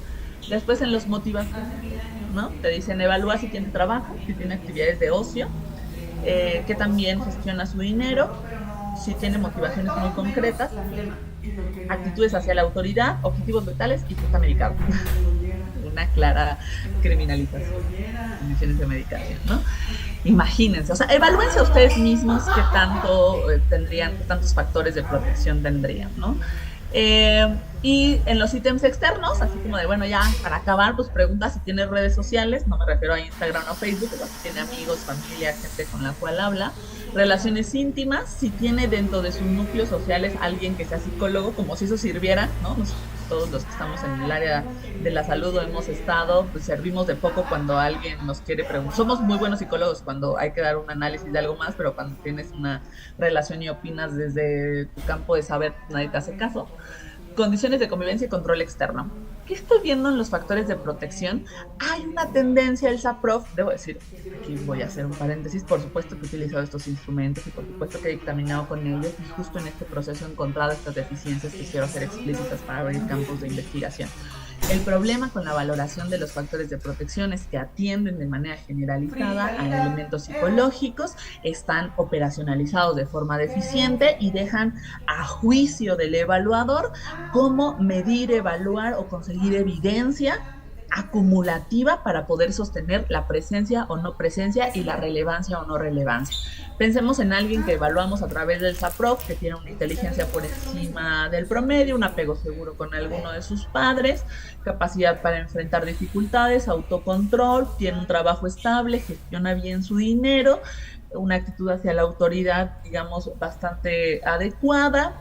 Speaker 5: Después en los motivaciones, ¿no? Te dicen, evalúa si tiene trabajo, si tiene actividades de ocio, que también gestiona su dinero, si tiene motivaciones muy concretas, actitudes hacia la autoridad, objetivos vitales y si está medicado. Una clara criminalización, condiciones de medicación, ¿no? Imagínense, o sea, evalúense a ustedes mismos qué tanto tendrían, qué tantos factores de protección tendrían, ¿no? Y en los ítems externos, así como de, bueno, ya para acabar, pues pregunta si tiene redes sociales, no me refiero a Instagram o Facebook, pero si tiene amigos, familia, gente con la cual habla, relaciones íntimas, si tiene dentro de sus núcleos sociales alguien que sea psicólogo, como si eso sirviera, ¿no? Todos los que estamos en el área de la salud o hemos estado, pues servimos de poco cuando alguien nos quiere preguntar. Somos muy buenos psicólogos cuando hay que dar un análisis de algo más, pero cuando tienes una relación y opinas desde tu campo de saber, nadie te hace caso. Condiciones de convivencia y control externo. ¿Qué estoy viendo en los factores de protección? Hay una tendencia del SAPROF, debo decir, aquí voy a hacer un paréntesis, por supuesto que he utilizado estos instrumentos y por supuesto que he dictaminado con ellos y justo en este proceso he encontrado estas deficiencias que quiero hacer explícitas para abrir campos de investigación. El problema con la valoración de los factores de protección es que atienden de manera generalizada a elementos psicológicos, están operacionalizados de forma deficiente y dejan a juicio del evaluador cómo medir, evaluar o conseguir evidencia acumulativa para poder sostener la presencia o no presencia y la relevancia o no relevancia. Pensemos en alguien que evaluamos a través del SAPROF, que tiene una inteligencia por encima del promedio, un apego seguro con alguno de sus padres, capacidad para enfrentar dificultades, autocontrol, tiene un trabajo estable, gestiona bien su dinero, una actitud hacia la autoridad, digamos, bastante adecuada,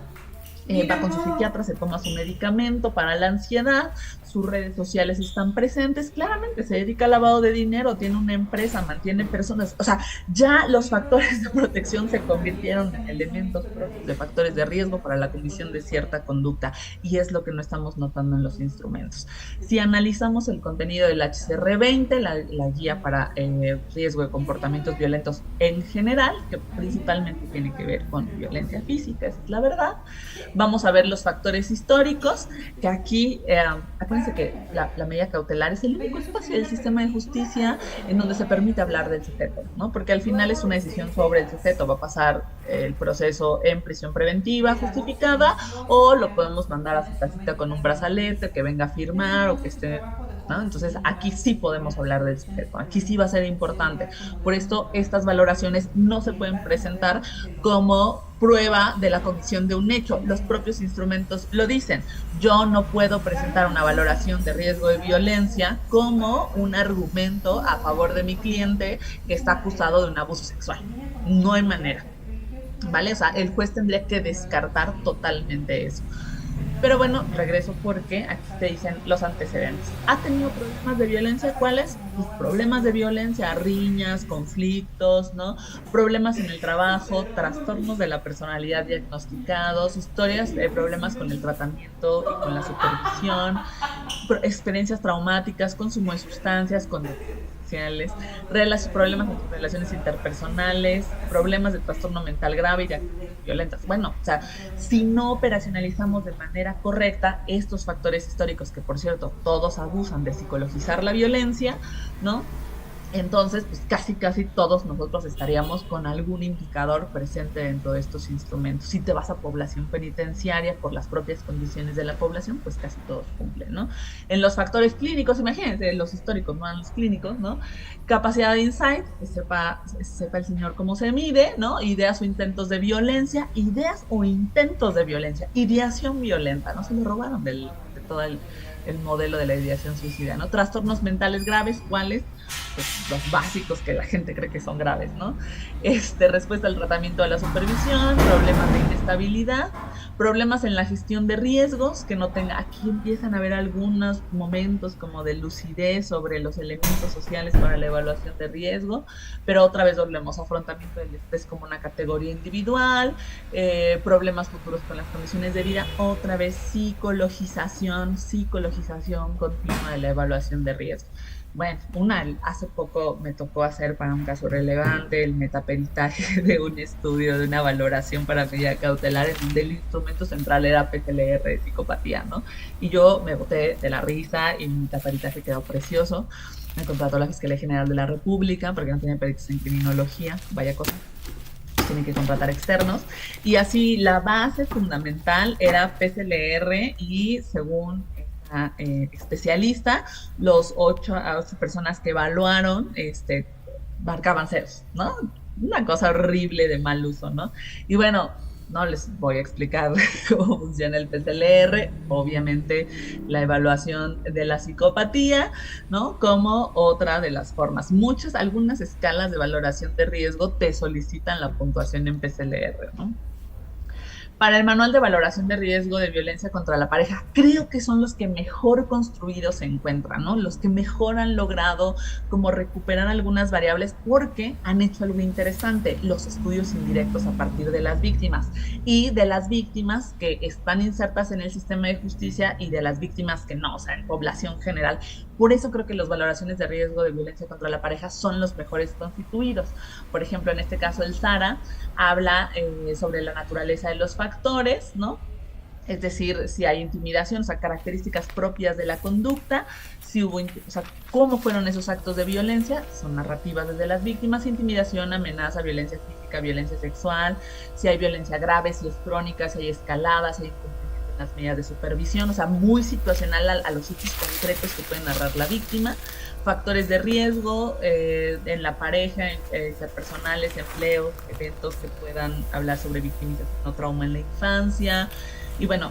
Speaker 5: va con su psiquiatra, se toma su medicamento para la ansiedad, sus redes sociales están presentes, claramente se dedica al lavado de dinero, tiene una empresa, mantiene personas, o sea, ya los factores de protección se convirtieron en elementos propios de factores de riesgo para la comisión de cierta conducta, y es lo que no estamos notando en los instrumentos. Si analizamos el contenido del HCR20, la guía para riesgo de comportamientos violentos en general, que principalmente tiene que ver con violencia física, esa es la verdad, vamos a ver los factores históricos, que aquí, acuérdense Acuérdense que la medida cautelar es el único espacio del sistema de justicia en donde se permite hablar del sujeto, ¿no? Porque al final es una decisión sobre el sujeto, va a pasar el proceso en prisión preventiva justificada o lo podemos mandar a su casita con un brazalete, que venga a firmar o que esté, ¿no? Entonces aquí sí podemos hablar del sujeto, aquí sí va a ser importante. Por esto estas valoraciones no se pueden presentar como prueba de la comisión de un hecho. Los propios instrumentos lo dicen. Yo no puedo presentar una valoración de riesgo de violencia como un argumento a favor de mi cliente que está acusado de un abuso sexual. No hay manera, ¿vale? O sea, el juez tendría que descartar totalmente eso. Pero bueno, regreso porque aquí te dicen los antecedentes. ¿Ha tenido problemas de violencia? ¿Cuáles? Pues problemas de violencia, riñas, conflictos, ¿no? Problemas en el trabajo, trastornos de la personalidad diagnosticados, historias de problemas con el tratamiento y con la supervisión, experiencias traumáticas, consumo de sustancias, problemas en relaciones interpersonales, problemas de trastorno mental grave y de actitudes violentas. Bueno, o sea, si no operacionalizamos de manera correcta estos factores históricos, que por cierto, todos abusan de psicologizar la violencia, ¿no? Entonces, pues casi todos nosotros estaríamos con algún indicador presente dentro de estos instrumentos. Si te vas a población penitenciaria por las propias condiciones de la población, pues casi todos cumplen, ¿no? En los factores clínicos, imagínense, los históricos, no en los clínicos, ¿no? Capacidad de insight, que sepa el señor cómo se mide, ¿no? Ideas o intentos de violencia, ideación violenta, ¿no? Se lo robaron de todo el modelo de la ideación suicida, ¿no? Trastornos mentales graves, ¿cuáles? Pues los básicos que la gente cree que son graves, ¿no? Respuesta al tratamiento de la supervisión, problemas de inestabilidad, problemas en la gestión de riesgos, que no tenga, aquí empiezan a haber algunos momentos como de lucidez sobre los elementos sociales para la evaluación de riesgo, pero otra vez volvemos a afrontamiento del estrés como una categoría individual, problemas futuros con las condiciones de vida, otra vez psicologización continua de la evaluación de riesgo. Bueno, hace poco me tocó hacer para un caso relevante el metaperitaje de un estudio, de una valoración para medida cautelar, en donde el instrumento central era PCLR de psicopatía, ¿no? Y yo me boté de la risa y mi metaperitaje quedó precioso. Me contrató la Fiscalía General de la República porque no tiene peritos en criminología, vaya cosa. Tienen que contratar externos. Y así la base fundamental era PCLR y según especialista, los 8 personas que evaluaron marcaban ceros, ¿no? Una cosa horrible de mal uso, ¿no? Y bueno, no les voy a explicar cómo funciona el PCLR, obviamente la evaluación de la psicopatía, ¿no? Como otra de las formas. Algunas escalas de valoración de riesgo te solicitan la puntuación en PCLR, ¿no? Para el manual de valoración de riesgo de violencia contra la pareja, creo que son los que mejor construidos se encuentran, ¿no? Los que mejor han logrado como recuperar algunas variables porque han hecho algo interesante, los estudios indirectos a partir de las víctimas y de las víctimas que están insertas en el sistema de justicia y de las víctimas que no, o sea, en población general. Por eso creo que las valoraciones de riesgo de violencia contra la pareja son los mejores constituidos. Por ejemplo, en este caso el SARA habla sobre la naturaleza de los factores, ¿no? Es decir, si hay intimidación, o sea, características propias de la conducta, si hubo, o sea, cómo fueron esos actos de violencia, son narrativas desde las víctimas, intimidación, amenaza, violencia física, violencia sexual, si hay violencia grave, si es crónica, si hay escalada, si hay incumplimiento en las medidas de supervisión, o sea, muy situacional a los hechos concretos que puede narrar la víctima. Factores de riesgo en la pareja, interpersonales, empleos, eventos que puedan hablar sobre victimización o trauma en la infancia. Y bueno,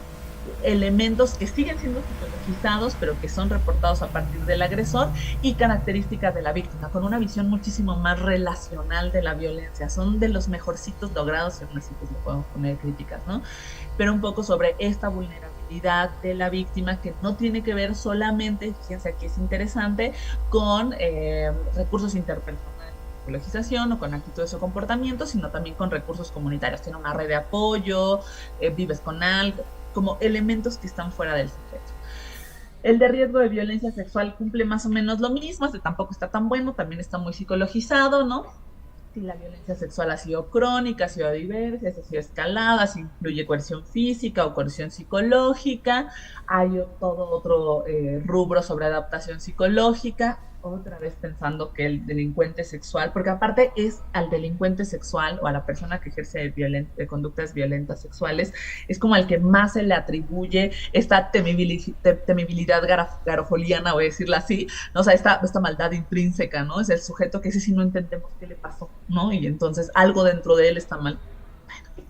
Speaker 5: elementos que siguen siendo psicologizados, pero que son reportados a partir del agresor, y características de la víctima, con una visión muchísimo más relacional de la violencia. Son de los mejorcitos logrados, en así pues le podemos poner críticas, ¿no? Pero un poco sobre esta vulnerabilidad de la víctima, que no tiene que ver solamente, fíjense aquí es interesante, con recursos interpersonales, psicologización o con actitudes o comportamientos, sino también con recursos comunitarios. Tiene una red de apoyo, vives con algo, como elementos que están fuera del sujeto. El de riesgo de violencia sexual cumple más o menos lo mismo, tampoco está tan bueno, también está muy psicologizado, ¿no? si la violencia sexual ha sido crónica, ha sido diversa, si ha sido escalada, si incluye coerción física o coerción psicológica. Hay todo otro rubro sobre adaptación psicológica, otra vez pensando que el delincuente sexual, porque aparte es al delincuente sexual o a la persona que ejerce conductas violentas sexuales, es como al que más se le atribuye esta temibilidad garofoliana, voy a decirlo así, ¿no? O sea, esta maldad intrínseca, ¿no? Es el sujeto que ese sí no entendemos qué le pasó, ¿no? Y entonces algo dentro de él está mal. Bueno,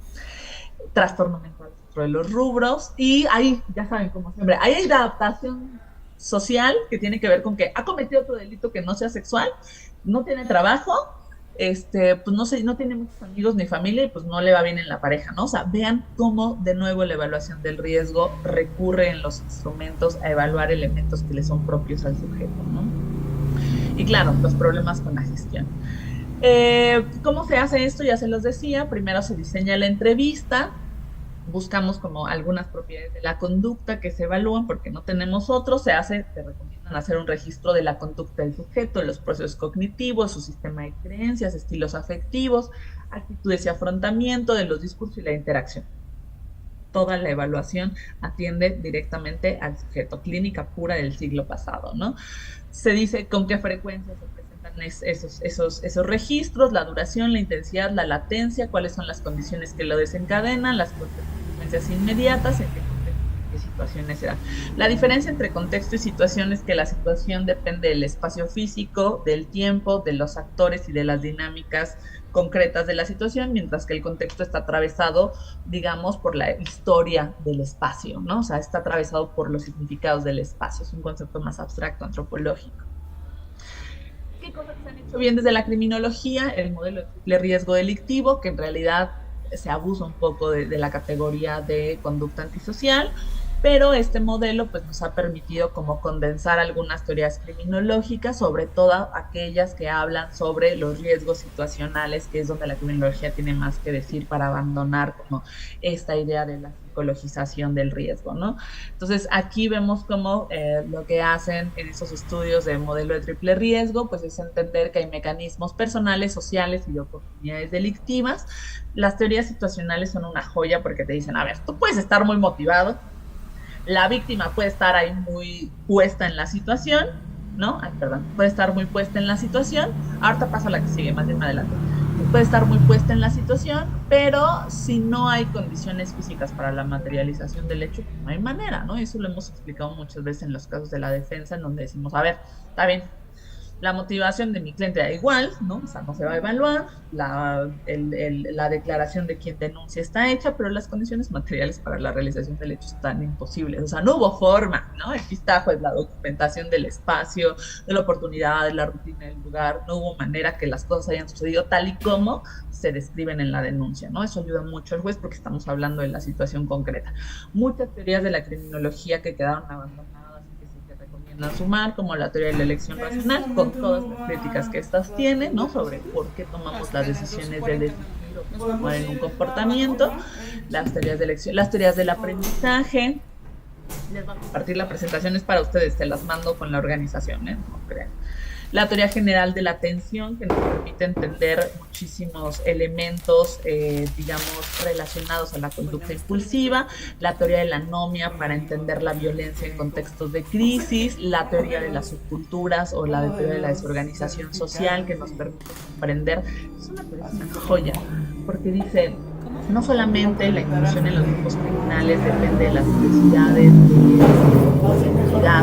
Speaker 5: trastorno mental dentro de los rubros, y ahí, ya saben, como siempre, ahí hay adaptación social que tiene que ver con que ha cometido otro delito que no sea sexual, no tiene trabajo, pues no tiene muchos amigos ni familia y pues no le va bien en la pareja, ¿no? O sea, vean cómo de nuevo la evaluación del riesgo recurre en los instrumentos a evaluar elementos que le son propios al sujeto, ¿no? Y claro, los problemas con la gestión. ¿Cómo se hace esto? Ya se los decía, primero se diseña la entrevista, buscamos como algunas propiedades de la conducta que se evalúan porque no tenemos otros, te recomiendan hacer un registro de la conducta del sujeto, los procesos cognitivos, su sistema de creencias, estilos afectivos, actitudes y afrontamiento de los discursos y la interacción. Toda la evaluación atiende directamente al sujeto, clínica pura del siglo pasado, ¿no? Se dice con qué frecuencia se presentan esos registros, la duración, la intensidad, la latencia, cuáles son las condiciones que lo desencadenan, las consecuencias inmediatas, en qué situaciones se dan. La diferencia entre contexto y situación es que la situación depende del espacio físico, del tiempo, de los actores y de las dinámicas concretas de la situación, mientras que el contexto está atravesado, digamos, por la historia del espacio, ¿no? O sea, está atravesado por los significados del espacio, es un concepto más abstracto, antropológico. ¿Qué cosas se han hecho bien desde la criminología? El modelo de riesgo delictivo, que en realidad se abusa un poco de la categoría de conducta antisocial, pero este modelo pues nos ha permitido como condensar algunas teorías criminológicas, sobre todo aquellas que hablan sobre los riesgos situacionales, que es donde la criminología tiene más que decir para abandonar como esta idea de la psicologización del riesgo, ¿no? Entonces aquí vemos cómo lo que hacen en esos estudios de modelo de triple riesgo pues es entender que hay mecanismos personales, sociales y de oportunidades delictivas. Las teorías situacionales son una joya porque te dicen, a ver, tú puedes estar muy motivado, la víctima puede estar ahí muy puesta en la situación, ¿no? Puede estar muy puesta en la situación. Ahorita paso a la que sigue, más bien adelante. Puede estar muy puesta en la situación, pero si no hay condiciones físicas para la materialización del hecho, no hay manera, ¿no? Eso lo hemos explicado muchas veces en los casos de la defensa, en donde decimos, a ver, está bien, la motivación de mi cliente da igual, ¿no? O sea, no se va a evaluar, la declaración de quien denuncia está hecha, pero las condiciones materiales para la realización del hecho están imposibles. O sea, no hubo forma, ¿no? Aquí está pues la documentación del espacio, de la oportunidad, de la rutina del lugar, no hubo manera que las cosas hayan sucedido tal y como se describen en la denuncia, ¿no? Eso ayuda mucho al juez porque estamos hablando de la situación concreta. Muchas teorías de la criminología que quedaron abandonadas a sumar, como la teoría de la elección racional, con todas las críticas que estas tienen, ¿no? Sobre por qué tomamos las decisiones de decidir o tomar en un comportamiento, las teorías de elección, las teorías del aprendizaje. Les voy a compartir las presentaciones para ustedes, se las mando con la organización, ¿eh? No crean. La teoría general de la atención, que nos permite entender muchísimos elementos, digamos, relacionados a la conducta impulsiva, la teoría de la anomia para entender la violencia en contextos de crisis, la teoría de las subculturas o la teoría de la desorganización social, que nos permite comprender. Es una joya, porque dice, no solamente la inclusión en los grupos criminales depende de las necesidades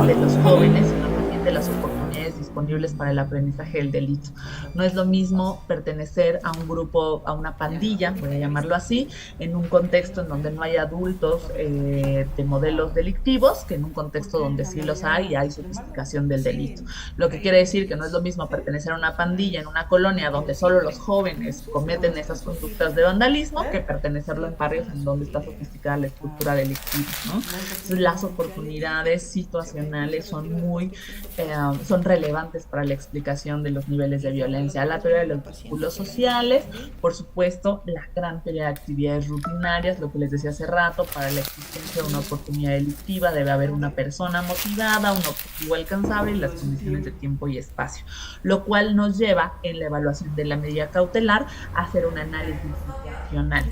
Speaker 5: de los jóvenes, sino también de las oportunidades disponibles para el aprendizaje del delito. No es lo mismo pertenecer a un grupo, a una pandilla, voy a llamarlo así, en un contexto en donde no hay adultos de modelos delictivos, que en un contexto donde sí los hay y hay sofisticación del delito. Lo que quiere decir que no es lo mismo pertenecer a una pandilla en una colonia donde solo los jóvenes cometen esas conductas de vandalismo que pertenecerlo en barrios en donde está sofisticada la estructura delictiva, ¿no? Entonces, las oportunidades situacionales son relevantes importantes para la explicación de los niveles de violencia. La teoría de los vínculos sociales, por supuesto, la gran teoría de actividades rutinarias, lo que les decía hace rato, para la existencia de una oportunidad delictiva debe haber una persona motivada, un objetivo alcanzable y las condiciones de tiempo y espacio, lo cual nos lleva en la evaluación de la medida cautelar a hacer un análisis situacional.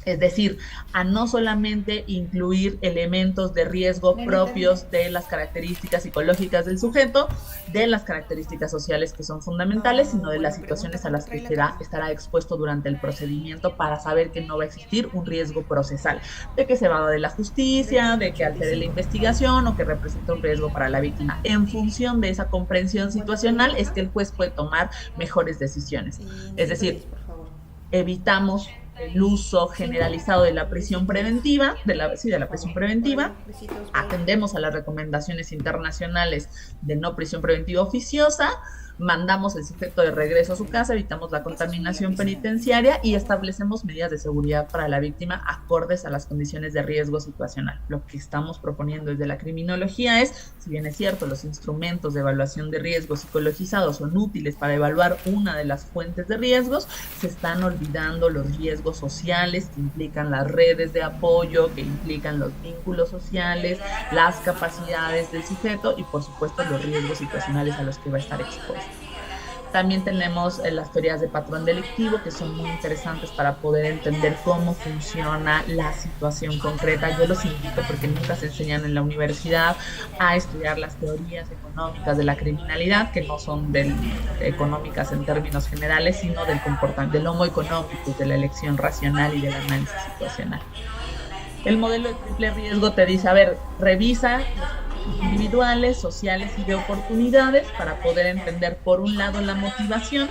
Speaker 5: Es decir, a no solamente incluir elementos de riesgo propios de las características psicológicas del sujeto, de las características sociales que son fundamentales, sino de las situaciones a las que estará expuesto durante el procedimiento para saber que no va a existir un riesgo procesal, de que se va de la justicia, de que altere la investigación o que representa un riesgo para la víctima. En función de esa comprensión situacional es que el juez puede tomar mejores decisiones. Es decir, evitamos el uso generalizado de la prisión preventiva, de la prisión preventiva, atendemos a las recomendaciones internacionales de no prisión preventiva oficiosa, mandamos el sujeto de regreso a su casa, evitamos la contaminación penitenciaria y establecemos medidas de seguridad para la víctima acordes a las condiciones de riesgo situacional. Lo que estamos proponiendo desde la criminología es, si bien es cierto, los instrumentos de evaluación de riesgos psicologizados son útiles para evaluar una de las fuentes de riesgos, se están olvidando los riesgos sociales que implican las redes de apoyo, que implican los vínculos sociales, las capacidades del sujeto y, por supuesto, los riesgos situacionales a los que va a estar expuesto. También tenemos las teorías de patrón delictivo, que son muy interesantes para poder entender cómo funciona la situación concreta. Yo los invito, porque nunca se enseñan en la universidad, a estudiar las teorías económicas de la criminalidad, que no son económicas en términos generales, sino del comportamiento, del homo económico, de la elección racional y del análisis situacional. El modelo de triple riesgo te dice, a ver, revisa individuales, sociales y de oportunidades para poder entender, por un lado, la motivación,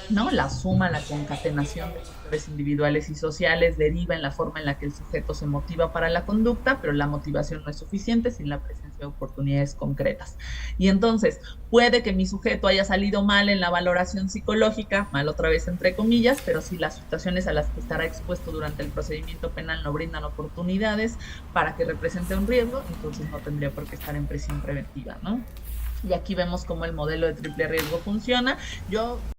Speaker 5: ¿no? La suma, la concatenación de factores individuales y sociales deriva en la forma en la que el sujeto se motiva para la conducta, pero la motivación no es suficiente sin la presencia de oportunidades concretas. Y entonces, puede que mi sujeto haya salido mal en la valoración psicológica, mal otra vez entre comillas, pero si las situaciones a las que estará expuesto durante el procedimiento penal no brindan oportunidades para que represente un riesgo, entonces no tendría por qué estar en prisión preventiva, ¿no? Y aquí vemos cómo el modelo de triple riesgo funciona. Yo